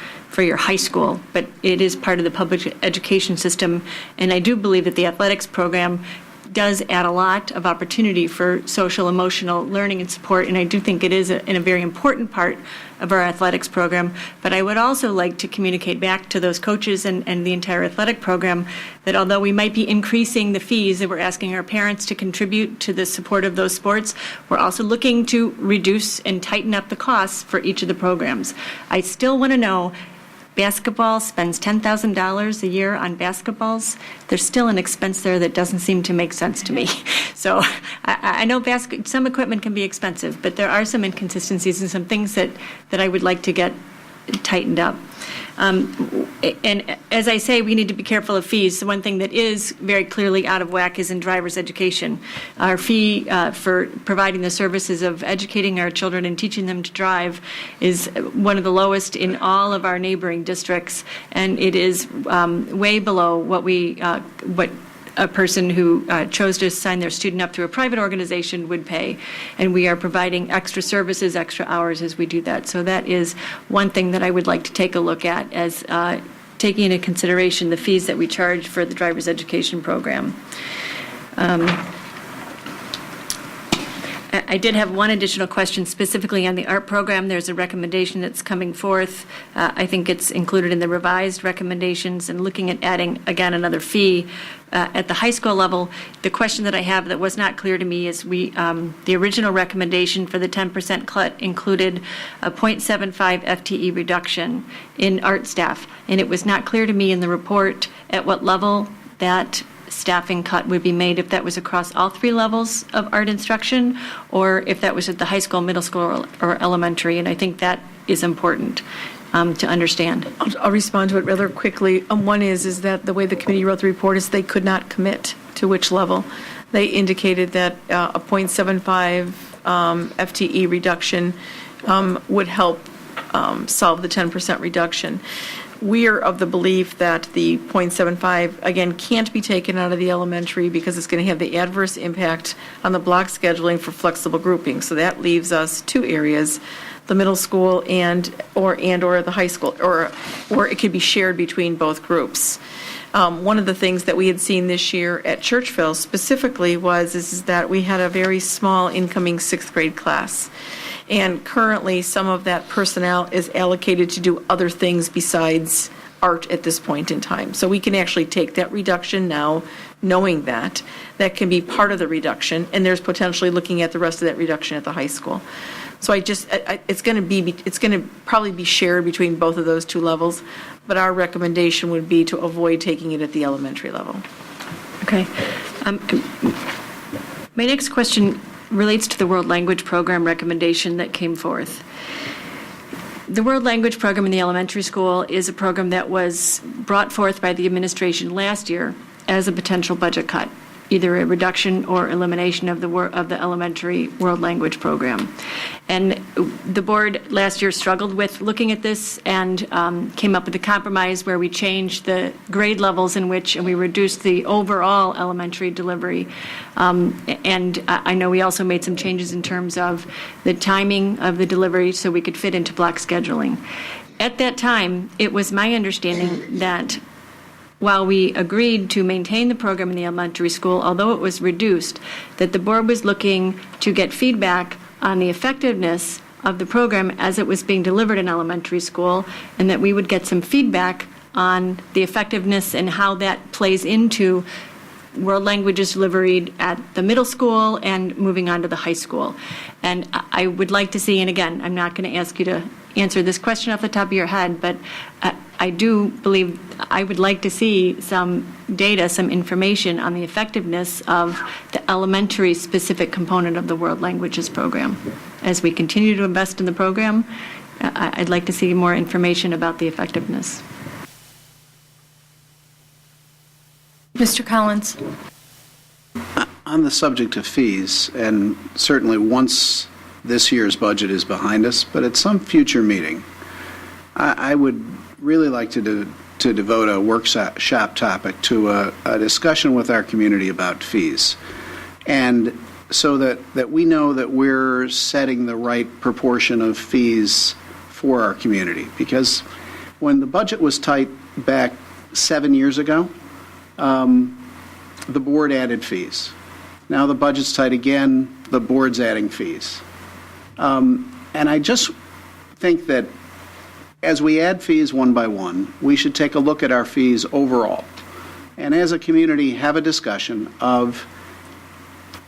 high school, but it is part of the public education system, and I do believe that the athletics program does add a lot of opportunity for social, emotional learning and support, and I do think it is a very important part of our athletics program. But I would also like to communicate back to those coaches and the entire athletic program that although we might be increasing the fees that we're asking our parents to contribute to the support of those sports, we're also looking to reduce and tighten up the costs for each of the programs. I still want to know, basketball spends $10,000 a year on basketballs. There's still an expense there that doesn't seem to make sense to me. So I know some equipment can be expensive, but there are some inconsistencies and some things that I would like to get tightened up. And as I say, we need to be careful of fees. The one thing that is very clearly out of whack is in driver's education. Our fee for providing the services of educating our children and teaching them to drive is one of the lowest in all of our neighboring districts, and it is way below what a person who chose to sign their student up through a private organization would pay. And we are providing extra services, extra hours as we do that. So that is one thing that I would like to take a look at as taking into consideration the fees that we charge for the driver's education program. I did have one additional question specifically on the art program. There's a recommendation that's coming forth. I think it's included in the revised recommendations and looking at adding, again, another fee at the high school level. The question that I have that was not clear to me is the original recommendation for the 10% cut included a 0.75 FTE reduction in art staff. And it was not clear to me in the report at what level that staffing cut would be made, if that was across all 3 levels of art instruction or if that was at the high school, middle school, or elementary. And I think that is important to understand. I'll respond to it rather quickly. One is that the way the committee wrote the report is they could not commit to which level. They indicated that a 0.75 FTE reduction would help solve the 10% reduction. We are of the belief that the 0.75, again, can't be taken out of the elementary because it's going to have the adverse impact on the block scheduling for flexible grouping. So that leaves us 2 areas, the middle school and or the high school, or it could be shared between both groups. One of the things that we had seen this year at Churchville specifically is that we had a very small incoming 6th grade class. And currently, some of that personnel is allocated to do other things besides art at this point in time. So we can actually take that reduction now, knowing that can be part of the reduction, and there's potentially looking at the rest of that reduction at the high school. So it's going to probably be shared between both of those 2 levels, but our recommendation would be to avoid taking it at the elementary level. Okay. My next question relates to the World Language Program recommendation that came forth. The World Language Program in the elementary school is a program that was brought forth by the administration last year as a potential budget cut, either a reduction or elimination of the elementary World Language Program. And the board last year struggled with looking at this and came up with a compromise where we changed the grade levels in which, and we reduced the overall elementary delivery. And I know we also made some changes in terms of the timing of the delivery so we could fit into block scheduling. At that time, it was my understanding that while we agreed to maintain the program in the elementary school, although it was reduced, that the board was looking to get feedback on the effectiveness of the program as it was being delivered in elementary school, and that we would get some feedback on the effectiveness and how that plays into world languages delivered at the middle school and moving on to the high school. And I would like to see, and again, I'm not going to ask you to answer this question off the top of your head, but I do believe I would like to see some data, some information on the effectiveness of the elementary specific component of the World Languages Program. As we continue to invest in the program, I'd like to see more information about the effectiveness. Mr. Collins. On the subject of fees, and certainly once this year's budget is behind us, but at some future meeting, I would really like to devote a workshop topic to a discussion with our community about fees, and so that we know that we're setting the right proportion of fees for our community. Because when the budget was tight back 7 years ago, the board added fees. Now the budget's tight again, the board's adding fees. And I just think that as we add fees one by one, we should take a look at our fees overall. And as a community, have a discussion of,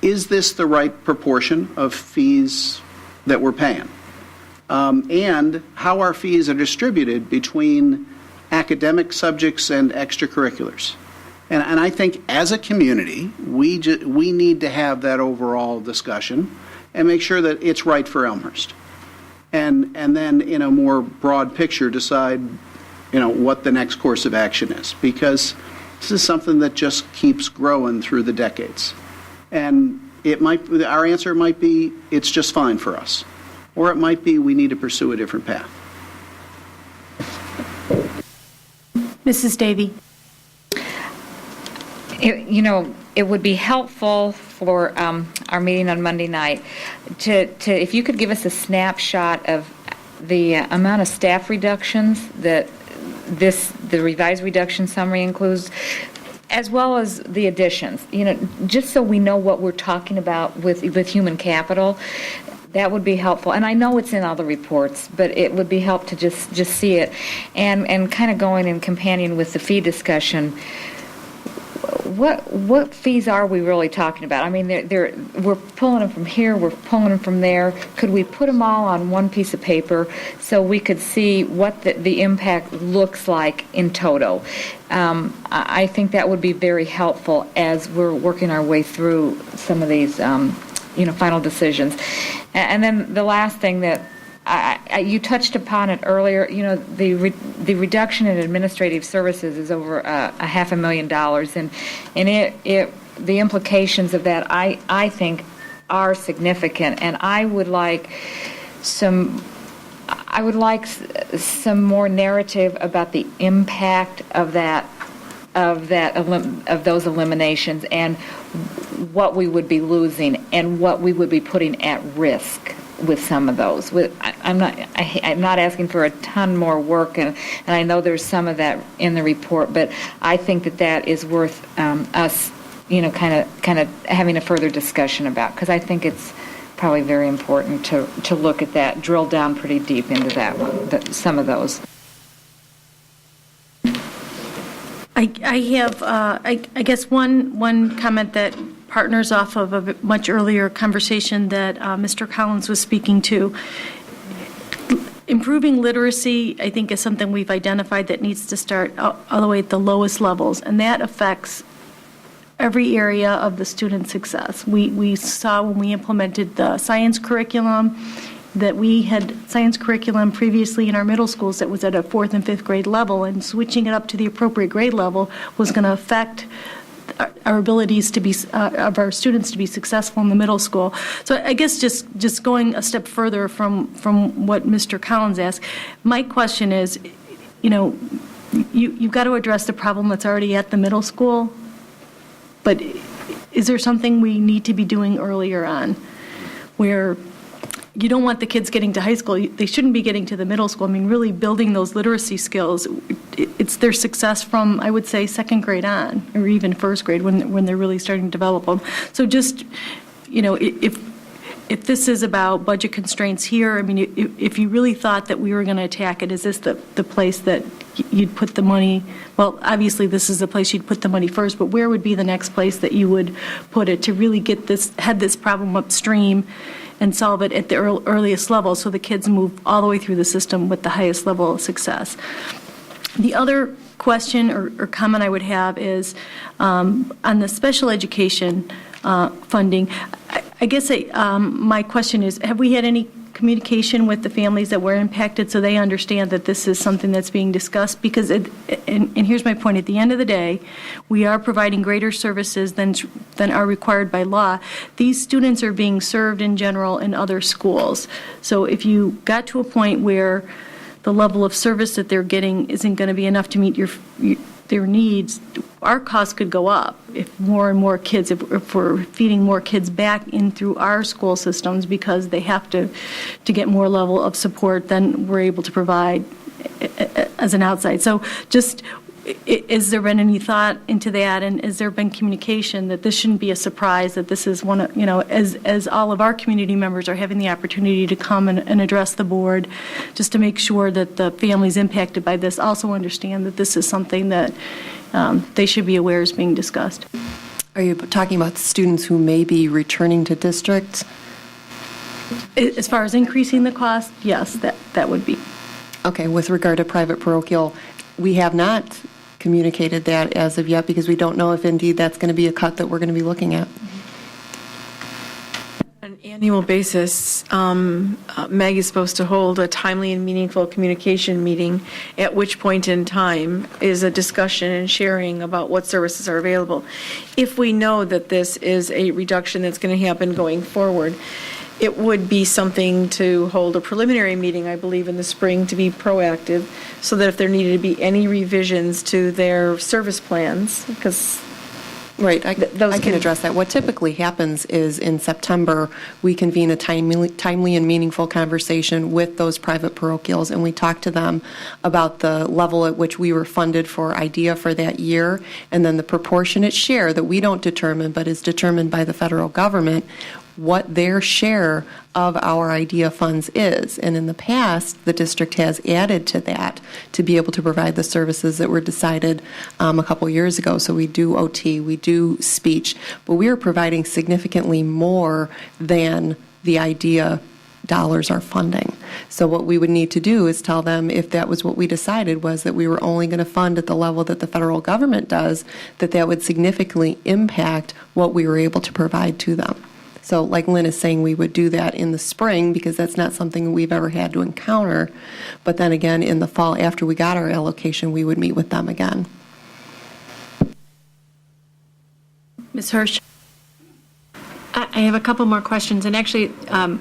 is this the right proportion of fees that we're paying? And how our fees are distributed between academic subjects and extracurriculars. And I think as a community, we need to have that overall discussion and make sure that it's right for Elmhurst. And then in a more broad picture, decide, what the next course of action is. Because this is something that just keeps growing through the decades. And our answer might be, it's just fine for us. Or it might be, we need to pursue a different path. Mrs. Davey. It would be helpful for our meeting on Monday night to if you could give us a snapshot of the amount of staff reductions that the revised reduction summary includes, as well as the additions. Just so we know what we're talking about with human capital. That would be helpful. And I know it's in all the reports, but it would be helpful to just see it. And kind of going in companion with the fee discussion, what fees are we really talking about? I mean, we're pulling them from here, we're pulling them from there. Could we put them all on one piece of paper so we could see what the impact looks like in total? I think that would be very helpful as we're working our way through some of these final decisions. And then the last thing that you touched upon it earlier, the reduction in administrative services is over $500,000, and the implications of that I think are significant, and I would like some more narrative about the impact of those eliminations and what we would be losing and what we would be putting at risk with some of those. I'm not asking for a ton more work, and I know there's some of that in the report, but I think that is worth us, kind of having a further discussion about, because I think it's probably very important to look at that, drill down pretty deep into that one, some of those. I have, I guess, one comment that partners off of a much earlier conversation that Mr. Collins was speaking to. Improving literacy, I think, is something we've identified that needs to start all the way at the lowest levels, and that affects every area of the student success. We saw when we implemented the science curriculum that we had science curriculum previously in our middle schools that was at a 4th and 5th grade level, and switching it up to the appropriate grade level was going to affect our abilities to be of our students to be successful in the middle school. So I guess just going a step further from what Mr. Collins asked, my question is, you've got to address the problem that's already at the middle school, but is there something we need to be doing earlier on where you don't want the kids getting to high school? They shouldn't be getting to the middle school. I mean, really building those literacy skills, it's their success from, I would say, 2nd grade on, or even 1st grade when they're really starting to develop them. So just, if this is about budget constraints here, I mean, if you really thought that we were going to attack it, is this the place that you'd put the money? Well, obviously this is the place you'd put the money first, but where would be the next place that you would put it to really head this problem upstream and solve it at the earliest level so the kids move all the way through the system with the highest level of success? The other question or comment I would have is on the special education funding. I guess my question is, have we had any communication with the families that were impacted so they understand that this is something that's being discussed? Because, and here's my point, at the end of the day, we are providing greater services than are required by law. These students are being served in general in other schools. So if you got to a point where the level of service that they're getting isn't going to be enough to meet their needs, our costs could go up if more and more kids, if we're feeding more kids back in through our school systems because they have to get more level of support than we're able to provide as an outside. So just, has there been any thought into that, and has there been communication that this shouldn't be a surprise, that this is one of, as all of our community members are having the opportunity to come and address the board, just to make sure that the families impacted by this also understand that this is something that they should be aware is being discussed. Are you talking about students who may be returning to districts? As far as increasing the cost, yes, that would be. Okay, with regard to private parochial, we have not communicated that as of yet because we don't know if indeed that's going to be a cut that we're going to be looking at. On an annual basis, Meg is supposed to hold a timely and meaningful communication meeting, at which point in time is a discussion and sharing about what services are available. If we know that this is a reduction that's going to happen going forward, it would be something to hold a preliminary meeting, I believe, in the spring to be proactive, so that if there needed to be any revisions to their service plans, because right, I can address that. What typically happens is in September, we convene a timely and meaningful conversation with those private parochials, and we talk to them about the level at which we were funded for IDEA for that year, and then the proportionate share that we don't determine, but is determined by the federal government, what their share of our IDEA funds is. And in the past, the district has added to that to be able to provide the services that were decided a couple years ago. So we do OT, we do speech, but we are providing significantly more than the IDEA dollars are funding. So what we would need to do is tell them, if that was what we decided, was that we were only going to fund at the level that the federal government does, that would significantly impact what we were able to provide to them. So like Lynn is saying, we would do that in the spring because that's not something we've ever had to encounter. But then again, in the fall, after we got our allocation, we would meet with them again. Ms. Hirsch? I have a couple more questions. And actually,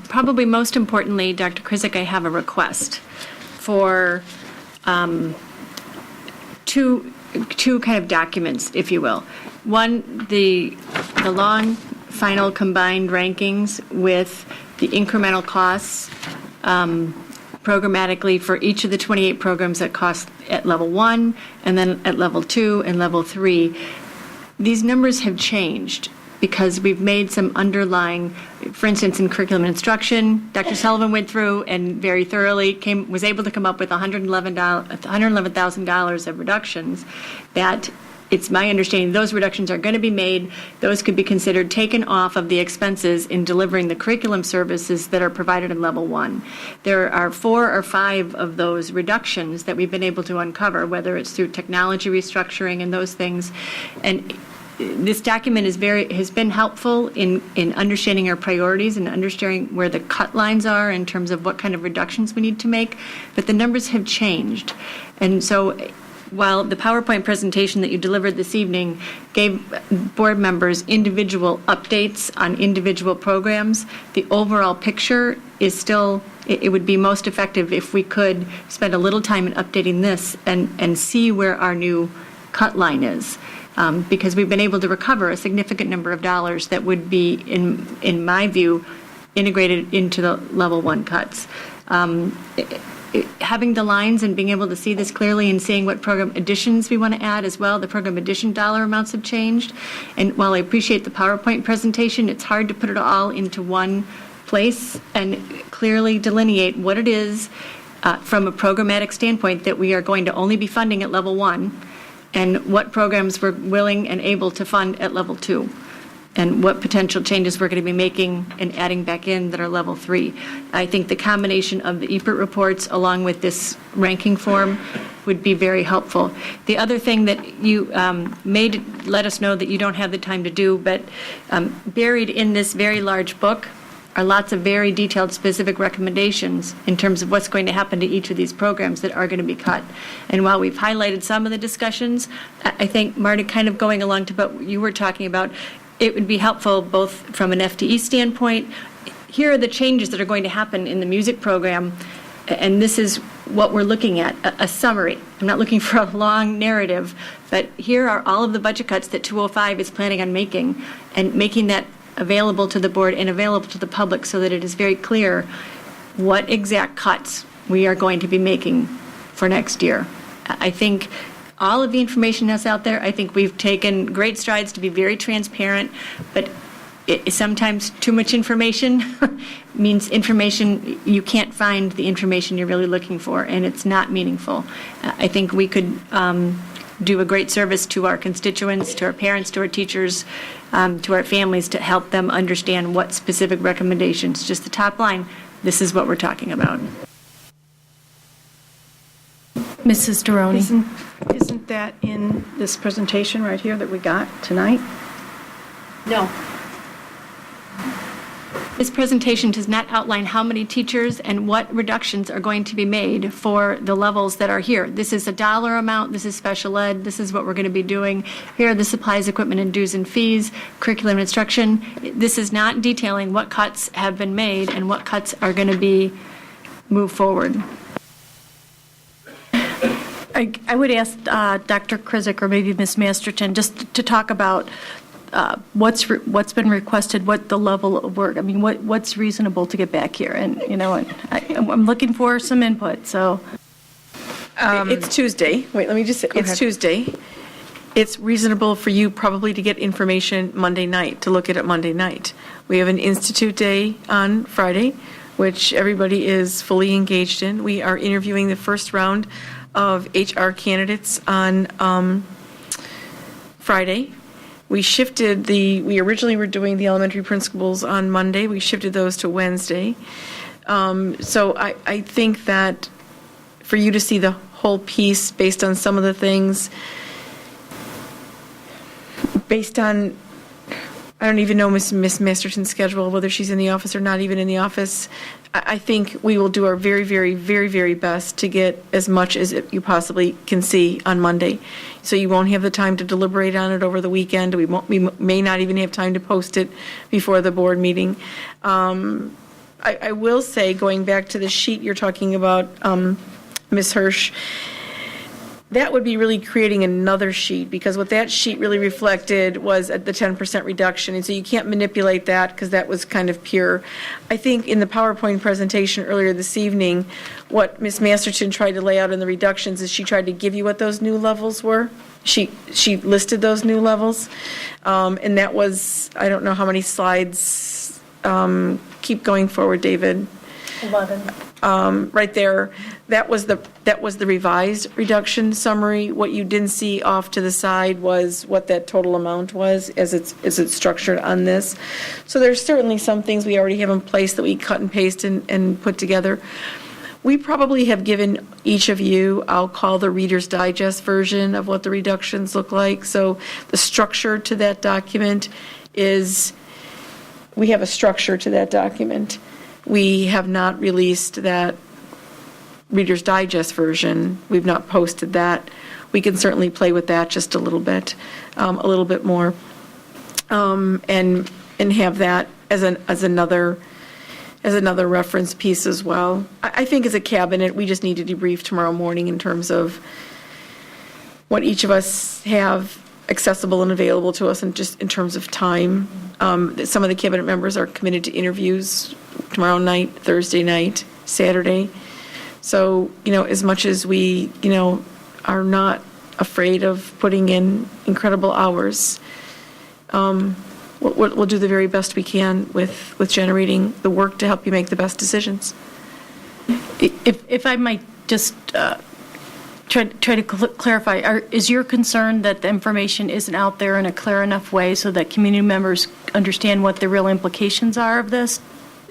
probably most importantly, Dr. Krizik, I have a request for two kind of documents, if you will. One, the long final combined rankings with the incremental costs programmatically for each of the 28 programs that cost at level 1 and then at level 2 and level 3. These numbers have changed because we've made some underlying, for instance, in curriculum and instruction, Dr. Sullivan went through and very thoroughly was able to come up with $111,000 of reductions that it's my understanding those reductions are going to be made. Those could be considered taken off of the expenses in delivering the curriculum services that are provided in level 1. There are 4 or 5 of those reductions that we've been able to uncover, whether it's through technology restructuring and those things. And this document has been helpful in understanding our priorities and understanding where the cut lines are in terms of what kind of reductions we need to make, but the numbers have changed. And so while the PowerPoint presentation that you delivered this evening gave board members individual updates on individual programs, the overall picture is still, it would be most effective if we could spend a little time in updating this and see where our new cut line is. Because we've been able to recover a significant number of dollars that would be, in my view, integrated into the level 1 cuts. Having the lines and being able to see this clearly and seeing what program additions we want to add as well, the program addition dollar amounts have changed. And while I appreciate the PowerPoint presentation, it's hard to put it all into one place and clearly delineate what it is from a programmatic standpoint that we are going to only be funding at level 1, and what programs we're willing and able to fund at level 2, and what potential changes we're going to be making and adding back in that are level 3. I think the combination of the EPRT reports along with this ranking form would be very helpful. The other thing that you may let us know that you don't have the time to do, but buried in this very large book are lots of very detailed, specific recommendations in terms of what's going to happen to each of these programs that are going to be cut. And while we've highlighted some of the discussions, I think, Marty, kind of going along to what you were talking about, it would be helpful both from an FTE standpoint. Here are the changes that are going to happen in the music program, and this is what we're looking at, a summary. I'm not looking for a long narrative, but here are all of the budget cuts that 205 is planning on making, and making that available to the board and available to the public so that it is very clear what exact cuts we are going to be making for next year. I think all of the information that's out there, I think we've taken great strides to be very transparent, but sometimes too much information means information, you can't find the information you're really looking for, and it's not meaningful. I think we could do a great service to our constituents, to our parents, to our teachers, to our families, to help them understand what specific recommendations. Just the top line, this is what we're talking about. Mrs. Deroni. Isn't that in this presentation right here that we got tonight? No. This presentation does not outline how many teachers and what reductions are going to be made for the levels that are here. This is a dollar amount, this is special ed, this is what we're going to be doing. Here are the supplies, equipment, and dues and fees, curriculum and instruction. This is not detailing what cuts have been made and what cuts are going to be moved forward. I would ask Dr. Krizik or maybe Ms. Masterton just to talk about what's been requested, what the level of work. I mean, what's reasonable to get back here, and I'm looking for some input. So it's Tuesday. Wait, let me just say it's Tuesday. It's reasonable for you probably to get information Monday night, to look at it Monday night. We have an Institute Day on Friday, which everybody is fully engaged in. We are interviewing the first round of HR candidates on Friday. We originally were doing the elementary principals on Monday. We shifted those to Wednesday. So I think that for you to see the whole piece based on some of the things, based on, I don't even know Miss Masterton's schedule, whether she's in the office or not even in the office. I think we will do our very, very, very, very best to get as much as you possibly can see on Monday. So you won't have the time to deliberate on it over the weekend. We may not even have time to post it before the board meeting. I will say, going back to the sheet you're talking about, Ms. Hirsch, that would be really creating another sheet, because what that sheet really reflected was at the 10% reduction, and so you can't manipulate that because that was kind of pure. I think in the PowerPoint presentation earlier this evening, what Ms. Masterton tried to lay out in the reductions is she tried to give you what those new levels were. She listed those new levels, and that was, I don't know how many slides. Keep going forward, David. 11. Right there, that was the revised reduction summary. What you didn't see off to the side was what that total amount was as it's structured on this. So there's certainly some things we already have in place that we cut and paste and put together. we probably have given each of you, I'll call the Reader's Digest version of what the reductions look like. So the structure to that document is, we have a structure to that document. We have not released that Reader's Digest version. We've not posted that. We can certainly play with that just a little bit more, and have that as another reference piece as well. I think as a cabinet, we just need to debrief tomorrow morning in terms of what each of us have accessible and available to us, and just in terms of time. Some of the cabinet members are committed to interviews tomorrow night, Thursday night, Saturday. So, as much as we, are not afraid of putting in incredible hours, we'll do the very best we can with generating the work to help you make the best decisions. If I might just try to clarify, is your concern that the information isn't out there in a clear enough way so that community members understand what the real implications are of this?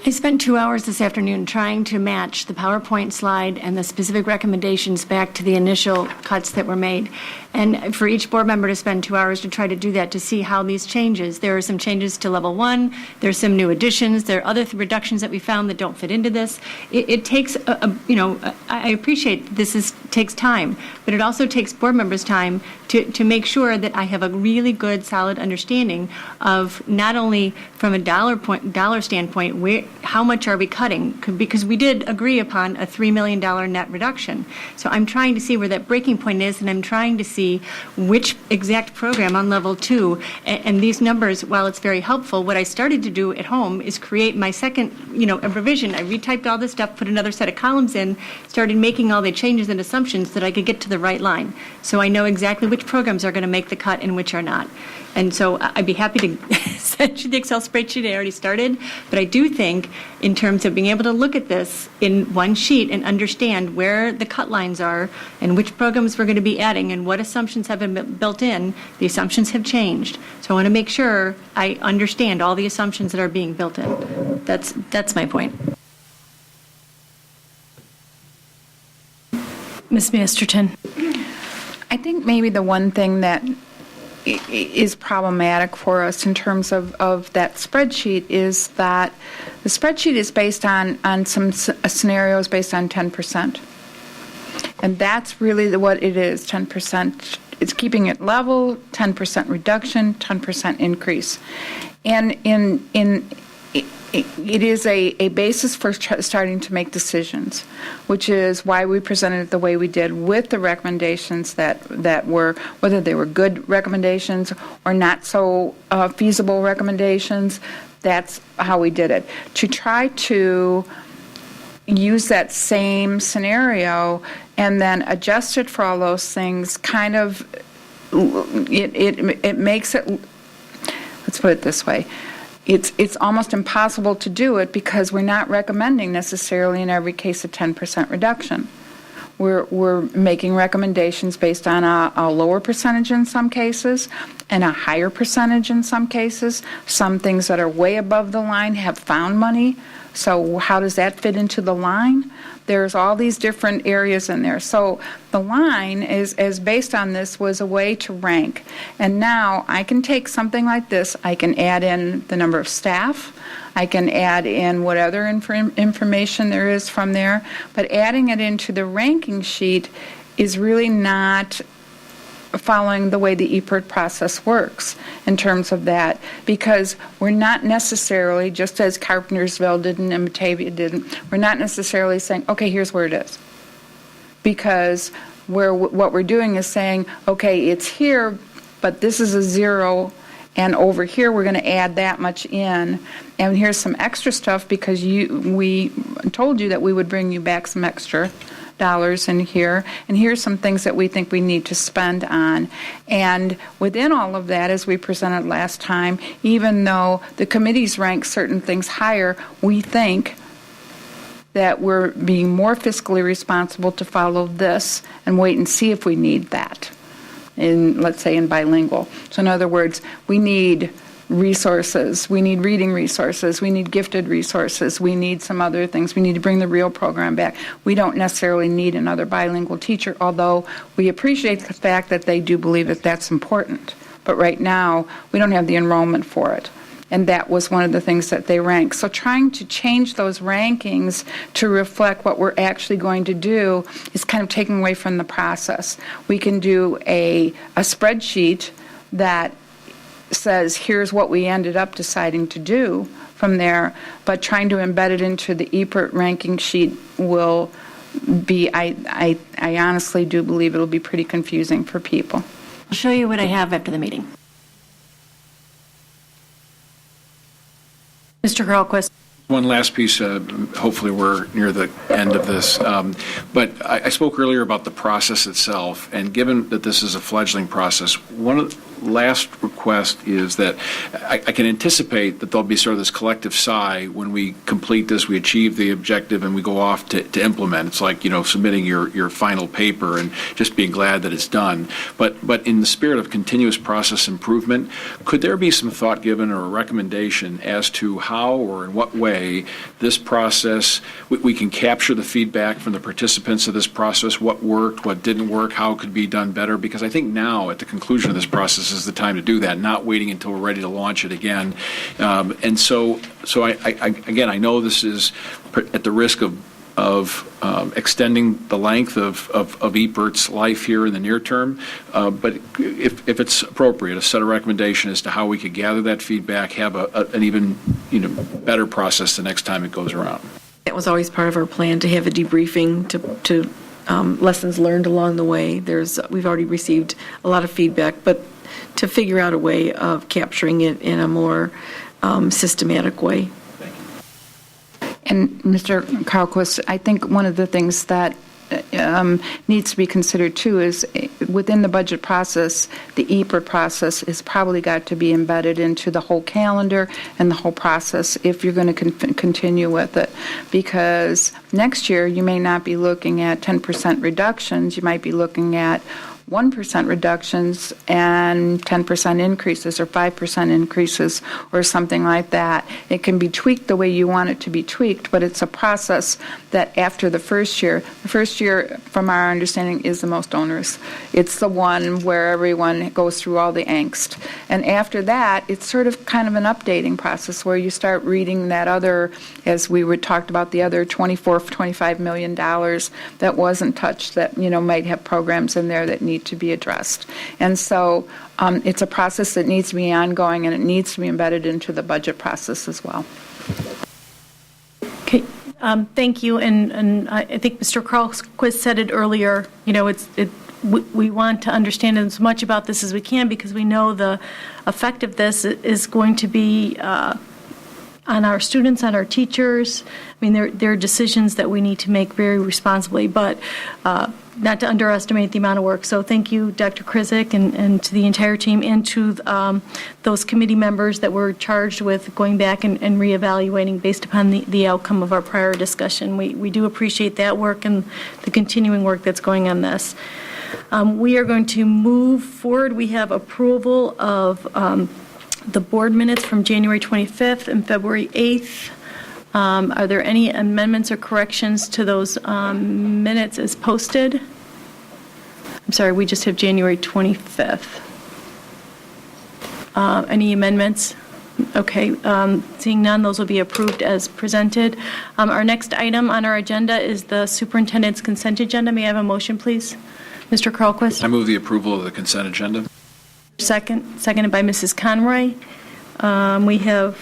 I spent 2 hours this afternoon trying to match the PowerPoint slide and the specific recommendations back to the initial cuts that were made. And for each board member to spend 2 hours to try to do that, to see how these changes. There are some changes to level 1, there's some new additions, there are other reductions that we found that don't fit into this. It takes, I appreciate this takes time, but it also takes board members' time to make sure that I have a really good, solid understanding of not only from a dollar standpoint, how much are we cutting? Because we did agree upon a $3 million net reduction. So I'm trying to see where that breaking point is, and I'm trying to see which exact program on level 2. And these numbers, while it's very helpful, what I started to do at home is create my second, a revision. I retyped all this stuff, put another set of columns in, started making all the changes and assumptions that I could get to the right line. So I know exactly which programs are going to make the cut and which are not. And so I'd be happy to send you the Excel spreadsheet. I already started. But I do think in terms of being able to look at this in one sheet and understand where the cut lines are and which programs we're going to be adding and what assumptions have been built in, the assumptions have changed. So I want to make sure I understand all the assumptions that are being built in. That's my point. Ms. Masterton. I think maybe the one thing that is problematic for us in terms of that spreadsheet is that the spreadsheet is based on some scenarios based on 10%. And that's really what it is, 10%. It's keeping it level, 10% reduction, 10% increase. And it is a basis for starting to make decisions, which is why we presented it the way we did with the recommendations that were, whether they were good recommendations or not so feasible recommendations. That's how we did it. To try to use that same scenario and then adjust it for all those things kind of, it makes it, let's put it this way, it's almost impossible to do it because we're not recommending necessarily in every case a 10% reduction. We're making recommendations based on a lower percentage in some cases and a higher percentage in some cases. Some things that are way above the line have found money. So how does that fit into the line? There's all these different areas in there. So the line is based on this was a way to rank. And now I can take something like this. I can add in the number of staff. I can add in what other information there is from there. But adding it into the ranking sheet is really not following the way the EPIRT process works in terms of that, because we're not necessarily, just as Carpentersville didn't and Batavia didn't, we're not necessarily saying, okay, here's where it is. Because what we're doing is saying, okay, it's here, but this is a 0, and over here we're going to add that much in, and here's some extra stuff because we told you that we would bring you back some extra dollars in here, and here's some things that we think we need to spend on. And within all of that, as we presented last time, even though the committees rank certain things higher, we think that we're being more fiscally responsible to follow this and wait and see if we need that in, let's say, in bilingual. So in other words, we need resources. We need reading resources. We need gifted resources. We need some other things. We need to bring the real program back. We don't necessarily need another bilingual teacher, although we appreciate the fact that they do believe that that's important. But right now, we don't have the enrollment for it. And that was one of the things that they ranked. So trying to change those rankings to reflect what we're actually going to do is kind of taking away from the process. We can do a spreadsheet that says, here's what we ended up deciding to do from there, but trying to embed it into the EPERT ranking sheet will be, I honestly do believe it'll be pretty confusing for people. I'll show you what I have after the meeting. Mr. Carlquist. One last piece, hopefully we're near the end of this, but I spoke earlier about the process itself, and given that this is a fledgling process, one of the last request is that I can anticipate that there'll be sort of this collective sigh when we complete this, we achieve the objective, and we go off to implement. It's like, submitting your final paper and just being glad that it's done. But in the spirit of continuous process improvement, could there be some thought given or a recommendation as to how or in what way this process, we can capture the feedback from the participants of this process, what worked, what didn't work, how it could be done better? Because I think now, at the conclusion of this process, is the time to do that, not waiting until we're ready to launch it again. And so I know this is at the risk of extending the length of EPERT's life here in the near term, but if it's appropriate, a set of recommendation as to how we could gather that feedback, have an even better process the next time it goes around. That was always part of our plan, to have a debriefing to lessons learned along the way. We've already received a lot of feedback, but to figure out a way of capturing it in a more systematic way. And Mr. Carlquist, I think one of the things that needs to be considered too is within the budget process, the EPERT process has probably got to be embedded into the whole calendar and the whole process if you're going to continue with it. Because next year you may not be looking at 10% reductions, you might be looking at 1% reductions and 10% increases or 5% increases or something like that. It can be tweaked the way you want it to be tweaked, but it's a process that after the first year, from our understanding, is the most onerous. It's the one where everyone goes through all the angst. And after that, it's sort of kind of an updating process where you start reading that other, as we talked about, the other $25 million that wasn't touched that, might have programs in there that need to be addressed. And so it's a process that needs to be ongoing, and it needs to be embedded into the budget process as well. Okay, thank you. And I think Mr. Carlquist said it earlier. We want to understand as much about this as we can, because we know the effect of this is going to be on our students, on our teachers. I mean, there are decisions that we need to make very responsibly, but not to underestimate the amount of work. So thank you, Dr. Krizik, and to the entire team, and to those committee members that were charged with going back and reevaluating based upon the outcome of our prior discussion. We do appreciate that work and the continuing work that's going on this. We are going to move forward. We have approval of the board minutes from January 25th and February 8th. Are there any amendments or corrections to those minutes as posted? I'm sorry, we just have January 25th. Any amendments? Okay, seeing none, those will be approved as presented. Our next item on our agenda is the superintendent's consent agenda. May I have a motion, please? Mr. Carlquist? I move the approval of the consent agenda. Seconded by Mrs. Conroy. We have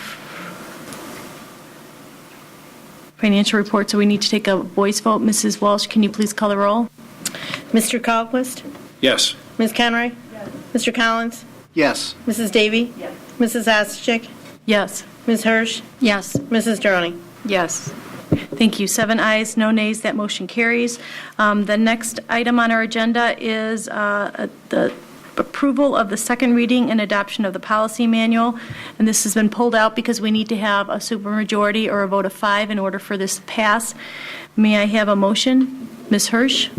financial report, so we need to take a voice vote. Mrs. Walsh, can you please call the roll? Mr. Carlquist? Yes. Ms. Conroy? Yes. Mr. Collins? Yes. Mrs. Davy? Yes. Mrs. Ostichek? Yes. Ms. Hirsch? Yes. Mrs. Droney? Yes. Thank you. 7 ayes, no nays. That motion carries. The next item on our agenda is the approval of the second reading and adoption of the policy manual. And this has been pulled out because we need to have a supermajority or a vote of 5 in order for this to pass. May I have a motion? Ms. Hirsch?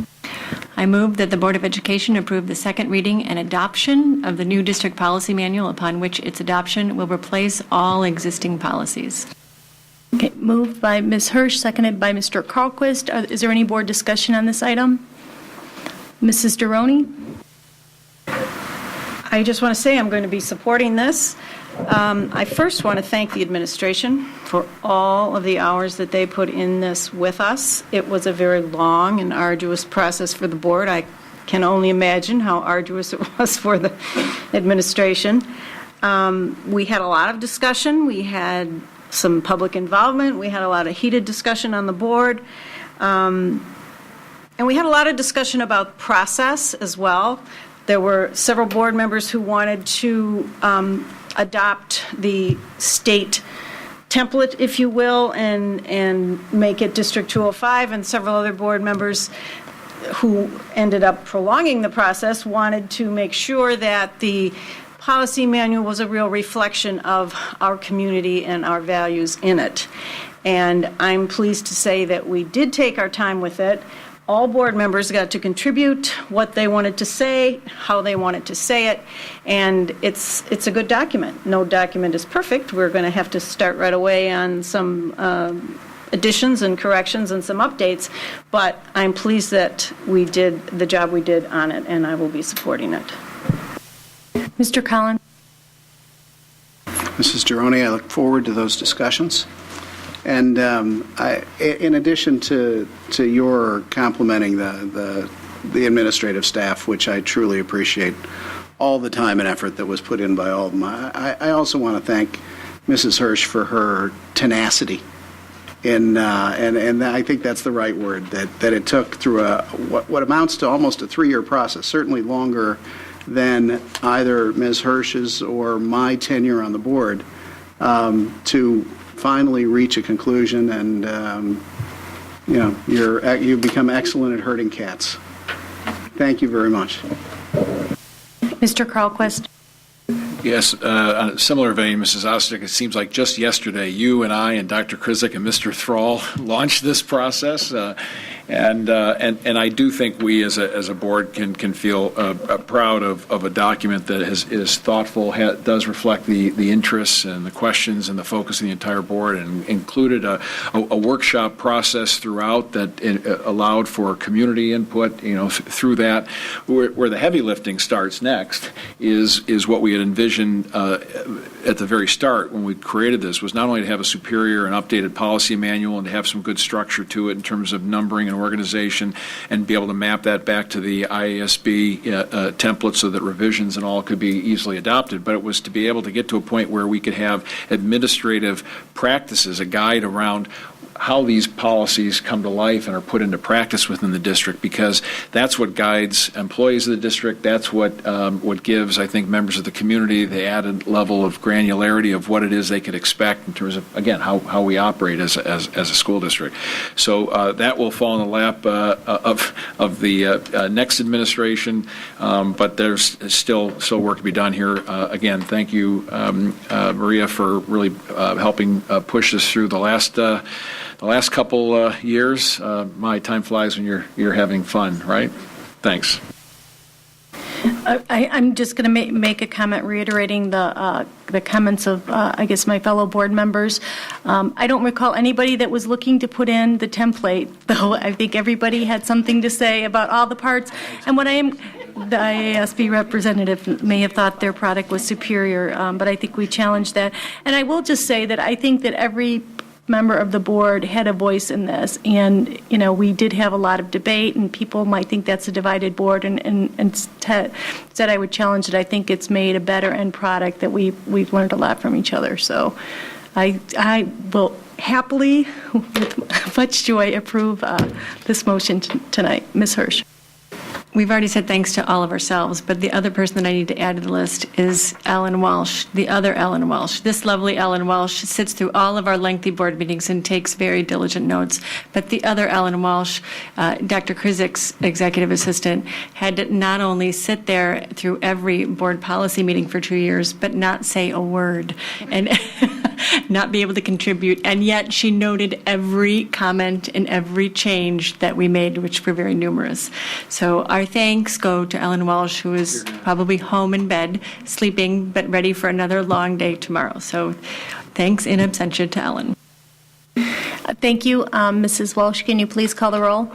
I move that the Board of Education approve the second reading and adoption of the new district policy manual, upon which its adoption will replace all existing policies. Okay, moved by Ms. Hirsch, seconded by Mr. Carlquist. Is there any board discussion on this item? Mrs. Deroni? I just want to say I'm going to be supporting this. I first want to thank the administration for all of the hours that they put in this with us. It was a very long and arduous process for the board. I can only imagine how arduous it was for the administration. We had a lot of discussion. We had some public involvement. We had a lot of heated discussion on the board. And we had a lot of discussion about process as well. There were several board members who wanted to adopt the state template, if you will, and make it District 205, and several other board members who ended up prolonging the process wanted to make sure that the policy manual was a real reflection of our community and our values in it. And I'm pleased to say that we did take our time with it. All board members got to contribute what they wanted to say, how they wanted to say it, and it's a good document. No document is perfect. We're going to have to start right away on some additions and corrections and some updates, but I'm pleased that we did the job we did on it, and I will be supporting it. Mr. Collins? Mrs. Deroni, I look forward to those discussions. And in addition to your complimenting the administrative staff, which I truly appreciate, all the time and effort that was put in by all of them, I also want to thank Mrs. Hirsch for her tenacity. And I think that's the right word, that it took through what amounts to almost a 3-year process, certainly longer than either Ms. Hirsch's or my tenure on the board, to finally reach a conclusion, and you've become excellent at herding cats. Thank you very much. Mr. Carlquist? Yes, on a similar vein, Mrs. Ostick, it seems like just yesterday you and I and Dr. Krizik and Mr. Thrall launched this process, and I do think we as a board can feel proud of a document that is thoughtful, does reflect the interests and the questions and the focus of the entire board, and included a workshop process throughout that allowed for community input. Through that, where the heavy lifting starts next is what we had envisioned at the very start when we created this, was not only to have a superior and updated policy manual and to have some good structure to it in terms of numbering and organization, and be able to map that back to the IASB template so that revisions and all could be easily adopted, but it was to be able to get to a point where we could have administrative practices, a guide around how these policies come to life and are put into practice within the district, because that's what guides employees of the district. That's what gives, I think, members of the community the added level of granularity of what it is they could expect in terms of, again, how we operate as a school district. So that will fall in the lap of the next administration, but there's still work to be done here. Again, thank you, Maria, for really helping push this through the last couple years. My time flies when you're having fun, right? Thanks. I'm just going to make a comment reiterating the comments of, I guess, my fellow board members. I don't recall anybody that was looking to put in the template, though I think everybody had something to say about all the parts. And the IASB representative may have thought their product was superior, but I think we challenged that. And I will just say that I think that every member of the board had a voice in this, and we did have a lot of debate, and people might think that's a divided board, and instead I would challenge it. I think it's made a better end product that we've learned a lot from each other. So I will happily, with much joy, approve this motion tonight. Ms. Hirsch. We've already said thanks to all of ourselves, but the other person that I need to add to the list is Ellen Walsh, the other Ellen Walsh. This lovely Ellen Walsh sits through all of our lengthy board meetings and takes very diligent notes. But the other Ellen Walsh, Dr. Krizik's executive assistant, had to not only sit there through every board policy meeting for 2 years, but not say a word. And not be able to contribute, and yet she noted every comment and every change that we made, which were very numerous. So our thanks go to Ellen Walsh, who is probably home in bed, sleeping, but ready for another long day tomorrow. So thanks in absentia to Ellen. Thank you. Mrs. Walsh, can you please call the roll?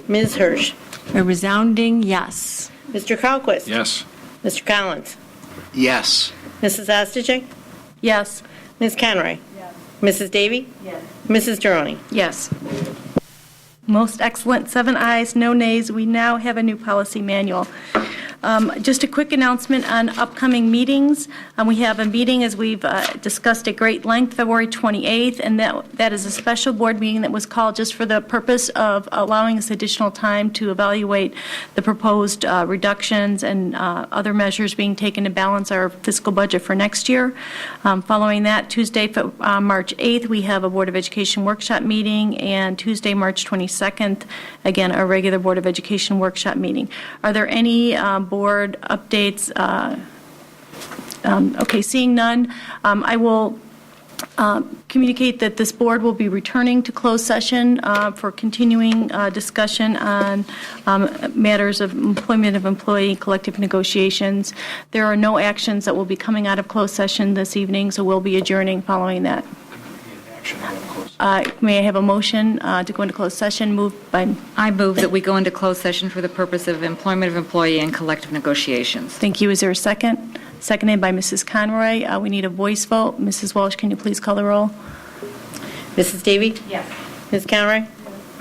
Ms. Hirsch. A resounding yes. Mr. Carlquist. Yes. Mr. Collins. Yes. Mrs. Ostojic. Yes. Ms. Conroy. Yes. Mrs. Davy. Yes. Mrs. Droney. Yes. Most excellent, 7 ayes, no nays. We now have a new policy manual. Just a quick announcement on upcoming meetings. We have a meeting, as we've discussed at great length, February 28th, and that is a special board meeting that was called just for the purpose of allowing us additional time to evaluate the proposed reductions and other measures being taken to balance our fiscal budget for next year. Following that, Tuesday, March 8th, we have a Board of Education workshop meeting, and Tuesday, March 22nd, again, a regular Board of Education workshop meeting. Are there any board updates? Okay, seeing none, I will communicate that this board will be returning to closed session for continuing discussion on matters of employment of employee collective negotiations. There are no actions that will be coming out of closed session this evening, so we'll be adjourning following that. May I have a motion to go into closed session? Moved by... I move that we go into closed session for the purpose of employment of employee and collective negotiations. Thank you. Is there a second? Seconded by Mrs. Conroy. We need a voice vote. Mrs. Walsh, can you please call the roll? Mrs. Davy. Yes. Ms. Conroy.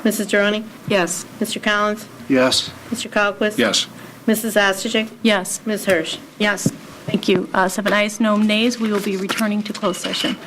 Mrs. Droney. Yes. Mr. Collins. Yes. Mr. Carlquist. Yes. Mrs. Ostojic. Yes. Ms. Hirsch. Yes. Thank you. 7 ayes, no nays. We will be returning to closed session.